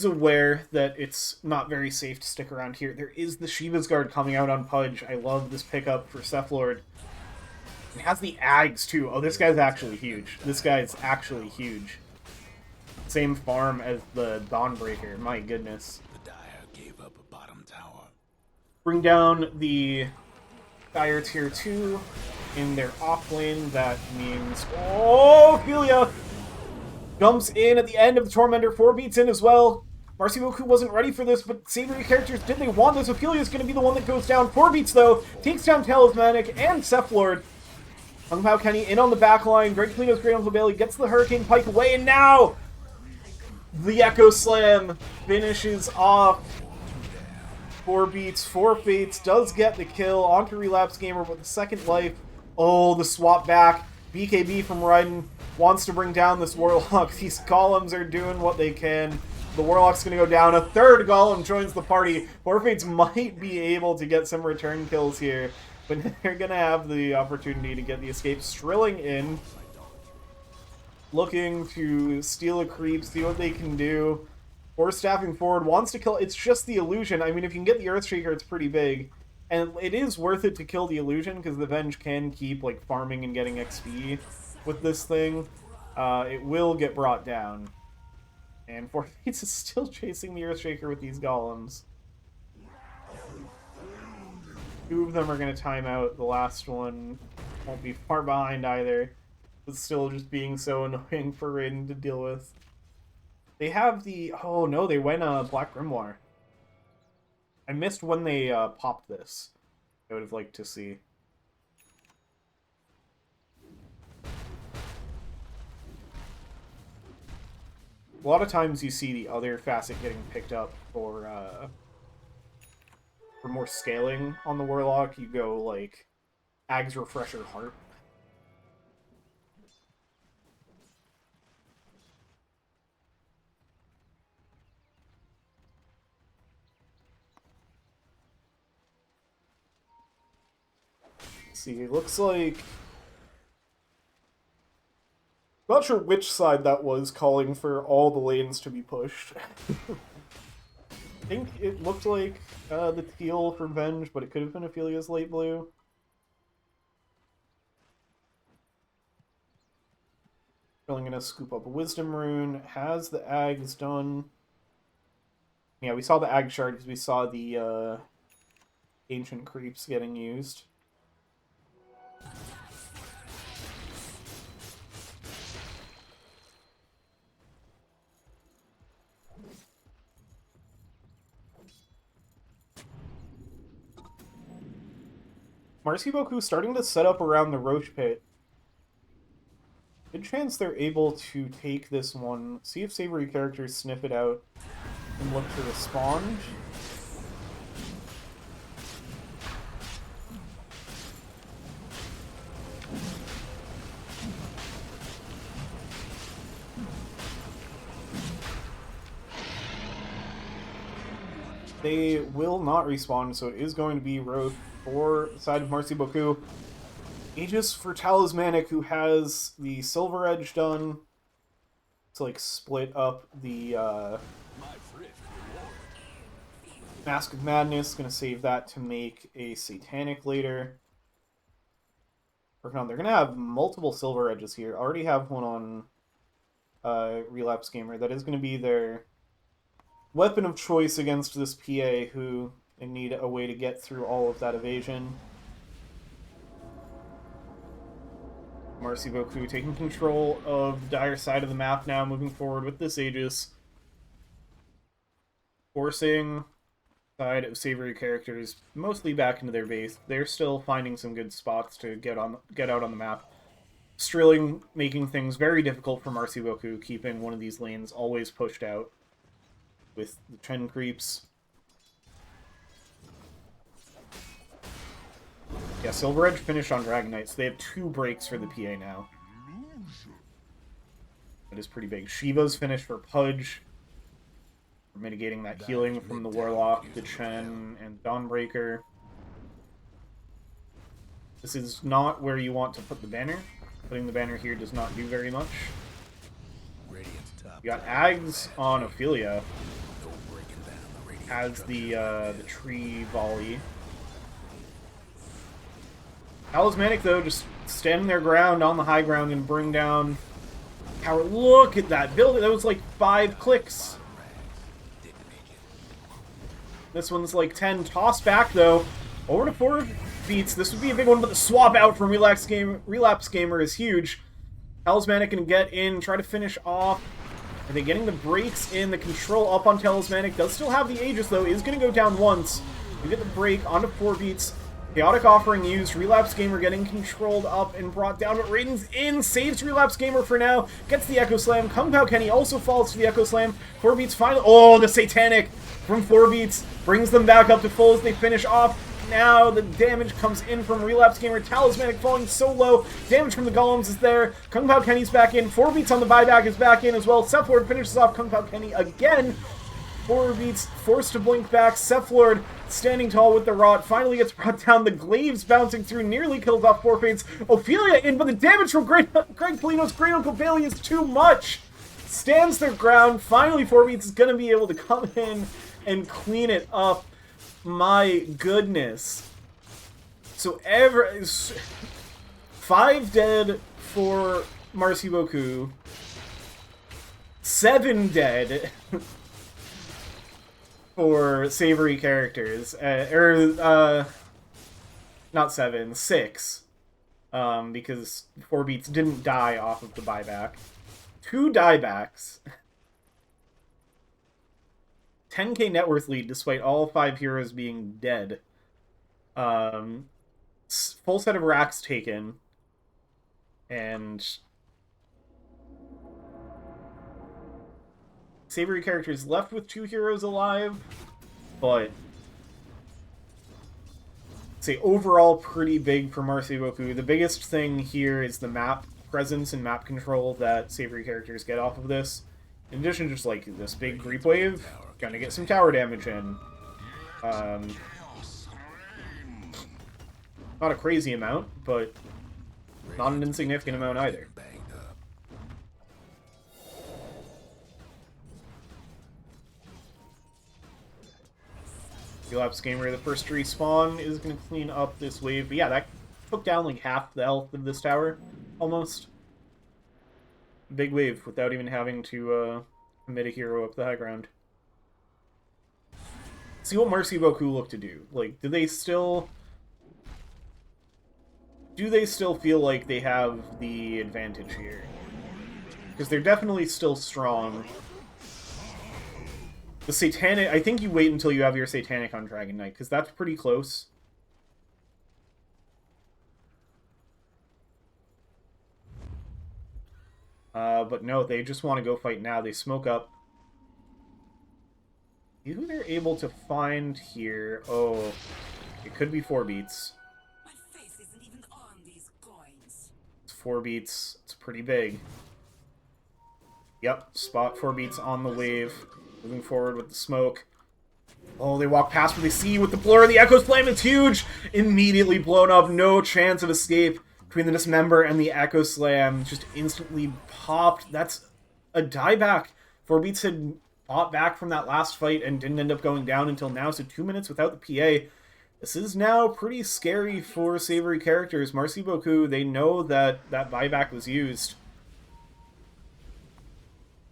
aware that it's not very safe to stick around here. There is the Shiva's Guard coming out on Pudge. I love this pickup for Seth Lord. He has the Ags, too. Oh, this guy's actually huge. This guy's actually huge. Same farm as the Dawnbreaker. My goodness. The Dire gave up a bottom tower. Bring down the Dire tier 2 in their off lane. That means... Oh, Ophelia jumps in at the end of the Tormentor. 4 beats in as well. Marci Beaucoup wasn't ready for this, but Savoury characters, did they want this? Ophelia's going to be the one that goes down. 4 beats, though. Takes down Talismanic and Seth Lord. Kung Pao Kenny in on the back line. Greg Polino's Great Uncle Bailey gets the Hurricane Pike away, and now the Echo Slam finishes off. 4 beats, 4 fates, does get the kill onto Relapse Gamer with the second life. Oh, the swap back. BKB from Raiden wants to bring down this Warlock. These Golems are doing what they can. The Warlock's going to go down. A third Golem joins the party. 4 fates might be able to get some return kills here, but they're going to have the opportunity to get the escape. Strilling in, looking to steal a creep, see what they can do. Or staffing forward, wants to kill... It's just the illusion. I mean, if you can get the Earthshaker, it's pretty big. And it is worth it to kill the illusion, because the Venge can keep, like, farming and getting XP with this thing. It will get brought down. And 4 Fates is still chasing the Earthshaker with these golems. 2 of them are going to time out. The last one won't be far behind either. But still just being so annoying for Raiden to deal with. They have the... Oh no, they went Black Grimoire. I missed when they popped this. I would have liked to see. A lot of times you see the other facet getting picked up for more scaling on the Warlock. You go, like, Ag's Refresher Heart. See, it looks like... Not sure which side that was calling for all the lanes to be pushed. I think it looked like the teal for Venge, but it could have been Ophelia's late blue. Really gonna scoop up a Wisdom Rune. Has the Ags done... Yeah, we saw the Ag Shard because we saw the Ancient Creeps getting used. Marci Beaucoup starting to set up around the Roach Pit. Good chance they're able to take this one. See if Savoury characters sniff it out and look to respond. They will not respawn, so it is going to be Roach for the side of Marci Beaucoup. Aegis for Talismanic, who has the Silver Edge done to, like, split up the Mask of Madness. Gonna save that to make a Satanic later. Working on, they're gonna have multiple Silver Edges here. Already have one on Relapse Gamer. That is gonna be their weapon of choice against this PA, who need a way to get through all of that evasion. Marci Beaucoup taking control of the dire side of the map now, moving forward with this Aegis. Forcing side of Savoury characters mostly back into their base. They're still finding some good spots to get out on the map. Strilling making things very difficult for Marci Beaucoup, keeping one of these lanes always pushed out with the Chen creeps. Yeah, Silver Edge finished on Dragon Knight, so they have 2 breaks for the PA now. That is pretty big. Shiva's finished for Pudge, for mitigating that healing from the Warlock, the Chen, and Dawnbreaker. This is not where you want to put the banner. Putting the banner here does not do very much. You got Ags on Ophelia. Has the tree volley. Talismanic, though, just standing their ground on the high ground and bring down Tower. Look at that building. That was like 5 clicks. This one's like 10. Toss back, though. Over to 4 beats. This would be a big one, but the swap out from Relapse Gamer is huge. Talismanic can get in, try to finish off. Are they getting the breaks in? The control up on Talismanic. Does still have the Aegis, though. Is going to go down once. We get the break onto 4 beats. Chaotic Offering used. Relapse Gamer getting controlled up and brought down, but Raiden's in. Saves Relapse Gamer for now. Gets the Echo Slam. Kung Pao Kenny also falls to the Echo Slam. 4 beats finally. Oh, the Satanic from 4 beats. Brings them back up to full as they finish off. Now the damage comes in from Relapse Gamer. Talismanic falling so low. Damage from the Golems is there. Kung Pao Kenny's back in. 4 beats on the buyback is back in as well. Sephlord finishes off Kung Pao Kenny again. 4 beats forced to blink back. Sephlord standing tall with the rot. Finally gets brought down. The Glaives bouncing through. Nearly kills off 4 Fates. Ophelia in, but the damage from Greg Polino's Great Uncle Bailey is too much. stands their ground. Finally, 4beats is going to be able to come in and clean it up. My goodness. So 5 dead for Marci Beaucoup. 7 dead for Savoury characters. Not 7, 6. Because 4beats didn't die off of the buyback. 2 diebacks. 10k net worth lead despite all 5 heroes being dead. Full set of racks taken. And Savoury characters left with 2 heroes alive, but say overall pretty big for Marci Beaucoup. The biggest thing here is the map presence and map control that Savoury characters get off of this. In addition to just like this big creep wave, gonna get some tower damage in. Not a crazy amount, but not an insignificant amount either. Relapse Gamer, the first to respawn, is going to clean up this wave. But yeah, that took down like half the health of this tower, almost. Big wave without even having to commit a hero up the high ground. See what Marci Beaucoup look to do. Like, do they still feel like they have the advantage here? Because they're definitely still strong. The Satanic... I think you wait until you have your Satanic on Dragon Knight, because that's pretty close. But no, they just want to go fight now. They smoke up. See who they're able to find here. Oh, it could be 4beats. My face isn't even on these coins. It's 4beats. It's pretty big. Yep, spot 4beats on the wave. Moving forward with the smoke. Oh, they walk past what they see with the blur. The Echo Slam is huge! Immediately blown up. No chance of escape between the Dismember and the Echo Slam. Just instantly popped. That's a dieback. 4beats had fought back from that last fight and didn't end up going down until now. So 2 minutes without the PA. This is now pretty scary for Savoury characters. Marci Beaucoup, they know that that buyback was used.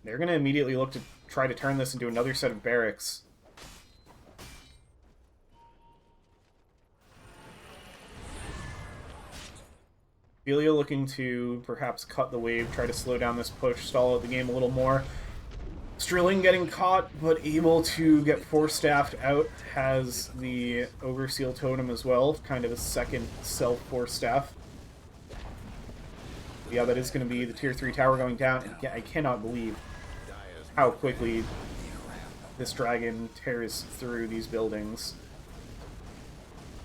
They're going to immediately look to try to turn this into another set of barracks. Ophelia looking to perhaps cut the wave, try to slow down this push, stall out the game a little more. Strilling getting caught, but able to get Force-staffed out, has the Overseal Totem as well, kind of a second self-Force-staff. Yeah, that is going to be the Tier 3 tower going down. I cannot believe how quickly this dragon tears through these buildings.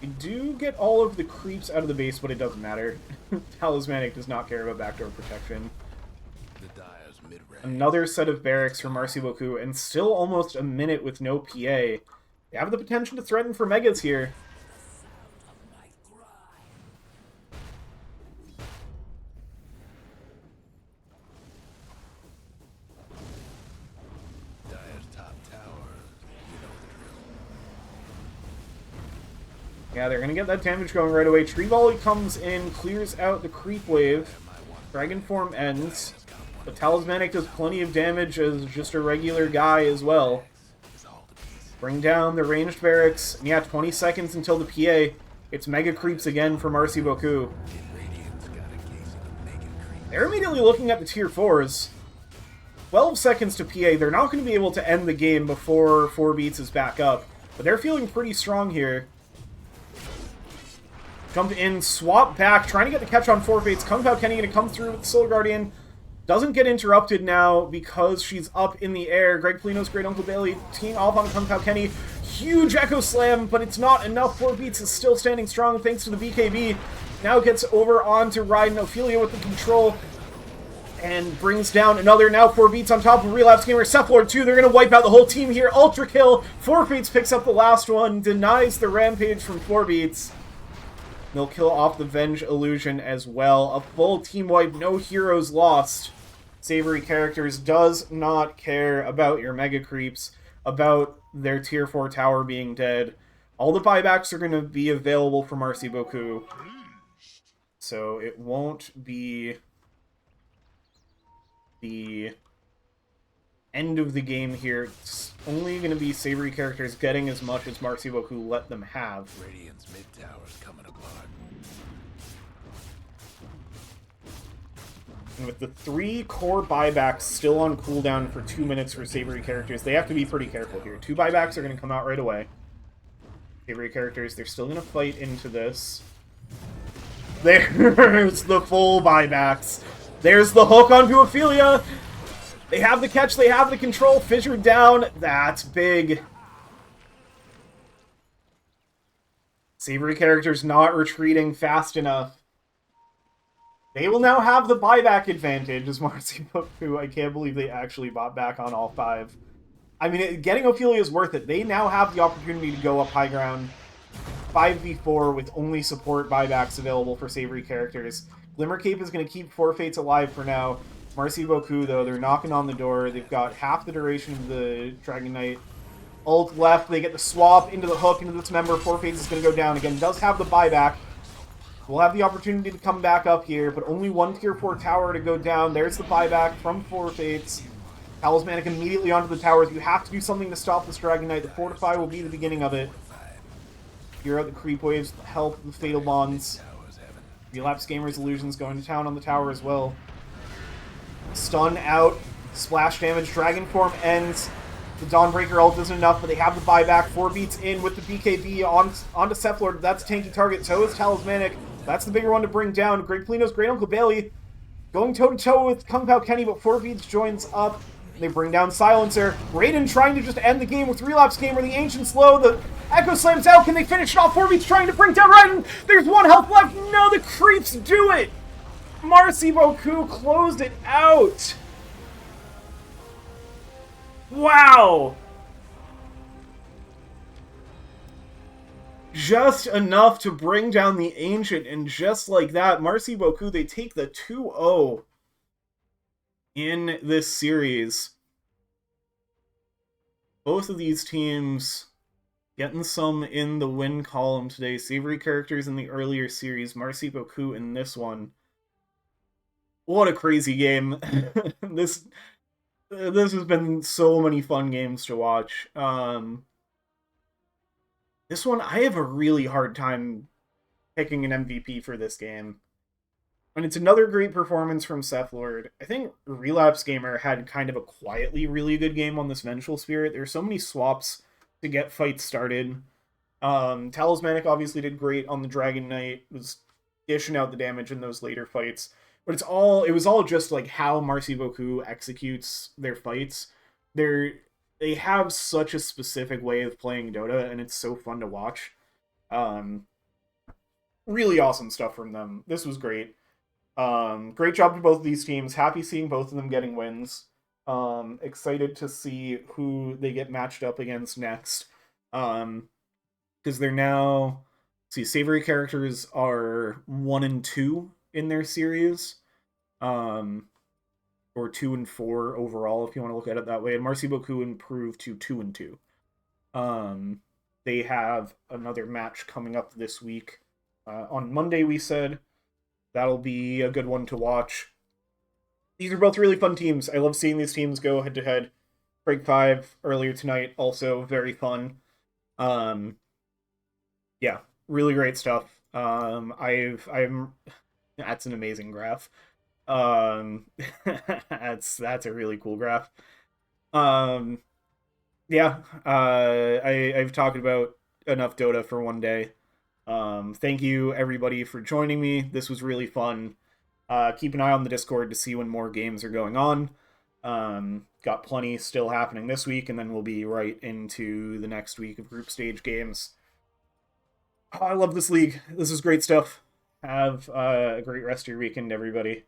We do get all of the creeps out of the base, but it doesn't matter. Talismanic does not care about backdoor protection. Another set of barracks for Marci Beaucoup, and still almost a minute with no PA. They have the potential to threaten for Megas here. Yeah, they're going to get that damage going right away. Tree Volley comes in, clears out the creep wave. Dragon Form ends. But Talismanic does plenty of damage as just a regular guy as well. Bring down the ranged barracks. And yeah, 20 seconds until the PA. It's Mega Creeps again for Marci Beaucoup. They're immediately looking at the Tier 4s. 12 seconds to PA. They're not going to be able to end the game before 4beats is back up. But they're feeling pretty strong here. Jump in, swap back, trying to get the catch on 4fates. Kung Pao Kenny going to come through with the Soul Guardian. Doesn't get interrupted now because she's up in the air. Greg Polino's Great Uncle Bailey teeing off on Kung Pao Kenny. Huge Echo Slam, but it's not enough. 4beats is still standing strong thanks to the BKB. Now gets over onto Raiden. Ophelia with the control. And brings down another. Now 4beats on top of Relapse Gamer. Cephalord 2. They're going to wipe out the whole team here. Ultra kill. 4beats picks up the last one. Denies the rampage from 4beats. They'll kill off the Venge Illusion as well. A full team wipe, no heroes lost. Savoury characters does not care about your mega creeps, about their tier 4 tower being dead. All the buybacks are going to be available for Marci Beaucoup, so it won't be the end of the game here. It's only going to be Savoury characters getting as much as Marci Beaucoup let them have. Radiant's mid tower's coming apart. And with the 3 core buybacks still on cooldown for 2 minutes for Savoury characters, they have to be pretty careful here. 2 buybacks are going to come out right away. Savoury characters, they're still going to fight into this. There's the full buybacks. There's the hook onto Ophelia. They have the catch, they have the control. Fissure down. That's big. Savoury characters not retreating fast enough. They will now have the buyback advantage as Marci Beaucoup. I can't believe they actually bought back on all 5. I mean, getting Ophelia is worth it. They now have the opportunity to go up high ground 5v4 with only support buybacks available for Savoury characters. Glimmer Cape is going to keep 4 Fates alive for now. Marci Beaucoup, though, they're knocking on the door. They've got half the duration of the Dragon Knight. Ult left, they get the swap into the hook, into this member. 4 Fates is going to go down again. Does have the buyback. We'll have the opportunity to come back up here, but only 1 tier 4 tower to go down. There's the buyback from 4 Fates. Talismanic immediately onto the towers. You have to do something to stop this Dragon Knight. The Fortify will be the beginning of it. Clear out the creep waves, help the Fatal Bonds. Relapse Gamer's Illusions going to town on the tower as well. Stun out. Splash damage. Dragon Form ends. The Dawnbreaker ult isn't enough, but they have the buyback. 4 beats in with the BKB onto Cephalord. That's a tanky target. So is Talismanic. That's the bigger one to bring down. Greg Polino's Great Uncle Bailey going toe-to-toe with Kung Pao Kenny, but 4 beats joins up. They bring down Silencer. Raiden trying to just end the game with Relapse Gamer. The Ancient Slow. The Echo Slams out. Can they finish it off? 4 beats trying to bring down Raiden. There's 1 health left. No, the creeps do it. Marci Beaucoup closed it out. Wow! Just enough to bring down the Ancient, and just like that, Marci Beaucoup, they take the 2-0 in this series. Both of these teams getting some in the win column today. Savoury characters in the earlier series, Marci Beaucoup in this one. What a crazy game. This has been so many fun games to watch. This one, I have a really hard time picking an MVP for this game. And it's another great performance from Cephalord. I think Relapse Gamer had kind of a quietly really good game on this Vengeful Spirit. There are so many swaps to get fights started. Talismanic obviously did great on the Dragon Knight, was dishing out the damage in those later fights. But it was all just like how Marci Beaucoup executes their fights. They have such a specific way of playing Dota, and it's so fun to watch. Really awesome stuff from them. This was great. Great job to both of these teams. Happy seeing both of them getting wins. Excited to see who they get matched up against next. Because they're now... Savoury characters are 1 and 2 in their series. Or 2 and 4 overall, if you want to look at it that way. And Marci Beaucoup improved to 2 and 2. They have another match coming up this week. On Monday, we said. That'll be a good one to watch. These are both really fun teams. I love seeing these teams go head-to-head. Break 5 earlier tonight, also very fun. Yeah, really great stuff. That's an amazing graph. That's a really cool graph. Yeah, I've talked about enough Dota for one day. Thank you everybody for joining me. This was really fun. Keep an eye on the Discord to see when more games are going on. Got plenty still happening this week, and then we'll be right into the next week of group stage games. Oh, I love this league. This is great stuff. Have a great rest of your weekend, everybody.